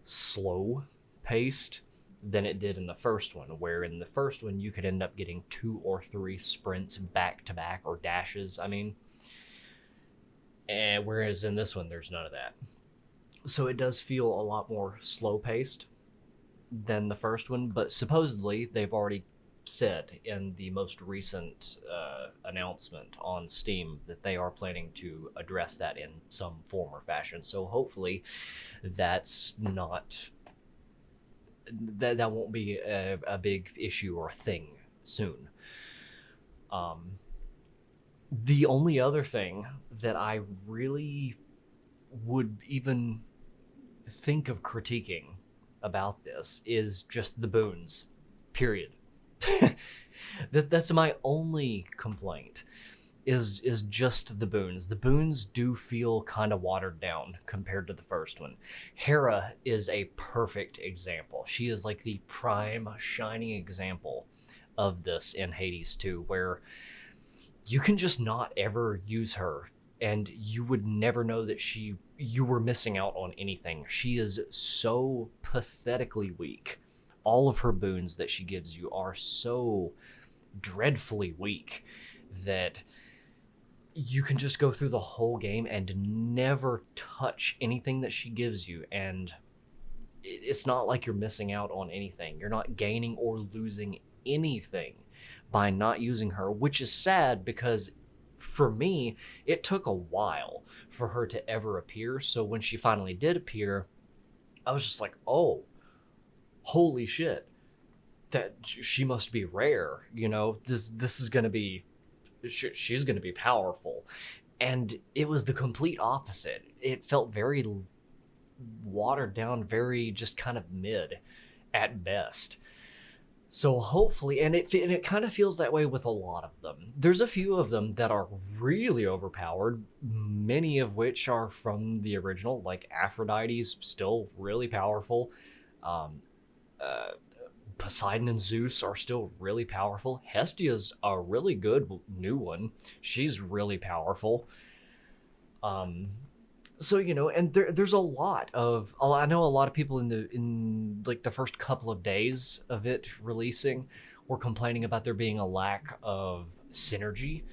slow paced than it did in the first one, where in the first one you could end up getting 2 or 3 sprints back to back, or dashes, I mean. And whereas in this one there's none of that. So it does feel a lot more slow paced than the first one, but supposedly they've already said in the most recent announcement on Steam that they are planning to address that in some form or fashion. So hopefully that's not... that won't be a big issue or a thing soon. The only other thing that I really would even think of critiquing about this is just the boons, period. That's my only complaint, is just the boons. The boons do feel kind of watered down compared to the first one. Hera is a perfect example. She is like the prime shining example of this in Hades 2, where you can just not ever use her and you would never know that you were missing out on anything. She is so pathetically weak. All of her boons that she gives you are so dreadfully weak that you can just go through the whole game and never touch anything that she gives you, and it's not like you're missing out on anything. You're not gaining or losing anything by not using her, which is sad because for me, it took a while for her to ever appear. So when she finally did appear, I was just like, oh, holy shit, that she must be rare. You know, this is going to be, she's going to be powerful. And it was the complete opposite. It felt very watered down, very just kind of mid at best. So hopefully, and it kind of feels that way with a lot of them. There's a few of them that are really overpowered, many of which are from the original, like Aphrodite's still really powerful. Poseidon and Zeus are still really powerful. Hestia's a really good new one. She's really powerful. So, you know, and there's a lot of, I know a lot of people in like the first couple of days of it releasing were complaining about there being a lack of synergy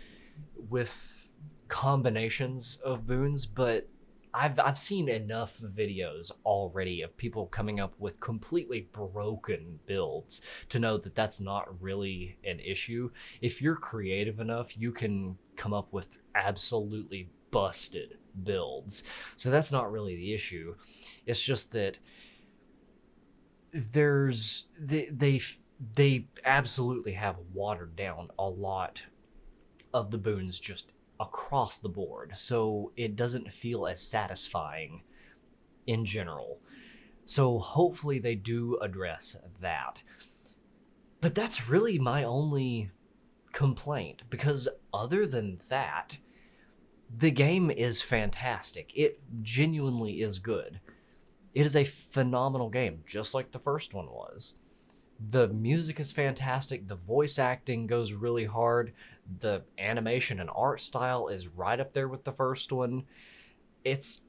with combinations of boons, but I've seen enough videos already of people coming up with completely broken builds to know that that's not really an issue. If you're creative enough, you can come up with absolutely busted builds. So that's not really the issue. It's just that they absolutely have watered down a lot of the boons just across the board, so it doesn't feel as satisfying in general. So hopefully they do address that. But that's really my only complaint, because other than that, the game is fantastic. It genuinely is good. It is a phenomenal game, just like the first one was. The music is fantastic. The voice acting goes really hard. The animation and art style is right up there with the first one. It's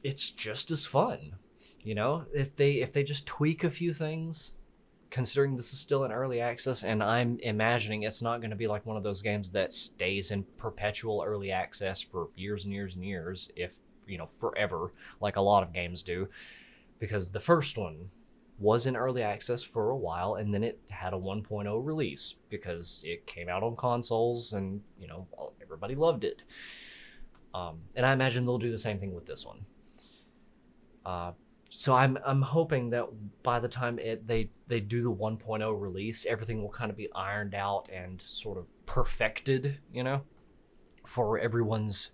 just as fun, you know. If they just tweak a few things, considering this is still in early access, and I'm imagining it's not going to be like one of those games that stays in perpetual early access for years and years and years, if you know, forever, like a lot of games do, because the first one was in early access for a while, and then it had a 1.0 release because it came out on consoles and, you know, everybody loved it. And I imagine they'll do the same thing with this one. So I'm hoping that by the time they do the 1.0 release, everything will kind of be ironed out and sort of perfected, you know, for everyone's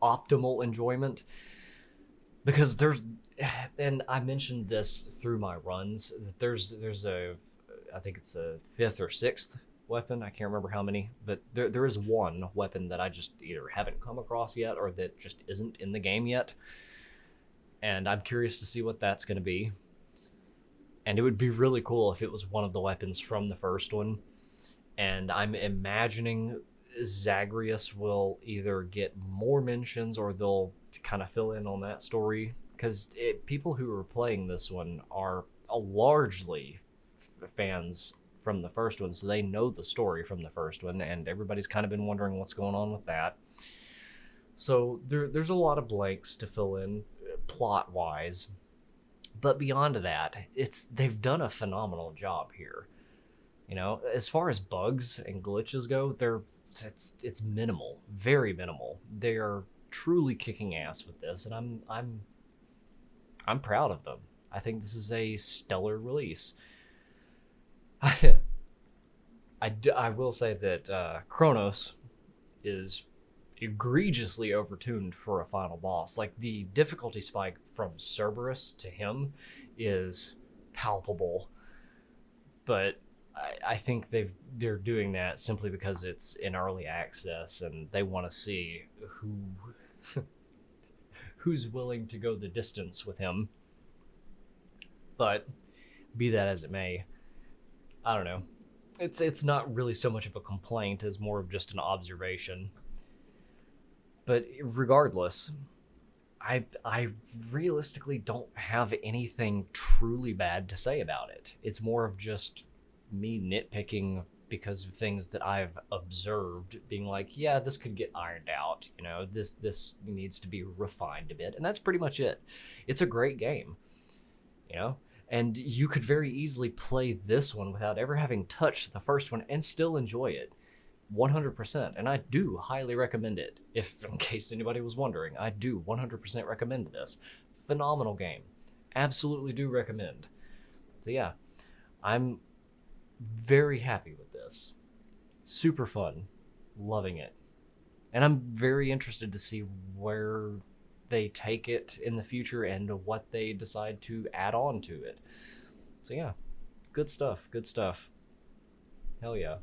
optimal enjoyment. Because there's, and I mentioned this through my runs, that there's I think it's a 5th or 6th weapon. I can't remember how many, but there is one weapon that I just either haven't come across yet or that just isn't in the game yet. And I'm curious to see what that's going to be. And it would be really cool if it was one of the weapons from the first one. And I'm imagining Zagreus will either get more mentions or they'll kind of fill in on that story. Because people who are playing this one are largely fans from the first one, so they know the story from the first one, and everybody's kind of been wondering what's going on with that. So there's a lot of blanks to fill in plot-wise, but beyond that, they've done a phenomenal job here. You know, as far as bugs and glitches go, it's minimal, very minimal. They are truly kicking ass with this, and I'm proud of them. I think this is a stellar release. I will say that Kronos is egregiously overtuned for a final boss. Like, the difficulty spike from Cerberus to him is palpable, but I think they're doing that simply because it's in early access and they want to see who's willing to go the distance with him. But be that as it may, I don't know. It's not really so much of a complaint as more of just an observation. But regardless, I realistically don't have anything truly bad to say about it. It's more of just me nitpicking because of things that I've observed, being like, yeah, this could get ironed out. You know, this needs to be refined a bit, and that's pretty much it. It's a great game, you know. And you could very easily play this one without ever having touched the first one and still enjoy it 100%. And I do highly recommend it. If, in case anybody was wondering, I do 100% recommend this. Phenomenal game. Absolutely do recommend. So yeah, I'm very happy with this. Super fun. Loving it. And I'm very interested to see where they take it in the future and what they decide to add on to it. So yeah, good stuff. Hell yeah.